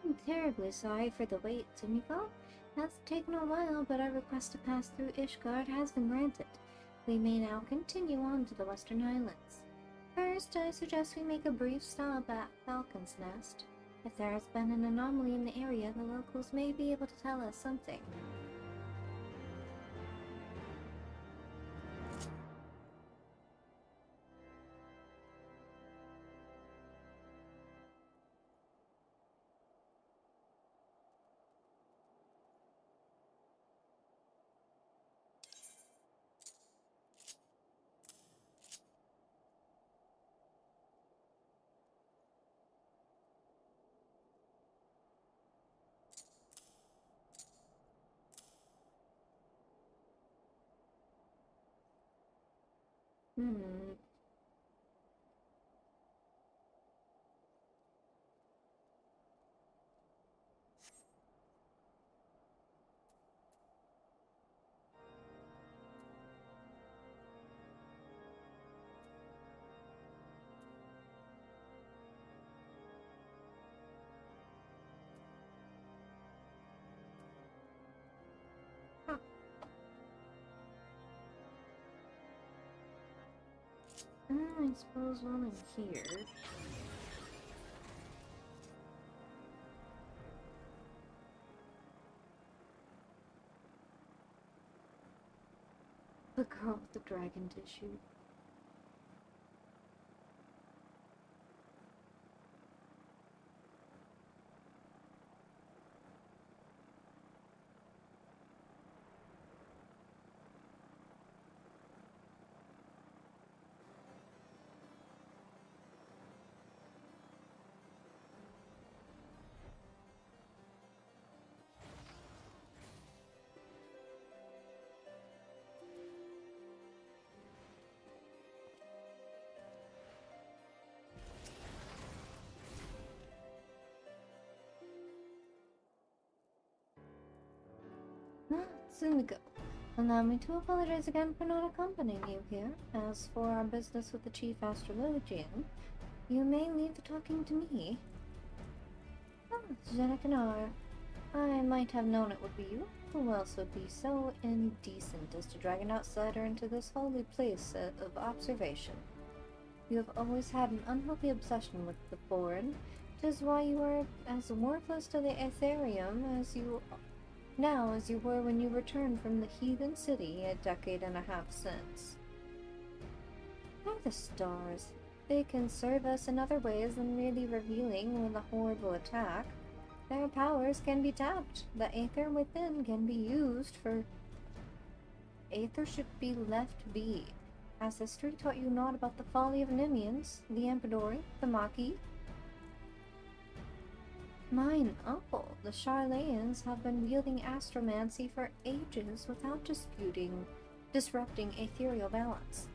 I'm terribly sorry for the wait, Sumiko. It has taken a while, but our request to pass through Ishgard has been granted. We may now continue on to the Western Islands. First, I suggest we make a brief stop at Falcon's Nest. If there has been an anomaly in the area, the locals may be able to tell us something. I suppose one in here. The girl with the dragon tissue. Sumiko, allow me to apologize again for not accompanying you here. As for our business with the chief astrologian, you may leave the talking to me. Jenakanar. I might have known it would be you. Who else would be so indecent as to drag an outsider into this holy place of observation? You have always had an unhealthy obsession with the foreign. 'Tis why you are as worthless to the Aetherium as you were when you returned from the heathen city a decade and a half since. By the stars, they can serve us in other ways than merely revealing when the horde will attack. Their powers can be tapped. The Aether within can be used for... Aether should be left be. Has history taught you naught about the folly of Nimians, the Empedori, the Maki? Mine uncle, the Charlayans, have been wielding astromancy for ages without disrupting ethereal balance.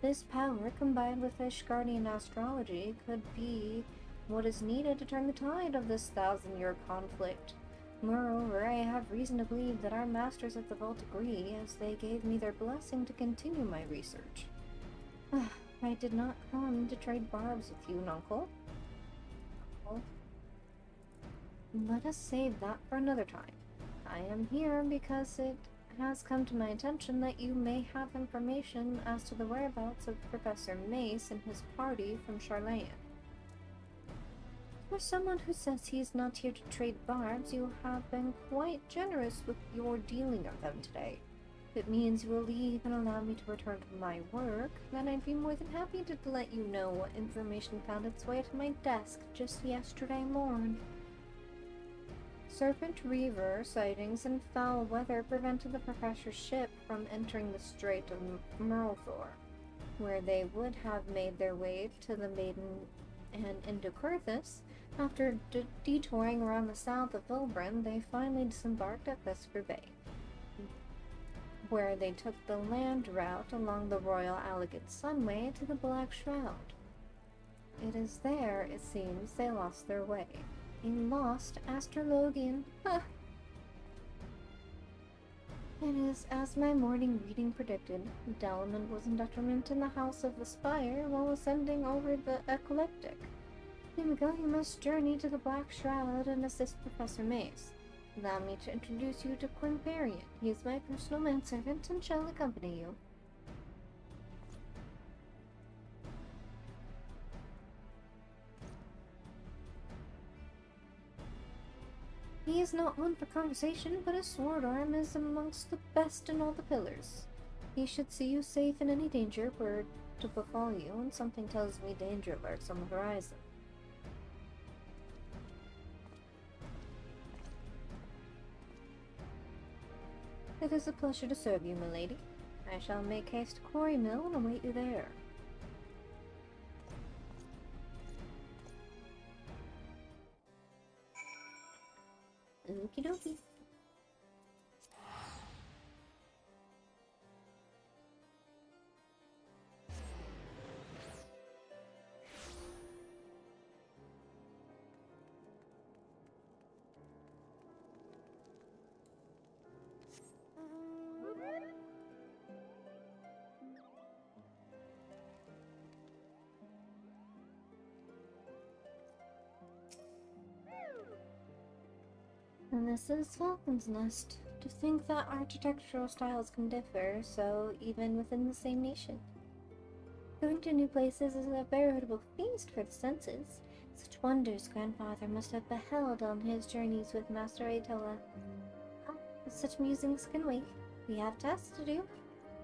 This power, combined with Ishgardian astrology, could be what is needed to turn the tide of this 1,000-year conflict. Moreover, I have reason to believe that our masters at the Vault agree, as they gave me their blessing to continue my research. I did not come to trade barbs with you, uncle. Let us save that for another time. I am here because it has come to my attention that you may have information as to the whereabouts of Professor Mace and his party from Charlayan. For someone who says he is not here to trade barbs, you have been quite generous with your dealing of them today. If it means you will leave and allow me to return to my work, then I'd be more than happy to let you know what information found its way to my desk just yesterday morning. Serpent Reaver sightings and foul weather prevented the professor's ship from entering the Strait of Merlthor, where they would have made their way to the Maiden and into Kurthus. After detouring around the south of Vilbrin, they finally disembarked at Vesper Bay, where they took the land route along the Royal Allegid Sunway to the Black Shroud. It is there, it seems, they lost their way. A lost astrologian. It is as my morning reading predicted. Dalman was in detriment in the House of the Spire while ascending over the Eclectic. Sumiko, you must journey to the Black Shroud and assist Professor Mace. Allow me to introduce you to Quinperian. He is my personal manservant and shall accompany you. He is not one for conversation, but his sword arm is amongst the best in all the pillars. He should see you safe in any danger were to befall you, and something tells me danger lurks on the horizon. It is a pleasure to serve you, milady. I shall make haste to Quarry Mill and await you there. Okie dokie. And this is Falcon's Nest. To think that architectural styles can differ, so even within the same nation. Going to new places is a veritable feast for the senses. Such wonders grandfather must have beheld on his journeys with Master Aytola. Ah, such musings can wait. We have tasks to do.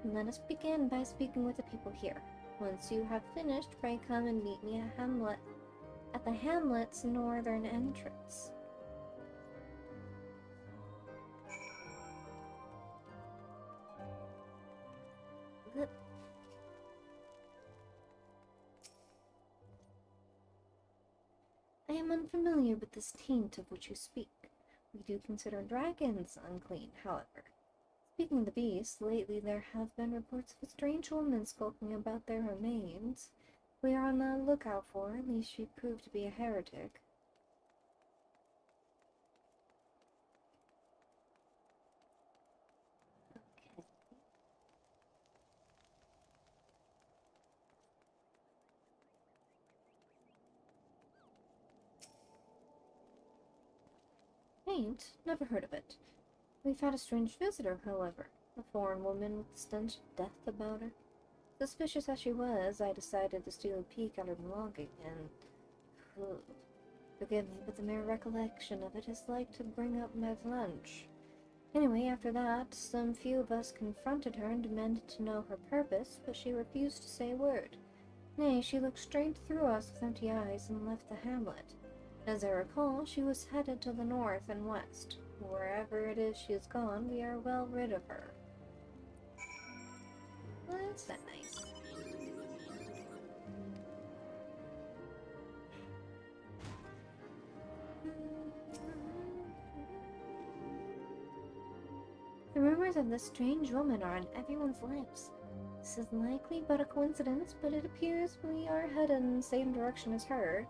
Let us begin by speaking with the people here. Once you have finished, pray come and meet me at the hamlet's northern entrance. I am unfamiliar with this taint of which you speak. We do consider dragons unclean, however. Speaking of the beasts, lately there have been reports of a strange woman skulking about their remains. We are on the lookout for her, at least she proved to be a heretic. Okay. Taint? Never heard of it. We've had a strange visitor, however. A foreign woman with the stench of death about her. Suspicious as she was, I decided to steal a peek at her belonging, and... forgive me, but the mere recollection of it is like to bring up my lunch. Anyway, after that, some few of us confronted her and demanded to know her purpose, but she refused to say a word. Nay, she looked straight through us with empty eyes and left the hamlet. As I recall, she was headed to the north and west. Wherever it is she has gone, we are well rid of her. Well, that's not nice. The rumors of this strange woman are on everyone's lips. This is likely but a coincidence, but it appears we are headed in the same direction as her.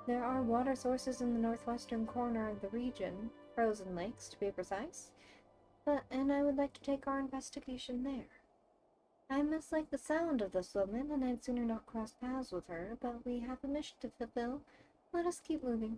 There are water sources in the northwestern corner of the region, frozen lakes to be precise, and I would like to take our investigation there. I mislike the sound of this woman, and I'd sooner not cross paths with her, but we have a mission to fulfill. Let us keep moving.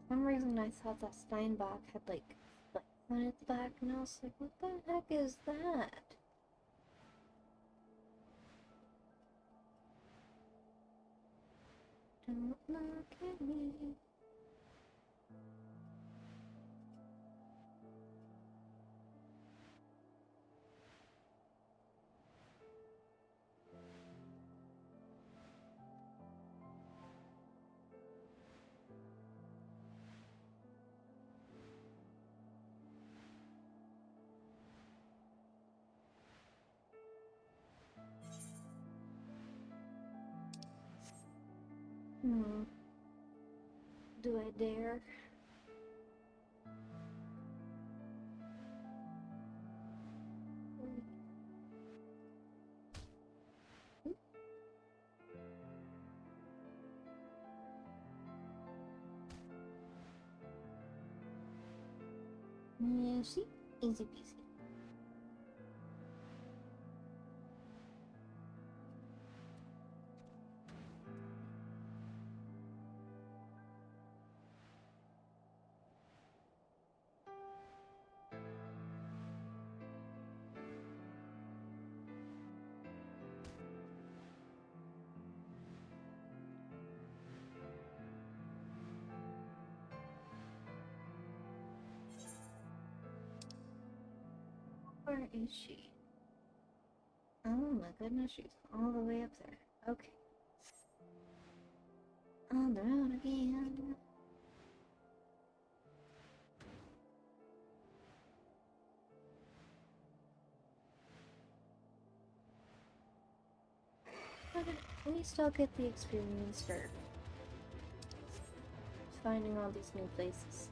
For some reason I thought that Steinbach had like one at the back, and I was like, what the heck is that? Don't look at me. Do I dare? Yeah, see? Easy peasy. Where is she? Oh my goodness, she's all the way up there. Okay. On the road again. But at least I'll get the experience for finding all these new places.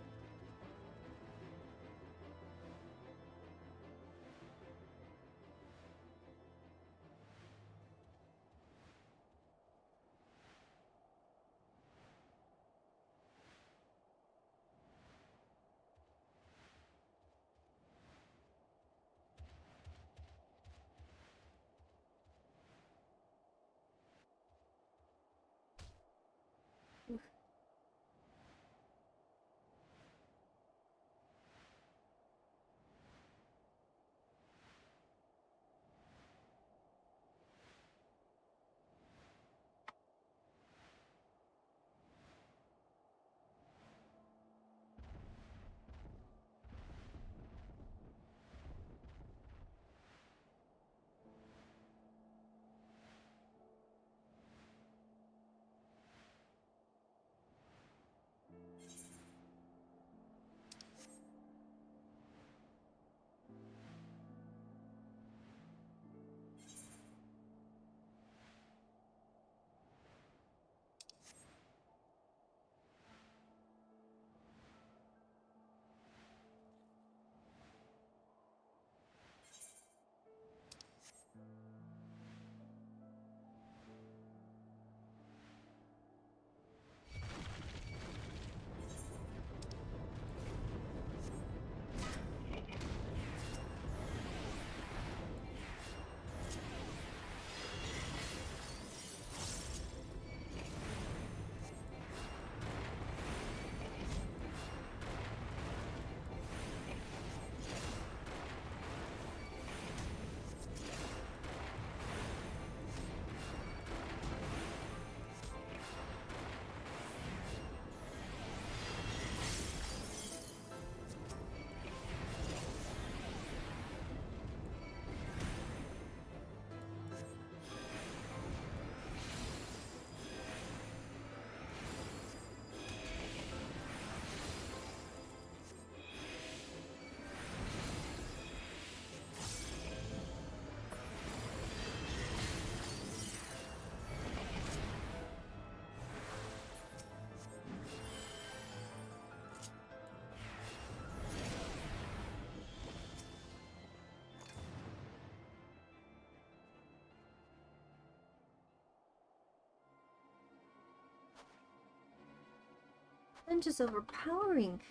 stench is overpowering,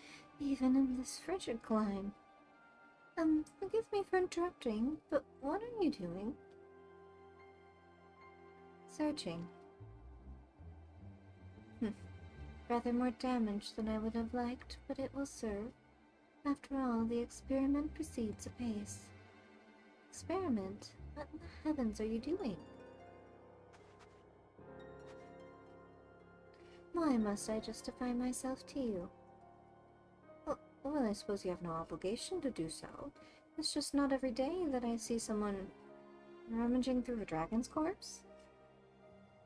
even in this frigid clime. Forgive me for interrupting, but what are you doing? Searching. Rather more damage than I would have liked, but it will serve. After all, the experiment proceeds apace. Experiment? What in the heavens are you doing? Why must I justify myself to you? Well, I suppose you have no obligation to do so. It's just not every day that I see someone rummaging through a dragon's corpse.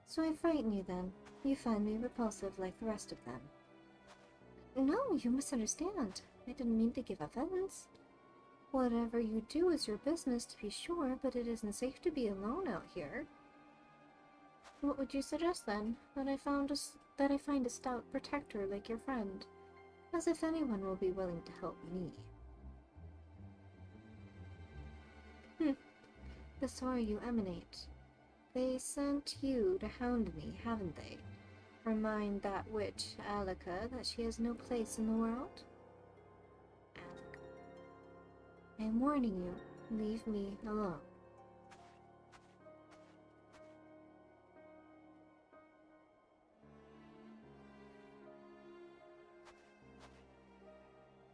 So I frighten you then. You find me repulsive like the rest of them. No, you misunderstand. I didn't mean to give offense. Whatever you do is your business, to be sure, but it isn't safe to be alone out here. What would you suggest then? That I find a stout protector like your friend, as if anyone will be willing to help me. The sorrow you emanate. They sent you to hound me, haven't they? Remind that witch, Alika, that she has no place in the world? Alika. I am warning you, leave me alone.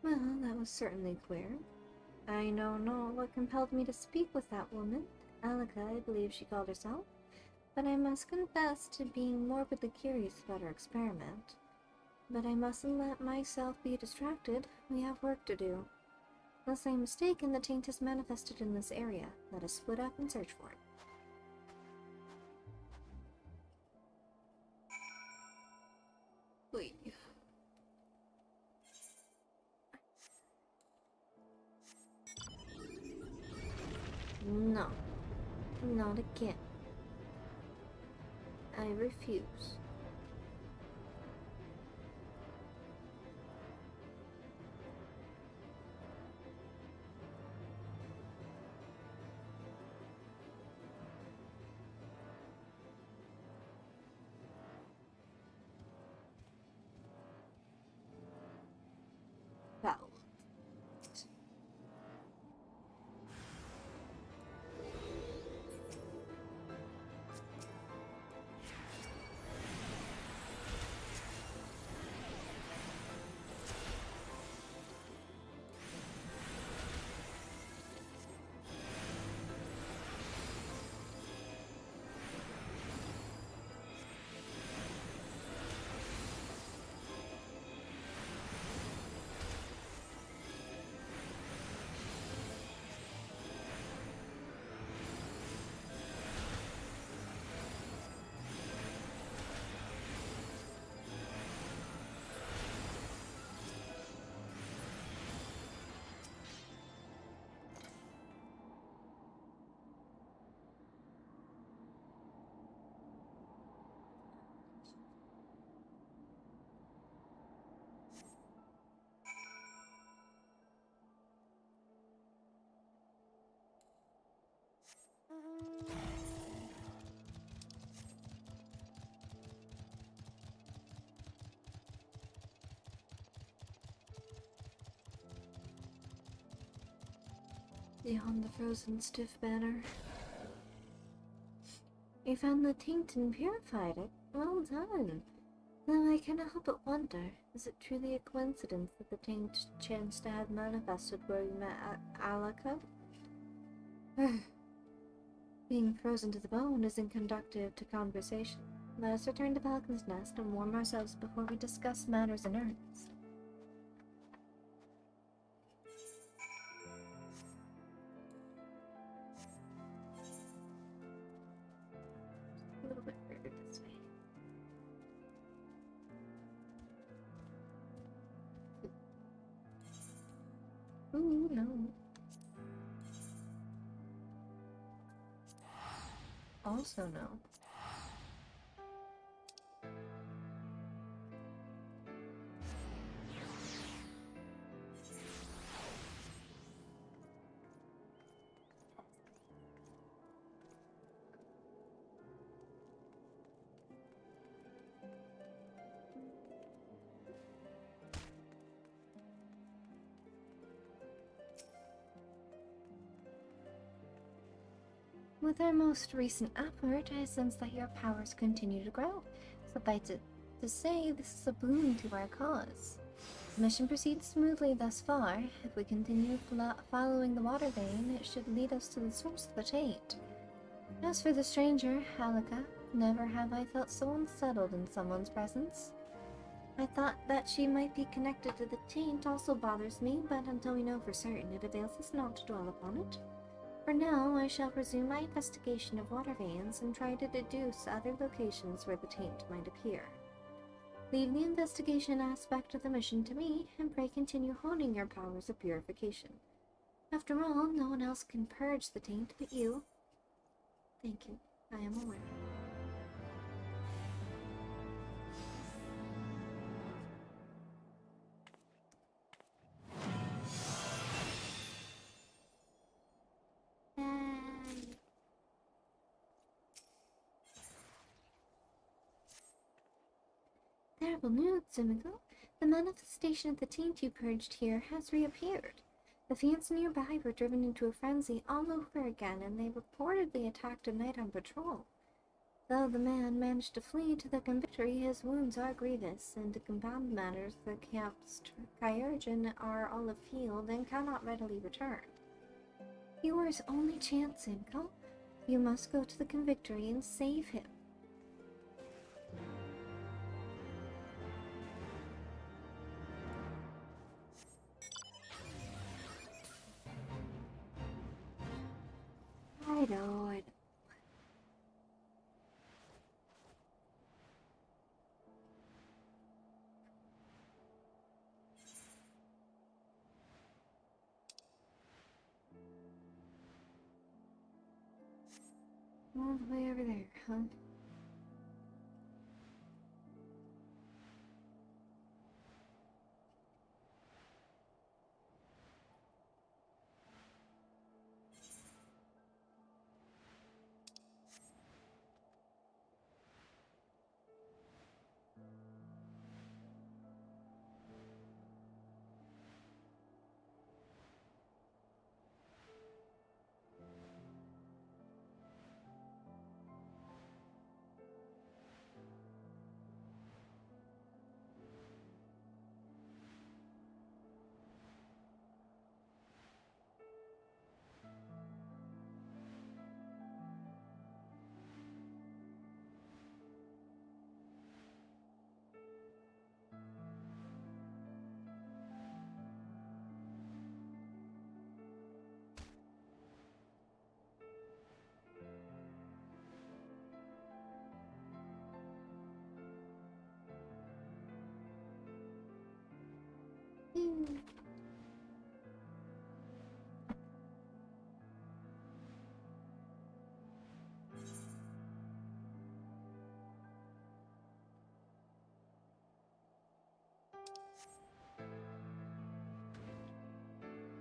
Well, that was certainly queer. I know not what compelled me to speak with that woman. Alika, I believe she called herself. But I must confess to being morbidly curious about her experiment. But I mustn't let myself be distracted. We have work to do. Unless I am mistaken, the taint is manifested in this area. Let us split up and search for it. Wait. No. Not again. I refuse. Well. Beyond the frozen stiff banner. You found the taint and purified it. Well done. Though I cannot help but wonder, is it truly a coincidence that the taint chanced to have manifested where you met Alika? Being frozen to the bone isn't conducive to conversation. Let us return to Pelican's Nest and warm ourselves before we discuss matters in earnest. A little bit further this way. Ooh, no. Also no. With our most recent effort, I sense that your powers continue to grow. Suffice it to say, this is a boon to our cause. The mission proceeds smoothly thus far. If we continue following the water vein, it should lead us to the source of the taint. As for the stranger, Halika, never have I felt so unsettled in someone's presence. I thought that she might be connected to the taint also bothers me, but until we know for certain, it avails us not to dwell upon it. For now, I shall resume my investigation of water veins and try to deduce other locations where the taint might appear. Leave the investigation aspect of the mission to me, and pray continue honing your powers of purification. After all, no one else can purge the taint but you. Thank you. I am aware. Terrible news, Sumiko. The manifestation of the taint you purged here has reappeared. The fiends nearby were driven into a frenzy all over again, and they reportedly attacked a knight on patrol. Though the man managed to flee to the convictory, his wounds are grievous, and to compound matters, the camp's Kyurgen are olive healed and cannot readily return. Yours only chance, Sumiko. You must go to the convictory and save him. I know. All the way over there, huh?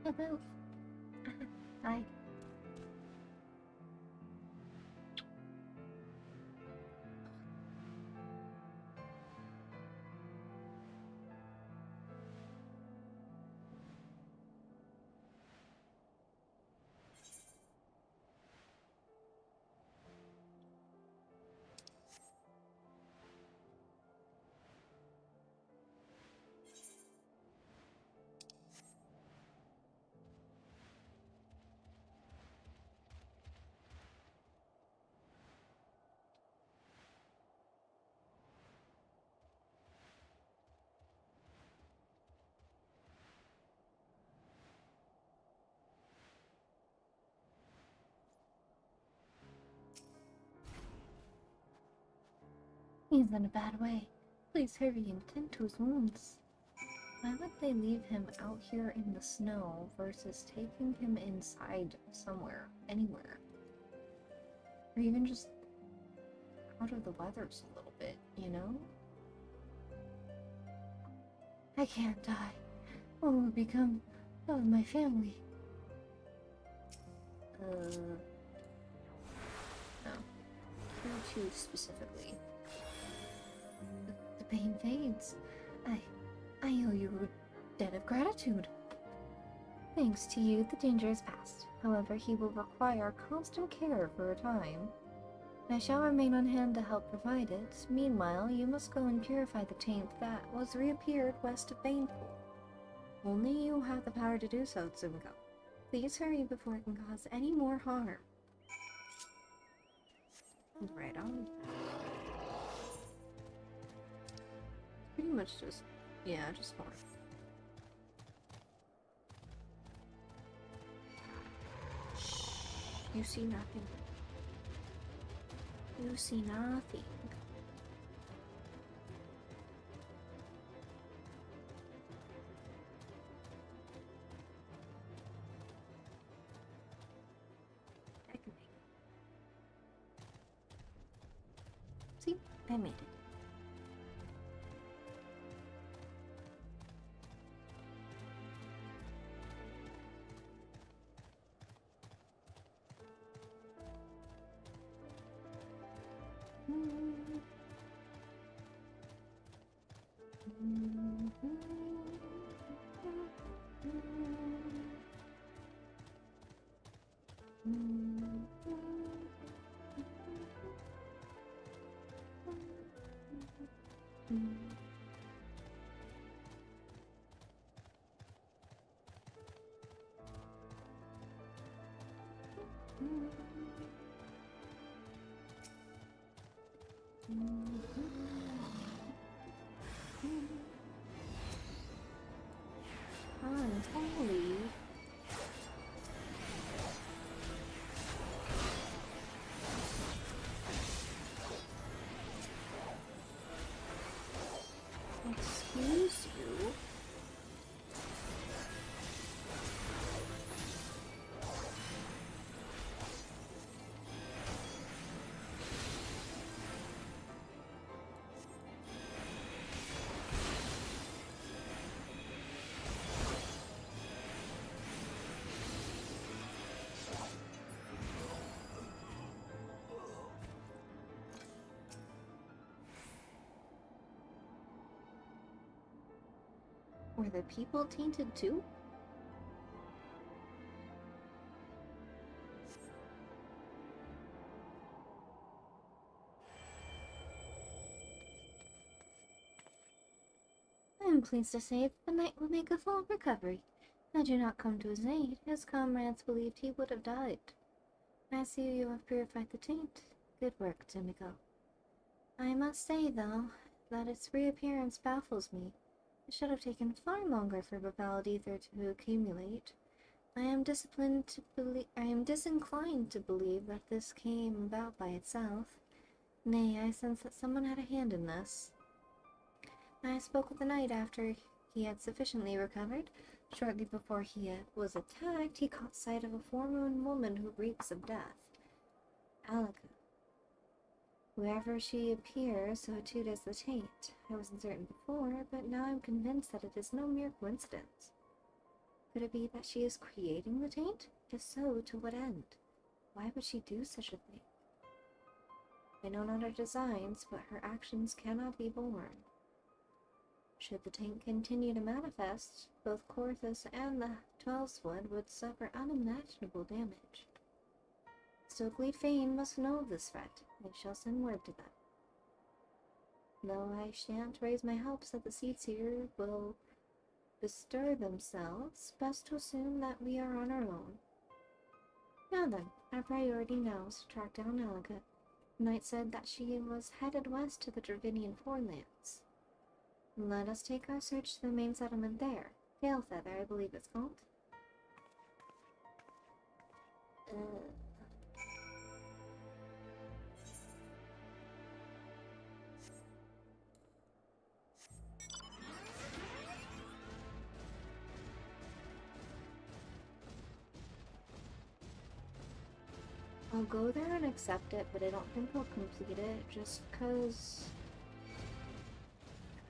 Hello. Hi. He's in a bad way. Please hurry and tend to his wounds. Why would they leave him out here in the snow versus taking him inside somewhere, anywhere? Or even just out of the weathers a little bit, you know? I can't die. What will become of my family? No. Here too specifically. The pain fades. I owe you a debt of gratitude. Thanks to you, the danger is past. However, he will require constant care for a time. I shall remain on hand to help provide it. Meanwhile, you must go and purify the taint that was reappeared west of Banepool. Only you have the power to do so, Tsumiko. Please hurry before it can cause any more harm. Right on. Pretty much just, yeah, just farm. Shh, you see nothing. You see nothing. See, I made it. Holy. Excuse you? Were the people tainted too? I'm pleased to say that the knight will make a full recovery. Had you not come to his aid, his comrades believed he would have died. I see you have purified the taint. Good work, Timiko. I must say, though, that its reappearance baffles me. It should have taken far longer for befouled ether to accumulate. I am disinclined to believe that this came about by itself. Nay, I sense that someone had a hand in this. I spoke with the knight after he had sufficiently recovered. Shortly before he was attacked, he caught sight of a forlorn woman who reeks of death. Alika. Wherever she appears, so too does the taint. I wasn't certain before, but now I'm convinced that it is no mere coincidence. Could it be that she is creating the taint? If so, to what end? Why would she do such a thing? I know not her designs, but her actions cannot be borne. Should the taint continue to manifest, both Korthus and the Heavensward would suffer unimaginable damage. Stokely Fane must know of this threat. I shall send word to them. Though I shan't raise my hopes that the seeds here will bestir themselves, best to assume that we are on our own. Now then, our priority now is to track down Alika. The knight said that she was headed west to the Dravinian forelands. Let us take our search to the main settlement there. Galefeather, I believe it's called. I'll go there and accept it, but I don't think I'll complete it just because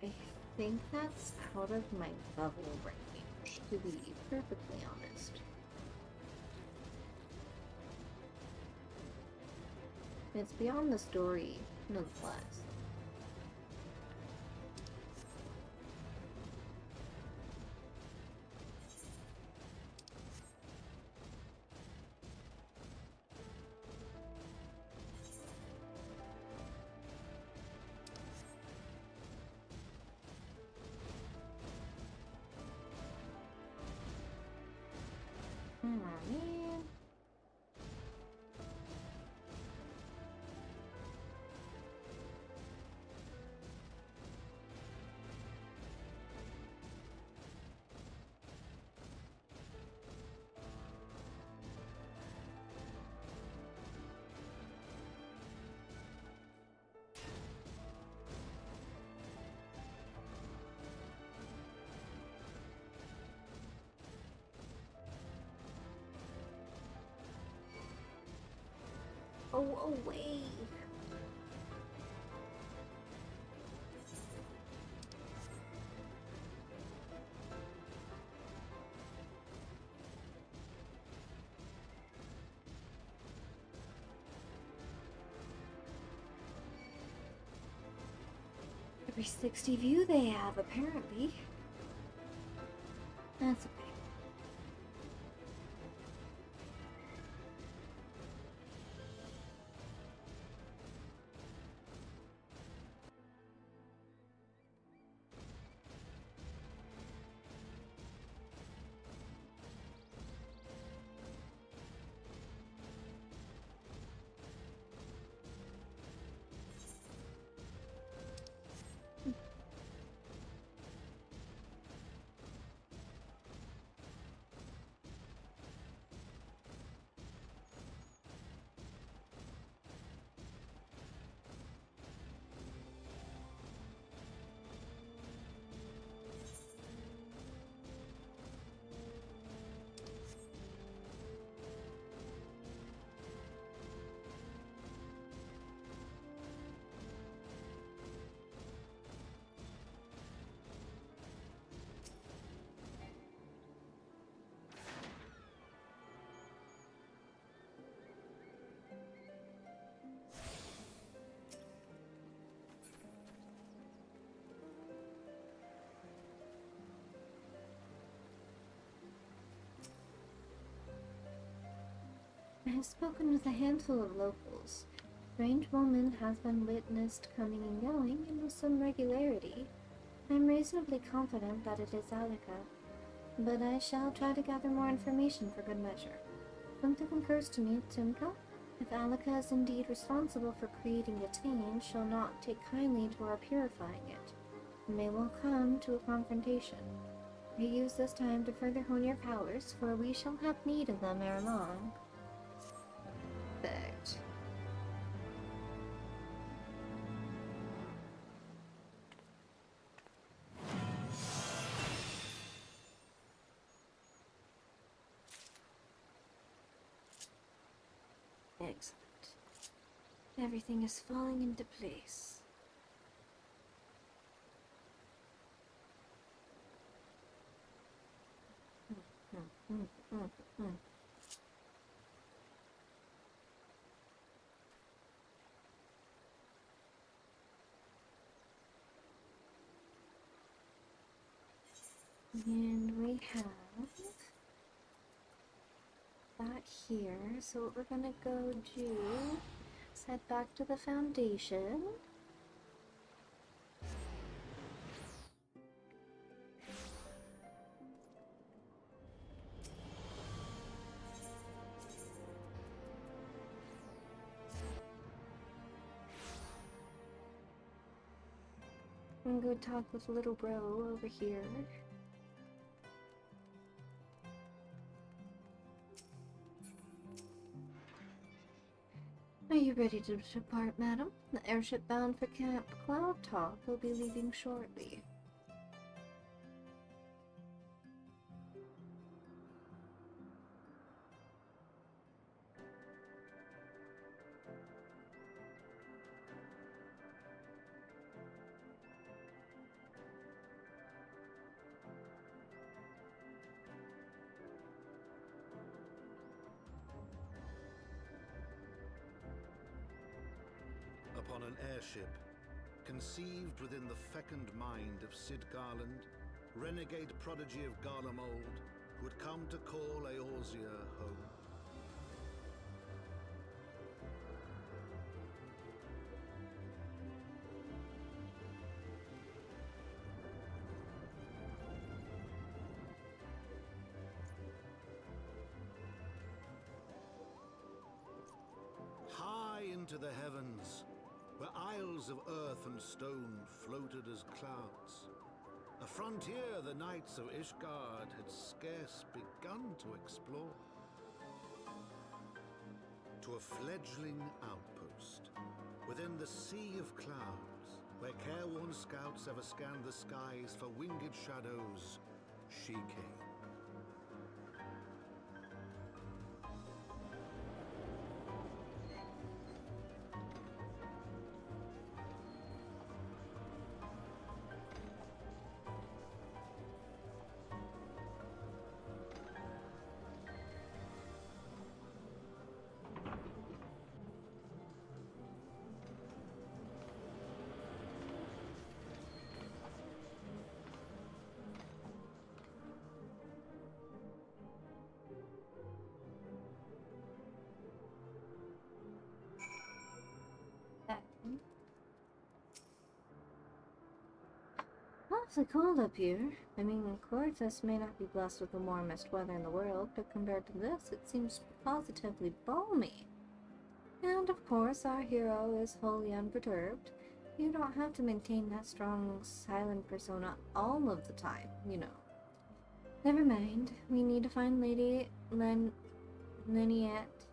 I think that's out of my level range, to be perfectly honest. It's beyond the story, nonetheless. Go away! Every 60 view they have, apparently. That's okay. I have spoken with a handful of locals. Strange movement has been witnessed coming and going, and with some regularity. I am reasonably confident that it is Alika, but I shall try to gather more information for good measure. Something occurs to me, Timka. If Alika is indeed responsible for creating the change, she'll not take kindly to our purifying it. It may well come to a confrontation. Pray use this time to further hone your powers, for we shall have need of them ere long. Perfect. Excellent. Everything is falling into place. And we have that here, so what we're gonna go do is head back to the foundation. And go talk with little bro over here. Are you ready to depart, madam? The airship bound for Camp Cloud Top will be leaving shortly. Upon an airship, conceived within the fecund mind of Sid Garland, renegade prodigy of Garlemald, who had come to call Eorzea home. High into the heavens, where isles of earth and stone floated as clouds. A frontier the knights of Ishgard had scarce begun to explore. To a fledgling outpost, within the sea of clouds, where careworn scouts ever scanned the skies for winged shadows, she came. awfully cold up here. I mean, Cortus may not be blessed with the warmest weather in the world, but compared to this, it seems positively balmy. And of course, our hero is wholly unperturbed. You don't have to maintain that strong, silent persona all of the time, you know. Never mind. We need to find Lady Leniette.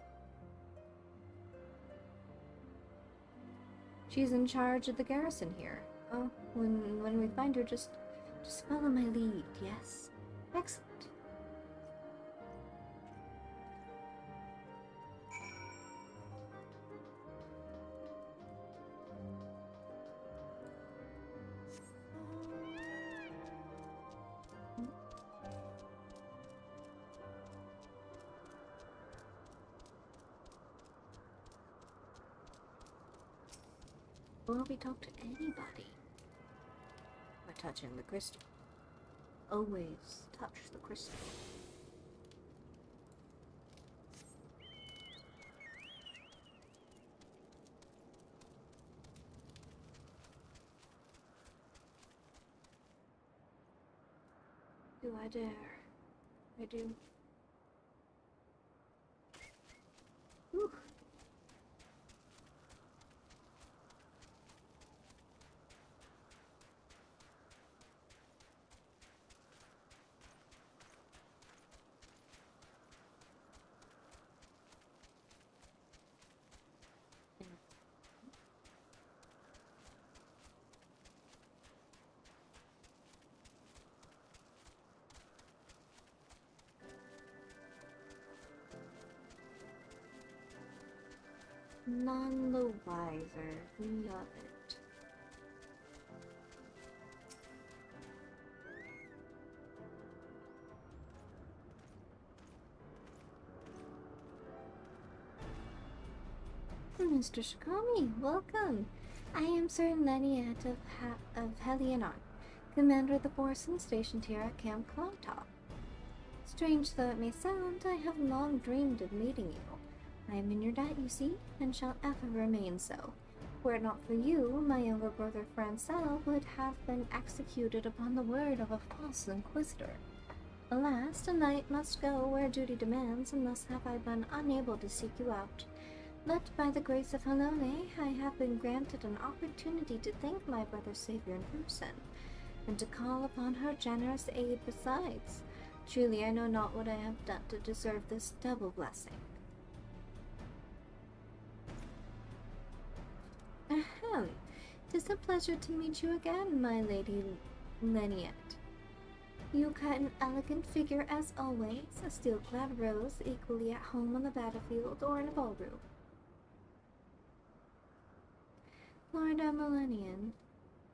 She's in charge of the garrison here. Oh, when we find her, just follow my lead, yes? Excellent. Will we talk to anybody? By touching the crystal. Always touch the crystal. Do I dare? I do. Whew. None the wiser. Love it. Mr. Shikami, welcome. I am Sir Leniette of Helionar, commander of the forces stationed here at Camp Cloudtop. Strange though it may sound, I have long dreamed of meeting you. I am in your debt, you see, and shall ever remain so. Were it not for you, my younger brother Francel would have been executed upon the word of a false inquisitor. Alas, a knight must go where duty demands, and thus have I been unable to seek you out. But by the grace of Helone, I have been granted an opportunity to thank my brother's savior in person, and to call upon her generous aid besides. Truly, I know not what I have done to deserve this double blessing. Ahem. 'Tis a pleasure to meet you again, my lady Leniette. You cut an elegant figure as always, a steel-clad rose, equally at home on the battlefield or in a ballroom. Lord Amelanian,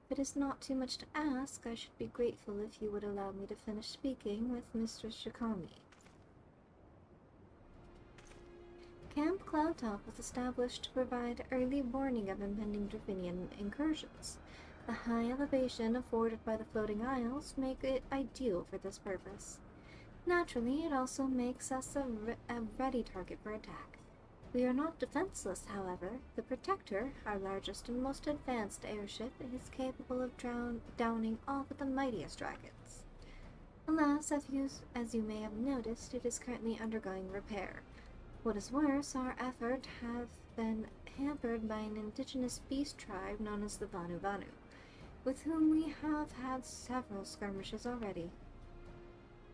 if it is not too much to ask, I should be grateful if you would allow me to finish speaking with Mr. Shikami. Camp Cloudtop was established to provide early warning of impending Dravinian incursions. The high elevation afforded by the floating isles make it ideal for this purpose. Naturally, it also makes us a ready target for attack. We are not defenseless, however. The Protector, our largest and most advanced airship, is capable of downing all but the mightiest dragons. Alas, as you may have noticed, it is currently undergoing repair. What is worse, our efforts have been hampered by an indigenous beast tribe known as the Vanu Vanu, with whom we have had several skirmishes already.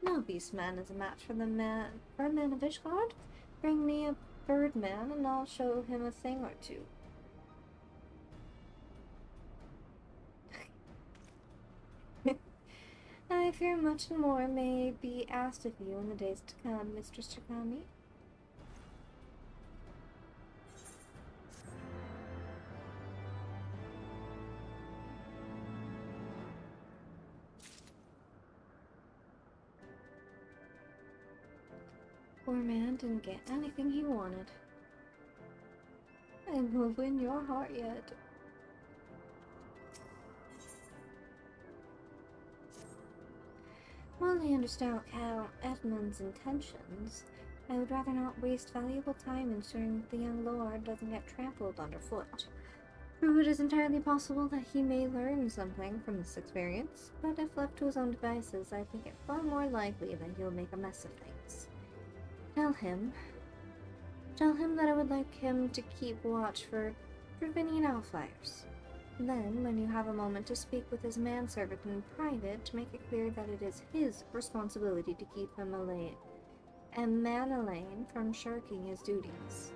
No beastman is a match for the man of Ishgard. Bring me a birdman and I'll show him a thing or two. I fear much more may be asked of you in the days to come, Mistress Shikami. Poor man didn't get anything he wanted. I will win your heart yet. While I understand Count Edmund's intentions, I would rather not waste valuable time ensuring that the young lord doesn't get trampled underfoot. It is entirely possible that he may learn something from this experience, but if left to his own devices, I think it far more likely that he'll make a mess of things. Tell him that I would like him to keep watch for preventing outflyers. Then, when you have a moment to speak with his manservant in private, to make it clear that it is his responsibility to keep him and Manalaine from shirking his duties.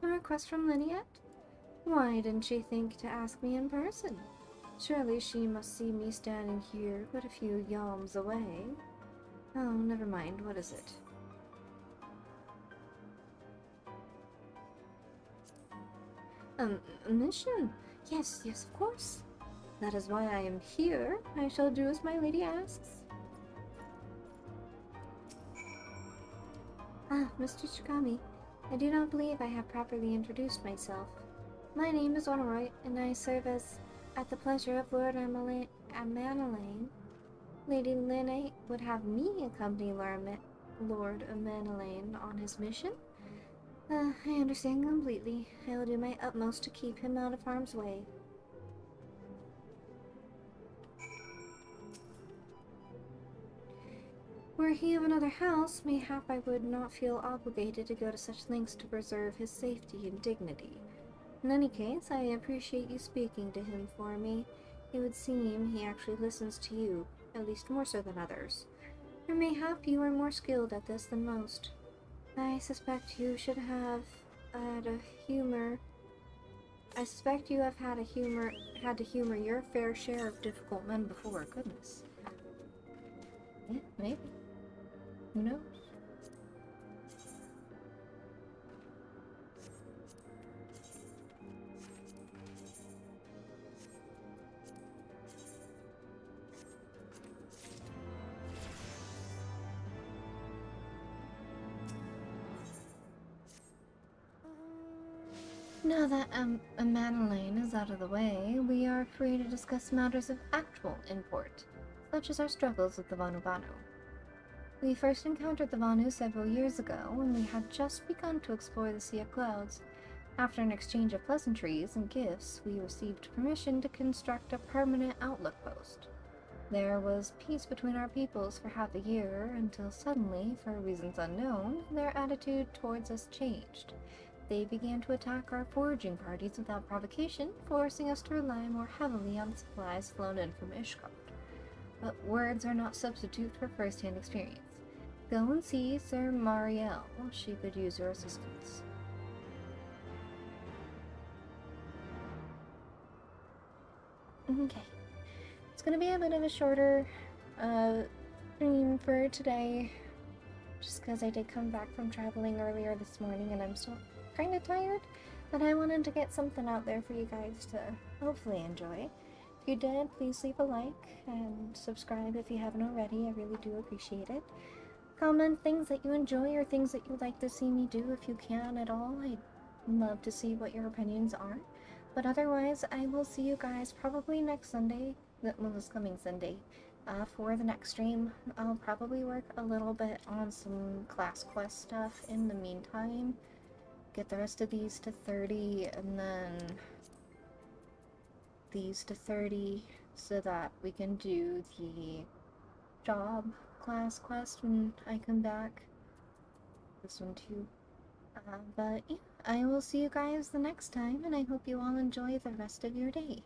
A request from Lynn yet? Why didn't she think to ask me in person? Surely she must see me standing here but a few yalms away. Oh, never mind. What is it? A mission? Yes, of course. That is why I am here. I shall do as my lady asks. Ah, Mr. Chikami. I do not believe I have properly introduced myself. My name is Honorite, and I serve at the pleasure of Lord Manalaine. Lady Linnet would have me accompany Lord Manalaine on his mission? I understand completely. I will do my utmost to keep him out of harm's way. Were he of another house, mayhap I would not feel obligated to go to such lengths to preserve his safety and dignity. In any case, I appreciate you speaking to him for me. It would seem he actually listens to you, at least more so than others. Or mayhap you are more skilled at this than most. I suspect you should have had a humor. I suspect you have had to humor your fair share of difficult men before. Goodness. Yeah, maybe. Who knows? Now that Manalaine is out of the way, we are free to discuss matters of actual import, such as our struggles with the Vanu. We first encountered the Vanu several years ago, when we had just begun to explore the Sea of Clouds. After an exchange of pleasantries and gifts, we received permission to construct a permanent outlook post. There was peace between our peoples for half a year, until suddenly, for reasons unknown, their attitude towards us changed. They began to attack our foraging parties without provocation, forcing us to rely more heavily on supplies flown in from Ishgard. But words are not substitute for first-hand experience. Go and see Sir Marielle. She could use your assistance. Okay. It's gonna be a bit of a shorter stream for today, just because I did come back from traveling earlier this morning and I'm still kind of tired, but I wanted to get something out there for you guys to hopefully enjoy. If you did, please leave a like and subscribe if you haven't already. I really do appreciate it. Comment things that you enjoy or things that you'd like to see me do if you can at all. I'd love to see what your opinions are. But otherwise, I will see you guys probably next Sunday, well, this coming Sunday, for the next stream. I'll probably work a little bit on some class quest stuff in the meantime. Get the rest of these to 30, and then these to 30, so that we can do the job class quest when I come back. This one too. But yeah, I will see you guys the next time, and I hope you all enjoy the rest of your day.